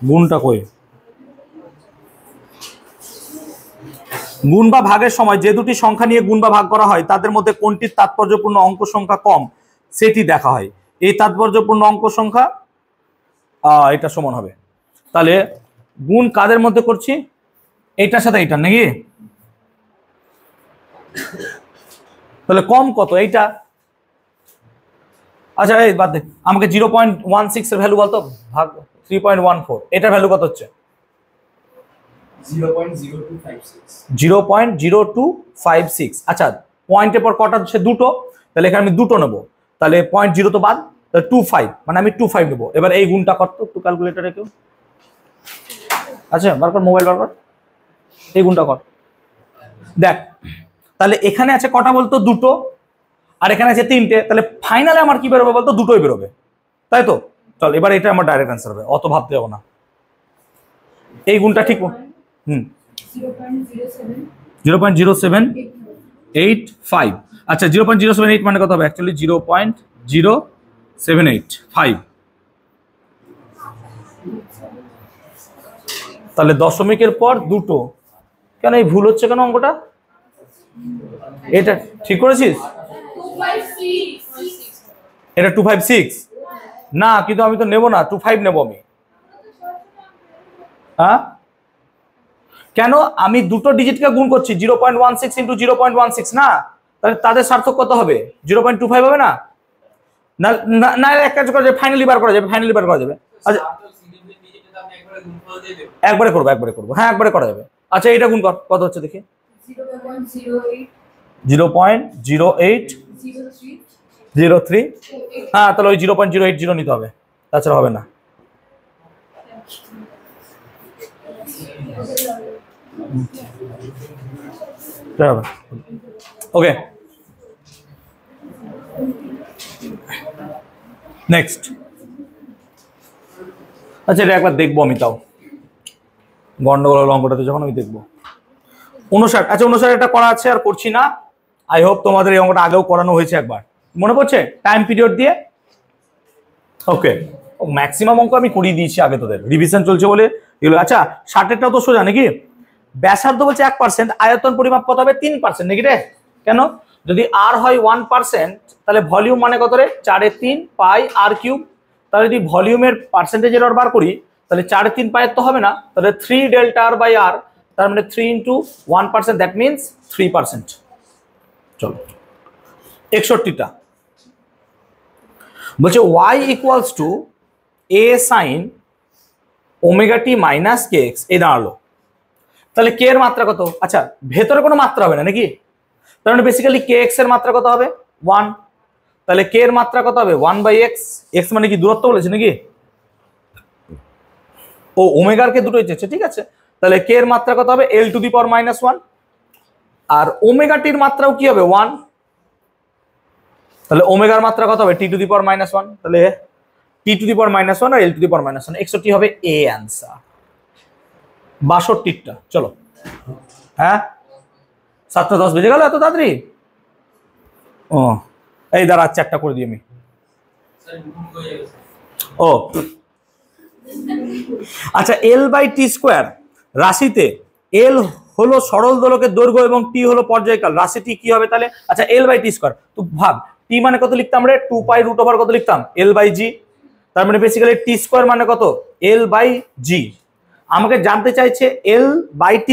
গুণটা কই? গুণ বা ভাগের সময় যে দুটি সংখ্যা নিয়ে গুণ বা ভাগ করা হয় তাদের মধ্যে কোনটির তাৎপর্যপূর্ণ অঙ্ক সংখ্যা কম সেটি দেখা হয়। এই তাৎপর্যপূর্ণ অঙ্ক সংখ্যা এটা সমান হবে। তাহলে গুণ কাদের মধ্যে করছি? এইটার সাথে এইটার নাকি? তাহলে কম কত? এইটা। আচ্ছা এই বাদ দে, আমাকে 0.16 এর ভ্যালু বলতো, ভাগ 3.14, এটার ভ্যালু কত হচ্ছে? 0.0256। আচ্ছা পয়েন্টের পর কটা হচ্ছে? দুটো। তাহলে এখানে আমি দুটো নেবো, তাহলে 0.0 তো বাদ, তাহলে 25 মানে আমি 25 নেবো। এবার এই গুণটা করতো একটু ক্যালকুলেটরে কেউ। আচ্ছা বার কর, মোবাইল বার কর, এই গুণটা কর। দেখ তাহলে এখানে আছে কটা বলতো? দুটো, আর এখানে আছে তিনটে। তাহলে ফাইনালে আমার কি বেরোবে বলতো? দুটোই বেরোবে, তাই তো? চল এবার এটা আমার ডাইরেক্ট অ্যান্সার হবে, অত ভাবতে যাবো না। এই গুণটা ঠিক 0.0785। আচ্ছা 0.078 মানে কত হবে? অ্যাকচুয়ালি 0.0785। তাহলে দশমিকের পর দুটো। কেন এই ভুল হচ্ছে কেন অঙ্কটা? এটা ঠিক করেছিস? এটা 256 না, কিন্তু আমি তো নেব না, 25 নেব আমি। হ্যাঁ কেন? আমি দুটো ডিজিটকে গুণ করছি, 0.16 ইন্টু 0.16 না, তাহলে তাদের সার্থক কত হবে? 0.25 হবে না? না না, এক কাজ করা যাবে, ফাইনালি বার করা যাবে, ফাইনালি বার করা যাবে। আচ্ছা একবারে করবো, হ্যাঁ একবারে করা যাবে। আচ্ছা এটা গুণ কর, কত হচ্ছে দেখি। 0.0803। হ্যাঁ তাহলে ওই 0.080 নিতে হবে, তাছাড়া হবে না। Okay next. আচ্ছা এটা একবার দেখবো আমি, তাও গন্ডগোল অঙ্কটাতে যখন আমি দেখবো। 59, আচ্ছা 59 এটা করা আছে আর করছি না। আই হোপ তোমাদের এই অঙ্কটা আগেও করানো হয়েছে একবার, মনে পড়ছে টাইম পিরিয়ড দিয়ে। ওকে ম্যাক্সিমাম অঙ্ক আমি করিয়ে দিয়েছি আগে, তোদের রিভিশন চলছে বলে এগুলো। আচ্ছা 60-এরটাও তো সোজা নাকি? ব্যাসার্ধ বলছে 1%, আয়তন পরিমাপ কত হবে? 3% নাকি রে? কেন? যদি আর হয় 1% তাহলে ভলিউম মানে কত রে? 4/3 পাই আর কিউব। তাহলে যদি ভলিউমের পার্সেন্টেজ এরর বার করি তাহলে 4/3 পাইয়ের তো হবে না, তাহলে 3 ডেল্টা আর বাই আর, তার মানে 3 ইন্টু 1%, দ্যাট মিনস 3%। চলো 61টা বলছে y equals to a sine omega t minus K x, এই দাঁড়ালো। তাহলে কে এর মাত্রা কত? আচ্ছা ভেতরে কোনো মাত্রা হবে না নাকি? তার মানে বেসিক্যালি কে এক্স এর মাত্রা কত হবে? 1। তাহলে কে এর মাত্রা কত হবে? 1/x। এক্স মানে কি দূরত্ব বলেছে নাকি? ও ওমেগার কে দুটোই চেয়েছে, ঠিক আছে। তাহলে কে এর মাত্রা কত হবে? l⁻⁻1। আর ওমেগা টির মাত্রাও কি হবে? 1। তাহলে ওমেগার মাত্রা কত হবে? t⁻⁻1। তাহলে t⁻⁻1 আর l⁻⁻1, 61 হবে এ অ্যান্সার। 62টা চলো। হ্যাঁ 7:10 বেজে গেল এত তাড়াতাড়ি? ও এই দাঁড়া, চারটা করে দিই আমি। ও আচ্ছা l/t² রাশিতে l হলো সরল দোলকের দৈর্ঘ্য এবং t হলো পর্যায়কাল, রাশিটি কি হবে তাহলে? আচ্ছা l/t², তো ভাব t মানে কত লিখতাম রে? 2π√, কত লিখতাম? l/g। তার মানে বেসিক্যালি t² মানে কত? l/g। আমাকে জানতে চাইছে l/t²।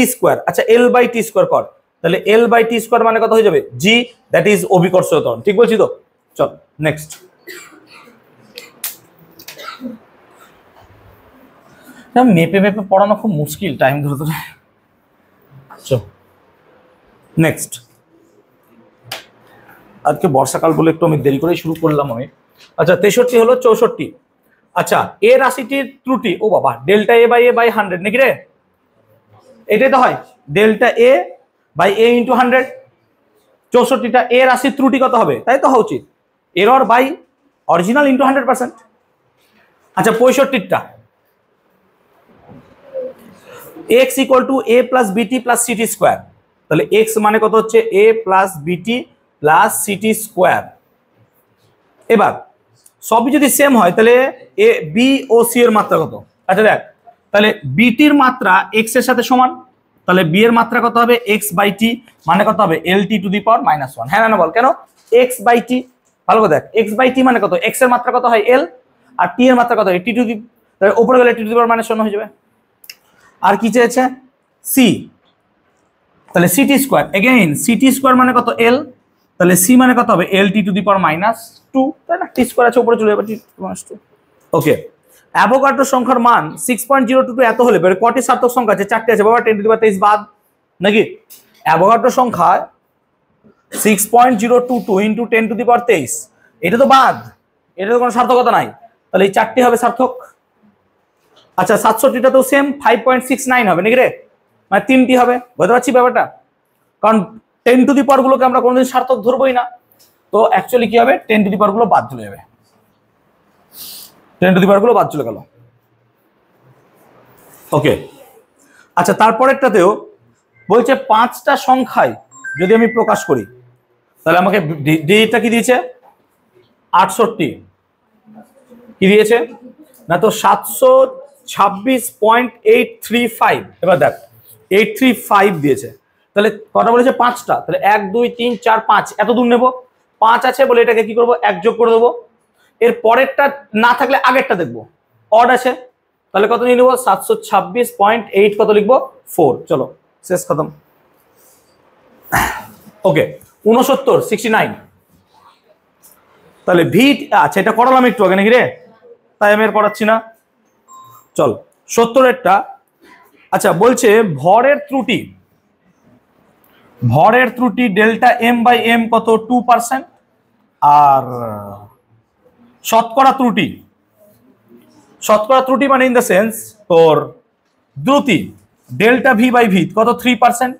আচ্ছা l/t² কর, তাহলে l/t² মানে কত হয়ে যাবে? g, দ্যাট ইজ অভিকর্ষীয় ত্বরণ। ঠিক বলছি তো? চল নেক্সট। মেপে মেপে পড়ানো খুব মুশকিল, টাইম ধরে ধরে। চল নেক্সট। আজকে বর্ষাকাল বলে একটু আমি দেরি করেই শুরু করলাম আমি। আচ্ছা 63 হলো 64। আচ্ছা এ রাশিটির ত্রুটি, ও বাবা, ডেল্টা a/a/100 নাকি রে? এটাই তো হয়, ডেল্টা a/a × 100। 64টা এ রাশির ত্রুটি কত হবে? তাই তো হওয়া উচিত, এরর বাই অরিজিনাল ইন্টু 100%। আচ্ছা 65টা x equal to a plus বিটি প্লাস সিটি স্কোয়ার। তাহলে x মানে কত হচ্ছে? a প্লাস বিটি প্লাস সিটি স্কোয়ার। এবার সবই যদি সেম হয় তাহলে এ বি ও সি এর মাত্রা কত? আচ্ছা দেখ, তাহলে বিটির মাত্রা x এর সাথে সমান, তাহলে বি এর মাত্রা কত হবে? x/t, মানে কত হবে? lt⁻⁻1। হ্যাঁ না বল, কেন x/t? ভালো করে দেখ, x/t মানে কত? x এর মাত্রা কত হয়? l, আর t এর মাত্রা কত হয়? t টু দি, তাহলে উপরে গেলে t⁻⁻1 হয়ে যাবে। আর কি চেয়েছে? সি, তাহলে city square, again city square মানে কত? l, তাহলে সি মানে কত হবে? lt⁻⁻2, তাই না? টি স্কোয়ার আছে উপরে চলে যাবে t⁻2। ওকে অ্যাভোগাড্রো সংখ্যার মান 6.022 এত হলে কটি সার্থক সংখ্যা আছে? 4টি আছে বাবা, 10⁻23 বাদ নাকি? অ্যাভোগাড্রো সংখ্যা 6.022 ইন্টু 10⁻23, এটা তো বাদ, এটা তো কোনো সার্থকতা নাই, তাহলে এই 4টি হবে সার্থক। আচ্ছা 67টা তো সেম, 5.69 হবে নাকি রে? মানে 3টি হবে। বুঝতে পারছি ব্যাপারটা? কারণ 10⁻⁻ গুলোকে আমরা কোনোদিন সার্থক ধরবই না, তো অ্যাকচুয়ালি কি হবে? 10⁻⁻ গুলো বাদ চলে যাবে, 10⁻⁻ গুলো বাদ চলে গেল। ওকে আচ্ছা তারপরেরটাতেও বলছে 5টা সংখ্যায় যদি আমি প্রকাশ করি তাহলে আমাকে ডিজিটটা কি দিয়েছে? 68। কি দিয়েছে না? তো 726.835। এবার দেখ 835 দিয়েছে, তাহলে কটা বলেছে 5টা, তাহলে 1 2 3 4 5 এত দূর নেব, 5 আছে বলে এটাকে কি করব 1 যোগ করে দেবো, এর পরেরটা না থাকলে আগেরটা দেখবো, অড আছে তাহলে কত নিয়ে নেবো 726.8 কত লিখবো 4, চলো শেষ খতম। ওকে 69 তাহলে ভি, আচ্ছা এটা করালাম একটু আগে নাকি রে, তাই আমি আর করাচ্ছি না, চল 70-এরটা। আচ্ছা বলছে ভরের ত্রুটি ডেল্টা এম বাই এম কত 2%, আর শতকরা ত্রুটি মানে ইন দ্য সেন্স তোর দ্রুতি ডেল্টা ভি বাই ভি কত 3%,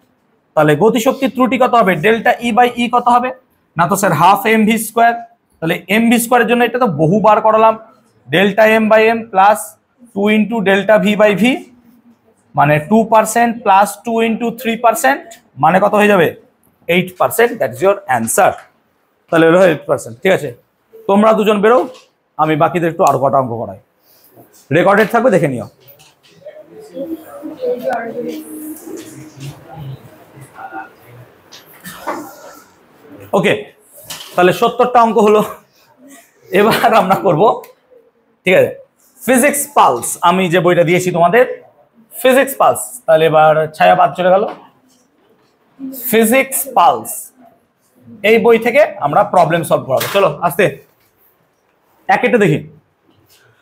তাহলে গতিশক্তির ত্রুটি কত হবে ডেল্টা ই বাই ই কত হবে না তো sir half m v square, তাহলে এম ভি স্কোয়ারের জন্য এটা তো বহুবার করালাম, delta m by m plus 2 into delta V by v মানে 2% প্লাস 2 ইন্টু 3% মানে কত হয়ে যাবে 8%, দ্যাট ইজ ইয়োর অ্যান্সার। তাহলে হলো 8%, ঠিক আছে তোমরা দুজন বেরো, আমি বাকিদের একটু আরো কটা অঙ্ক করাই, রেকর্ডেড থাকবে দেখে নিও। ওকে তাহলে 70টা অঙ্ক হলো, এবার আমরা করব ঠিক আছে ফিজিক্স পালস, আমি যে বইটা দিয়েছি তোমাদের ফিজিক্স পালস, তাহলে এবার ছায়া বাদ চলে গেল, ফিজিক্স পালস এই বই থেকে আমরা প্রবলেম সলভ করাবো। চলো আস্তে এক একটা দেখি,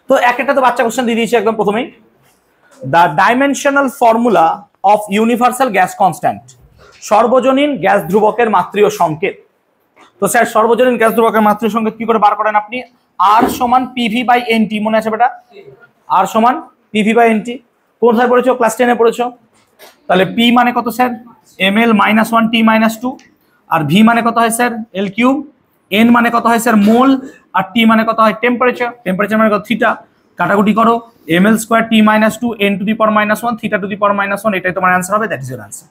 তো এক একটা তো বাচ্চা কোশ্চেন দিয়ে দিয়েছি একদম প্রথমেই, the dimensional formula of universal gas constant, সর্বজনীন গ্যাস ধ্রুবকের মাত্রীয় সংকেত। তো স্যার সর্বজনীন গ্যাস ধ্রুবকের মাত্রীয় সংকেত কি করে বার করেন আপনি, আর সমান পিভি বাই এনটি, মনে আছে বেটা আর সমান পিভি বাই এনটি, কোথায় পড়েছো ক্লাস 10-এ পড়েছো, তাহলে পি মানে কত স্যার এম এল মাইনাস 1 টি মাইনাস 2, আর ভি মানে কত হয় স্যার এল কিউব, এন মানে কত হয় স্যার মোল, আর টি মানে কত হয় টেম্পারেচার মানে কত থিটা, কাটাকুটি করো m L square T minus 2 n to the power minus 1 theta to the power minus 1, এটাই তোমার অ্যান্সার হবে, that is your answer.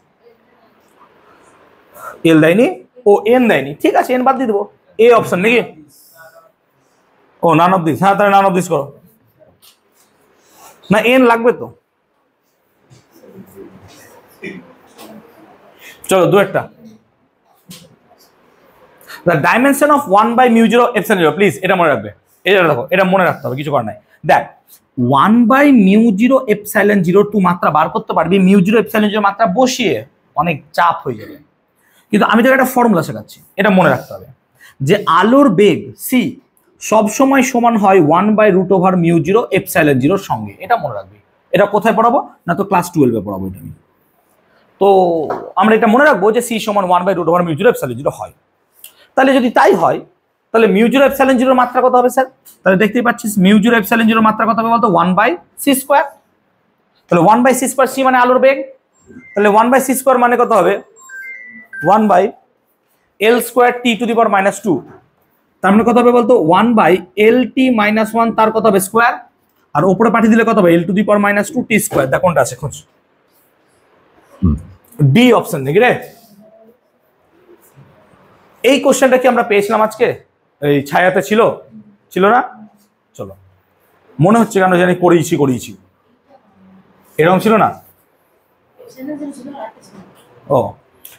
L দেয়নি ও এন দেয়নি, ঠিক আছে এন বাদ দিয়ে দেবো, এ অপশন নাকি, ও নান অফ দিস, হ্যাঁ তাহলে নান অফ দিস করো, না এন লাগবে তো, চলো দু একটা, the dimension of 1 by mu zero epsilon zero, please এটা মনে রাখবে, এটা দেখো এটা মনে রাখতে হবে কিছু করার নাই, দেখ 1 by mu zero epsilon zero to মাত্রা বার করতে পারবি, মিউ জিরো এপসাইলন জিরো মাত্রা বসিয়ে অনেক চাপ হয়ে যাবে, কিন্তু আমি তোকে একটা ফর্মুলা শেখাচ্ছি, এটা মনে রাখতে হবে যে আলোর বেগ সি সবসময় সমান হয় 1 by root over mu zero epsilon জিরোর সঙ্গে, এটা মনে রাখবি। এটা কোথায় পড়াবো না তো ক্লাস 12-এ পড়াবো এটা আমি, তো আমরা এটা মনে রাখবো যে সি সমান 1 by root over mu zero epsilon zero হয়, তাহলে যদি তাই হয় তাহলে মিউ জিরো এপসাইলন জিরোর মাত্রা কত হবে স্যার, তাহলে দেখতেই পাচ্ছিস মিউ জিরো এপসাইলন জিরোর মাত্রা কত হবে বলতো 1 বাই সি স্কোয়ার, তাহলে 1 বাই সি স্কোয়ার, সি মানে আলোর বেগ, তাহলে 1 বাই সি স্কোয়ার মানে কত হবে 1 by l square t to the power minus 2, তার মানে কত হবে বলতো 1 বাই এল টি মাইনাস 1 তার কত হবে স্কোয়ার, আর উপরে পাঠিয়ে দিলে কত হবে L to the power minus 2 T square, দেখ কোনটা আছে খোঁজ, ডি অপশন নাকি রে। এই কোশ্চেনটা কি আমরা পেয়েছিলাম আজকে, এই ছায়াতে ছিল না, চলো মনে হচ্ছে কেন জানি করিয়েছি এরকম ছিল না, ও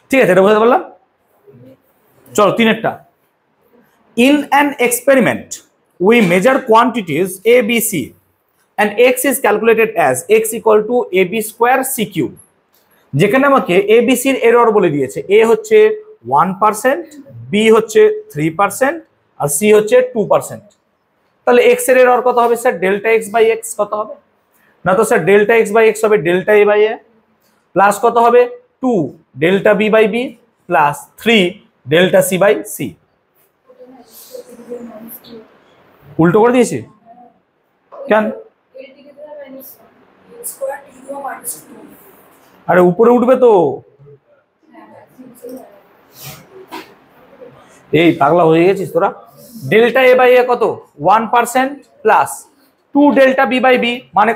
ঠিক আছে এটা বুঝতে পারলাম। চলো তিনেরটা, in an experiment we measure quantities A B C and X is calculated as X equal to A B square C cube, যেখানে আমাকে এবিসির এরর বলে দিয়েছে, এ হচ্ছে 1%, বি হচ্ছে 3%, আর সি হচ্ছে 2%, তাহলে এক্স এর এরর কত হবে sir delta X by X কত হবে না তো sir delta X by X হবে delta A by A, plus কত হবে 2 delta B by B plus 3 delta C by C, উল্টো করে দিয়েছি কেন, আরে উপরে উঠবে তো, এই পাগলা হয়ে গেছিস তোরা, ডেল্টা এ বাই এ কত 1% plus 2 delta B by b মানে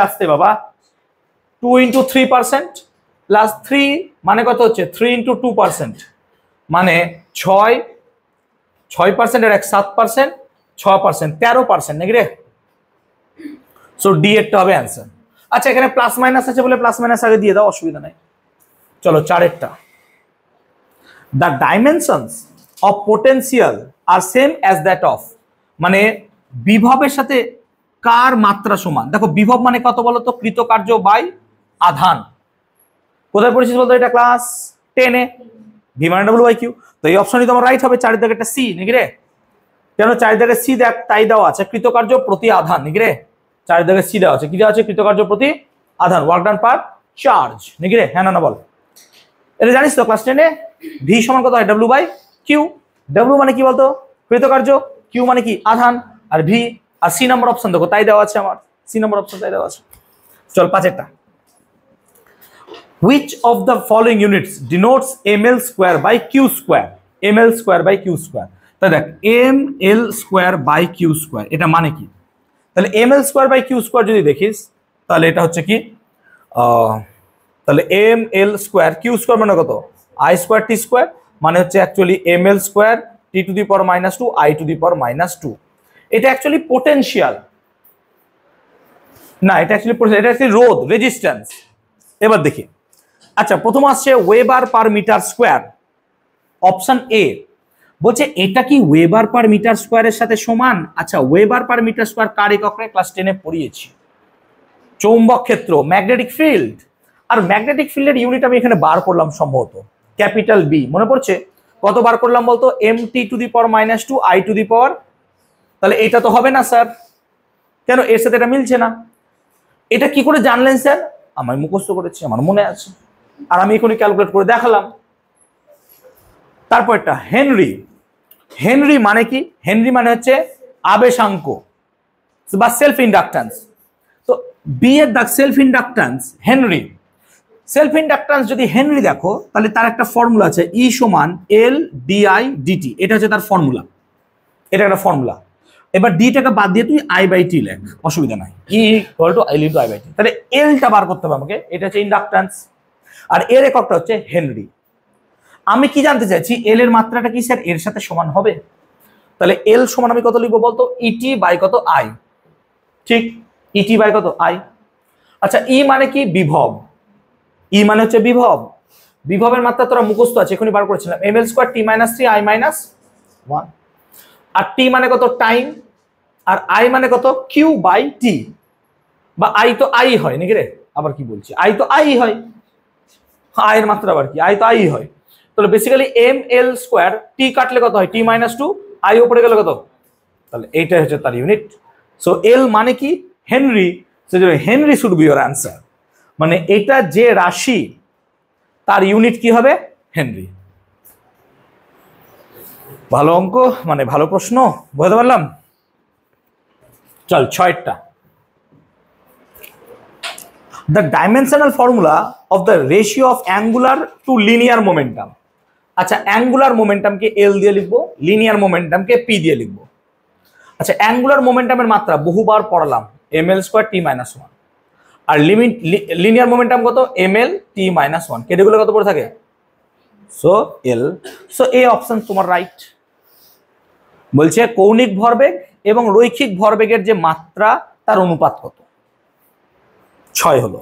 আসতে বাবা 2 ইন্টু 3% প্লাস 3 মানে কত হচ্ছে 3 ইন্টু 2% মানে 6% আর 7%, 6% 13% নাকি রে, সো ডি এরটা হবে অ্যান্সার। আচ্ছা এখানে প্লাস মাইনাস আছে বলে প্লাস মাইনাস আগে দিয়ে দাও, অসুবিধা নাই। চলো চারেরটা, the dimensions of potential are same as that of, মানে বিভবের সাথে কার মাত্রা সমান। দেখো বিভব মানে কত বলো তো, কৃতকার্য বাই আধান। কোথায় পড়েছিস বলতো এটা? ক্লাস 10 এ। ভি মানে ডব্লিউ বাই কিউ। তো এই অপশনই তোমার রাইট হবে, চারিদিকে একটা সি নাকি রে? কেন চারিদিকে সি দেখ, তাই দেওয়া আছে কৃতকার্য প্রতি আধান নাকি রে? চারিদিকে সি দেওয়া আছে, কি দেওয়া আছে? কৃতকার্য প্রতি আধান, ওয়ার্ক ডান পার চার্জ নাকি রে? হ্যাঁ না বল। এটা জানিস তো ক্লাস 10 এ ভি সমান কত হয়? W by Q. ডব্লিউ মানে কি বলতো? কৃতকার্য, কিউ মানে কি? আধান, আর ভি আর সি নম্বর অপশন দেখো তাই দেওয়া আছে, আমার সি নম্বর অপশন তাই দেওয়া আছে। চল 5 Which of the following units denotes ml square by q square? ml square by q square, তাই দেখ ml square by q square এটা মানে কি? তাহলে ml square by q square যদি দেখিস তাহলে এটা হচ্ছে কি, তাহলে ml square q square মানে কত? I square t square, মানে হচ্ছে actually ml square t to the power -2 I to the power -2। এটা অ্যাকচুয়ালি পোটেনশিয়াল না, এটা অ্যাকচুয়ালি রোধ, রেজিস্ট্যান্স। এবার দেখি, আচ্ছা প্রথম আসছে weber per meter square, option A বলছে এটা কি ওয়েবার পার মিটার স্কোয়ারের সাথে সমান? আচ্ছা ওয়েবার পার মিটার স্কোয়ার কার একক রে? ক্লাস 10 এ পড়িয়েছি, চৌম্বক ক্ষেত্র, ম্যাগনেটিক ফিল্ড। আর ম্যাগনেটিক ফিল্ডের ইউনিট আমি এখানে বার করলাম সম্ভবত ক্যাপিটাল বি, মনে পড়ছে? কত বার করলাম বলতো? mt to the power -2 I to the power, তাহলে এটা তো হবে না স্যার, কেন? এর সাথে এটা মিলছে না। এটা কি করে জানলেন স্যার? আমি মুখস্থ করেছি, আমার মনে আছে, আর আমি এখনই ক্যালকুলেট করে দেখালাম। তারপর একটা হেনরি। হেনরি মানে কি? হেনরি মানে হচ্ছে আবেশাঙ্ক বা সেলফ ইন্ডাকট্যান্স। তো বি এর দাগ self inductance, Henry. Self inductance যদি হেনরি দেখো তাহলে তার একটা ফর্মুলা আছে, ই সমান এল ডিআই ডিটি, এটা হচ্ছে তার ফর্মুলা, এটা একটা ফর্মুলা। এবার ডিটাকে বাদ দিয়ে তুই আই বাই টি লেখ, অসুবিধা নাই, E equal to L into I by T. তাহলে এলটা বার করতে হবে আমাকে, এটা হচ্ছে ইন্ডাকট্যান্স, আর এর এককটা হচ্ছে হেনরি। আমি কি জানতে চাইছি, এল এর মাত্রাটা কি স্যার এর সাথে সমান হবে? তাহলে এল সমান আমি কত লিখবো বলতো? ইটি বাই কত? আই। ঠিক, ইটি বাই কত? আই। আচ্ছা ই মানে কি? বিভব। ই মানে হচ্ছে বিভব। বিভবের মাত্রা তোরা মুখস্থ আছে, এখনই বার করেছিলাম, ml স্কয়ার t - 3 I - 1। আর টি মানে কত? টাইম। আর আই মানে কত? কিউ বাই টি, বা আই তো আই হয় নাকি রে? আবার কি বলছি, আই তো আই হয়, আই এর মাত্রা আবার কি? আই তো আই হয়। তাহলে বেসিক্যালি ml স্কয়ার টি কাটলে কত হয়? t - 2, আই উপরে গেলে কত? তাহলে এইটা হচ্ছে তার ইউনিট। সো এল মানে কি? হেনরি। সেজন্য Henry should be your answer, মানে এটা যে রাশি তার ইউনিট কি হবে? হেনরি। ভালো অঙ্ক, মানে ভালো প্রশ্ন, বুঝতে পারলাম। চল 6টা। The dimensional formula of the ratio of angular to linear momentum। আচ্ছা অ্যাঙ্গুলার মোমেন্টামকে এল দিয়ে লিখবো, লিনিয়ার মোমেন্টামকে পি দিয়ে লিখবো। আচ্ছা অ্যাঙ্গুলার মোমেন্টামের মাত্রা বহুবার পড়ালাম, ml স্কয়ার t - 1। আর লিনিয়ার মোমেন্টাম কত? ml t - 1। কেটেগুলো কত পড়ে থাকে? সো এল। সো এই অপশন তোমার রাইট। বলছে কৌণিক ভরবেগ এবং রৈখিক ভরবেগের যে মাত্রা তার অনুপাত কত? 6 হলো।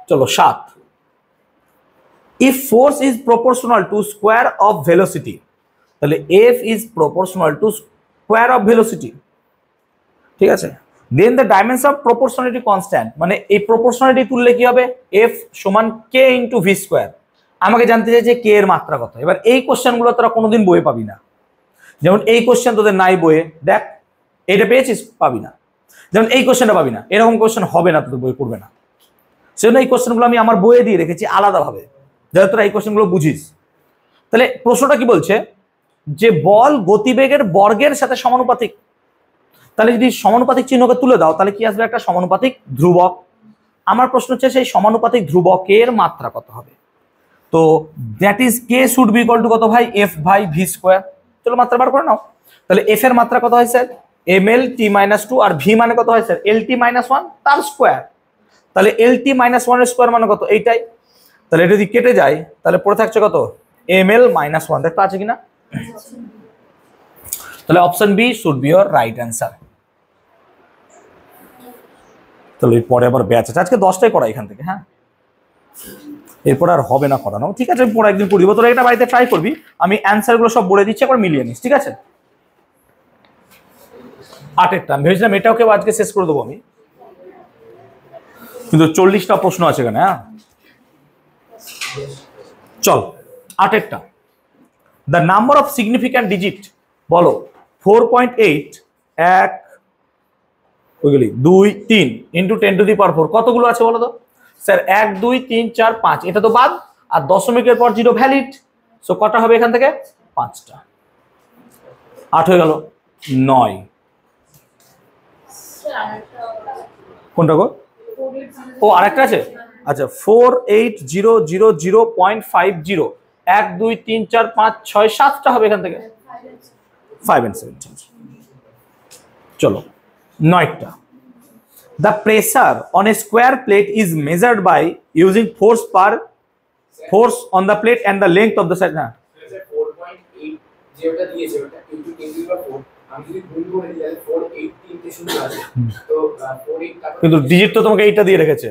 চলো 7। If force is proportional to square of velocity, তাহলে F is proportional to square of velocity, ঠিক আছে? Then the dimension of proportionality constant, মানে এই প্রপোর্শনালিটি তুললে কি হবে? এফ সমান কে ইন্টু ভি স্কোয়ার। আমাকে জানতে চাই যে কে এর মাত্রা কত। এবার এই কোশ্চেনগুলো তোরা কোনোদিন বইয়ে পাবি না, যেমন এই কোশ্চেন তোদের নাই বইয়ে, দেখ এটা পেয়েছিস? পাবি না। যেমন এই কোশ্চেনটা পাবি না, এরকম কোশ্চেন হবে না, তোদের বই পড়বে না। সেজন্য এই কোশ্চেনগুলো আমি আমার বইয়ে দিয়ে রেখেছি আলাদাভাবে, যাতে তোরা এই কোশ্চেনগুলো বুঝিস। তাহলে প্রশ্নটা কি বলছে? যে বল গতিবেগের বর্গের সাথে সমানুপাতিক। তাহলে যদি সমানুপাতিক চিহ্নকে তুলে দাও তাহলে কি আসবে? একটা সমানুপাতিক ধ্রুবক। আমার প্রশ্ন হচ্ছে সেই সমানুপাতিক ধ্রুবকের মাত্রা কত হবে? তো that is k should be equal to কত ভাই? F by v square. চলো মাত্রা বার করে নাও। তাহলে এফ এর মাত্রা কত হয় স্যার? ml t - 2, আর ভি মানে কত হয় স্যার? lt - 1 তার স্কোয়ার। তাহলে lt - 1 এর স্কোয়ার মানে কত? এইটাই। তাহলে এটা যদি কেটে যায় তাহলে পড়ে থাকছে কত? ml - 1। দেখতে আছে কিনা? তাহলে option b should be your right answer. তাহলে পরে আবার ব্যাচ আছে, আজকে 10টায় করা এখান থেকে। হ্যাঁ এরপর আর হবে না করানো, ঠিক আছে? আমি পরে একদিন করি, তোরা এটা বাড়িতে ট্রাই করবি। আমি অ্যান্সারগুলো সব বলে দিচ্ছি, একবার মিলিয়ে নিস, ঠিক আছে? 8-এরটা আমি ভেবেছিলাম এটাকে আজকে শেষ করে দেবো আমি, কিন্তু 40টা প্রশ্ন আছে এখানে। হ্যাঁ চল 8-এরটা। The number of significant digit বলো 4.8 1 ওইগুলি 2 3 ইন্টু 10⁴ কতগুলো আছে বলো তো? স্যার 1 2 3 4 5, এটা তো বাদ, আর দশমিকের পর 0 ভ্যালিড, সো কটা হবে এখান থেকে? 5টা। 8 হয়ে গেল। 9 কোনটা গো? ও আরেকটা আছে, আচ্ছা 480000.50 1 2 3 4 5 6 7টা হবে এখান থেকে, 5 and 7। চলো 9টা। The pressure on a square plate is measured by using force on the plate and the length of the side.
4.8 যেটা দিয়েছে ওটা কিন্তু 10⁴ আমি যদি ভুল করে দিই তাহলে 48 তিনটে শূন্য আছে, তো 48
কিন্তু ডিজিট তো তোমাকে এইটা দিয়ে রেখেছে,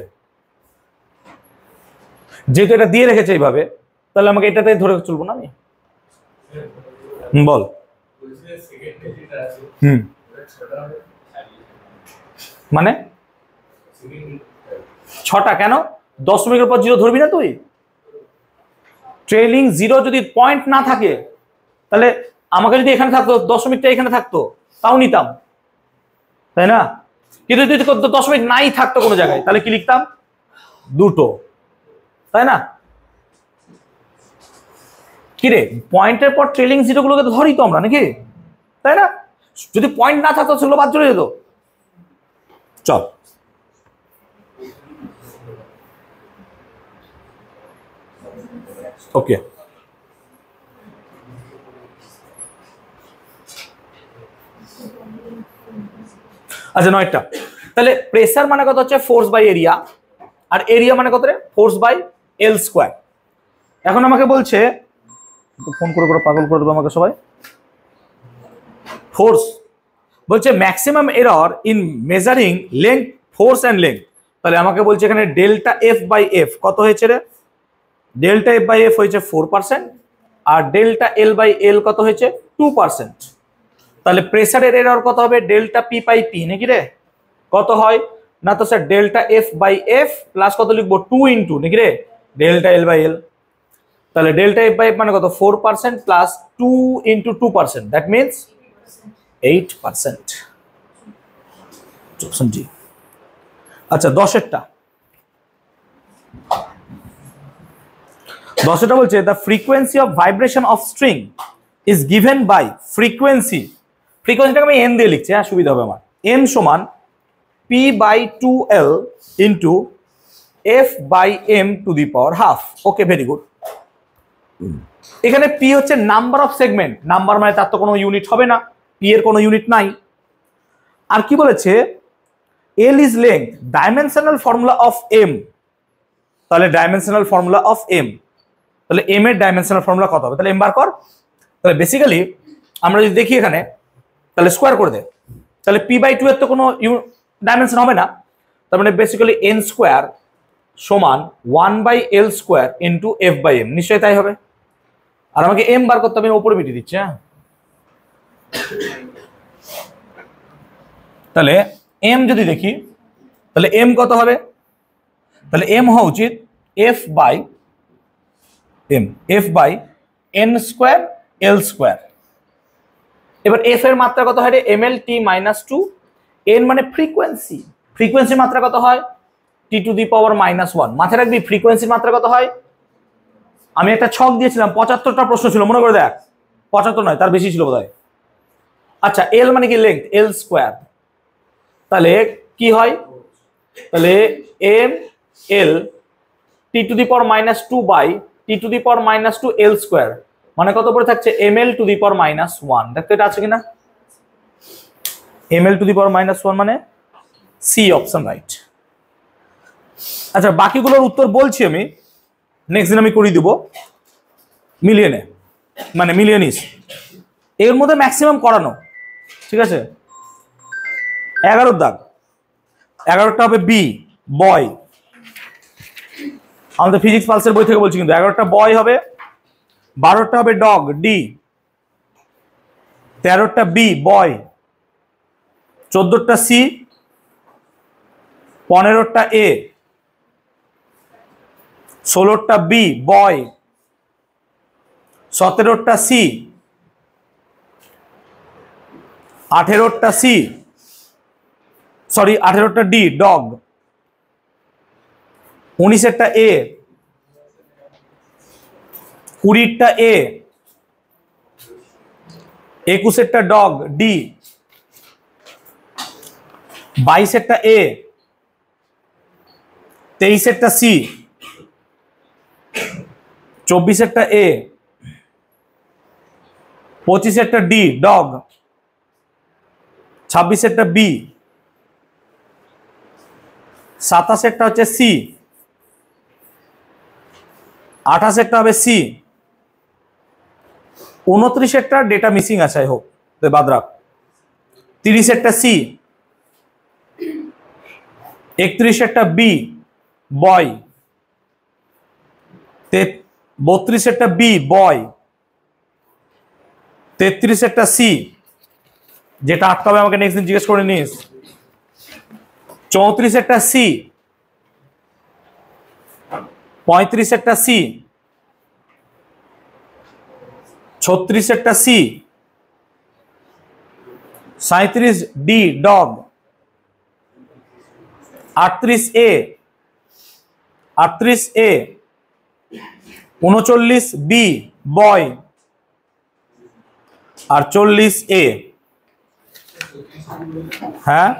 যেহেতু এটা দিয়ে রেখেছে এইভাবে, তাহলে আমাকে এটাতে ধরে চলবো না আমি? বল। মানে 6টা কেন? দশমিকের পর 0 ধরবি না তুই? ট্রেলিং 0 যদি পয়েন্ট না থাকে, তাহলে আমাকে যদি এখানে থাকতো, দশমিকটা এখানে থাকতো, তাও নিতাম, তাই না? কিন্তু যদি দশমিক নাই থাকতো কোনো জায়গায়, তাহলে কি লিখতাম? 2টো, তাই না? কিরে পয়েন্টের পর ট্রেলিং 0 গুলোকে তো ধরি তো আমরা নাকি, তাই না? যদি পয়েন্ট না থাকতো সেগুলো বাদ চলে যেত। চল ওকে, আচ্ছা 9টা। তাহলে প্রেসার মানে কত হচ্ছে? ফোর্স বাই এরিয়া, আর এরিয়া মানে কত রে? Force by l square. এখন আমাকে বলছে, ফোন করে করে পাগল করে দেবো আমাকে সবাই, ফোর্স বলছে maximum error in measuring length, force and length. তাহলে আমাকে বলছে এখানে ডেল্টা এফ বাই এফ কত হয়েছে রে? ডেল্টা এফ বাই এফ হয়েছে 4%, আর ডেল্টা এল বাই এল কত হয়েছে? 2%। তাহলে প্রেসারের এরর কত হবে? ডেল্টা পি বাই পি নাকি রে? কত হয় না তো sir delta f by f plus কত লিখবো? 2 ইন্টু নাকি রে ডেল্টা এল বাই এল। তাহলে ডেল্টা এফ বাই এফ মানে কত? 4% প্লাস 2 ইন্টু 2%, দ্যাট মিনস 8%। জি আচ্ছা 10-এরটা। 10-এরটা বলছে the frequency of vibration of string is given by frequency. ফ্রিকোয়েন্সিটাকে আমি এন দিয়ে লিখছি, হ্যাঁ সুবিধা হবে আমার। এন সমান p by 2L into f by m to the power half. Okay very good. এখানে পি হচ্ছে নাম্বার অফ সেগমেন্ট, নাম্বার মানে তার তো কোনো ইউনিট হবে না, পি এর কোনো ইউনিট নাই। আর কি বলেছে? L is length, dimensional formula of m. তাহলে ডাইমেনশনাল ফর্মুলা অফ এম, তাহলে এম এর ডাইমেনশনাল ফর্মুলা কত হবে? তাহলে এম বার কর। তাহলে বেসিক্যালি আমরা যদি দেখি এখানে, তাহলে স্কোয়ার করে দে, তাহলে পি বাই 2 এর তো কোনো ডাইমেনশন হবে না, তার মানে বেসিক্যালি এন স্কোয়ার সমান 1 by l square into f by m, নিশ্চয়ই তাই হবে। আর আমাকে এম বার করতে আমি উপরে মিটিয়ে দিচ্ছি। হ্যাঁ তাহলে এম যদি দেখি, তাহলে এম কত হবে? তাহলে এম হওয়া উচিত f by n square l square. এবার এফ এর মাত্রা কত হয় রে? এম এল টি মাইনাস 2। এন মানে ফ্রিকোয়েন্সি, ফ্রিকোয়েন্সির মাত্রা কত হয়? T to the power minus 1। মাথায় রাখবি ফ্রিকোয়েন্সির মাত্রা কত হয়? আমি একটা ছক দিয়েছিলাম, 75টা প্রশ্ন ছিল, মনে করে দেখ। 75 নয়, তার বেশি ছিল বোধহয়। আচ্ছা এল মানে কি? Length, l square. তাহলে কি হয়? তাহলে m l T to the power minus 2 by T to the power minus 2 l square, মানে কত পড়ে থাকছে? M L to the power minus 1। দেখতে এটা আছে কিনা? M L to the power minus 1 মানে সি অপশন, রাইট। আচ্ছা বাকিগুলোর উত্তর বলছি আমি, নেক্সট দিন আমি করে দিব, মিলিয়ে নে, মানে মিলিয়ে নিস। এর মধ্যে ম্যাক্সিমাম করানো, ঠিক আছে? 11 দাগ, 11টা হবে বি বয়। আমাদের ফিজিক্স পালসের বই থেকে বলছি কিন্তু 11টা বয় হবে, 12টা হবে ডগ ডি, 13টা বি বয়, 14টা সি, 15টা এ, 16টা বি বয়, 17টা সি, 18টা সি, সরি 18টা ডি ডগ, 19টা এ, 20টা এ, 21টা ডগ ডি, 22টা এ, 23টা সি, 24টা এ, 25টা ডি ডগ, 26টা বি, 27টা হচ্ছে সি, 28টা হবে সি, 29টা ডেটা মিসিং আছে হোক বাদ রাখ, 30টা সি, 31টা বি বয়, 32টা বি বয়, 33টা সি, যেটা আটকাবে আমাকে নেক্সট দিন জিজ্ঞেস করে নিস, 34টা সি, 35টা সি, 36টা C, 37 D dog, 38 A, 38 A, 39 B boy আর 40 এ। হ্যাঁ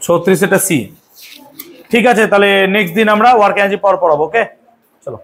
36 এটা সি। ঠিক আছে, তাহলে নেক্সট দিন আমরা ওয়ার্ক এনার্জি পাওয়ার পড়াবো। ওকে চলো।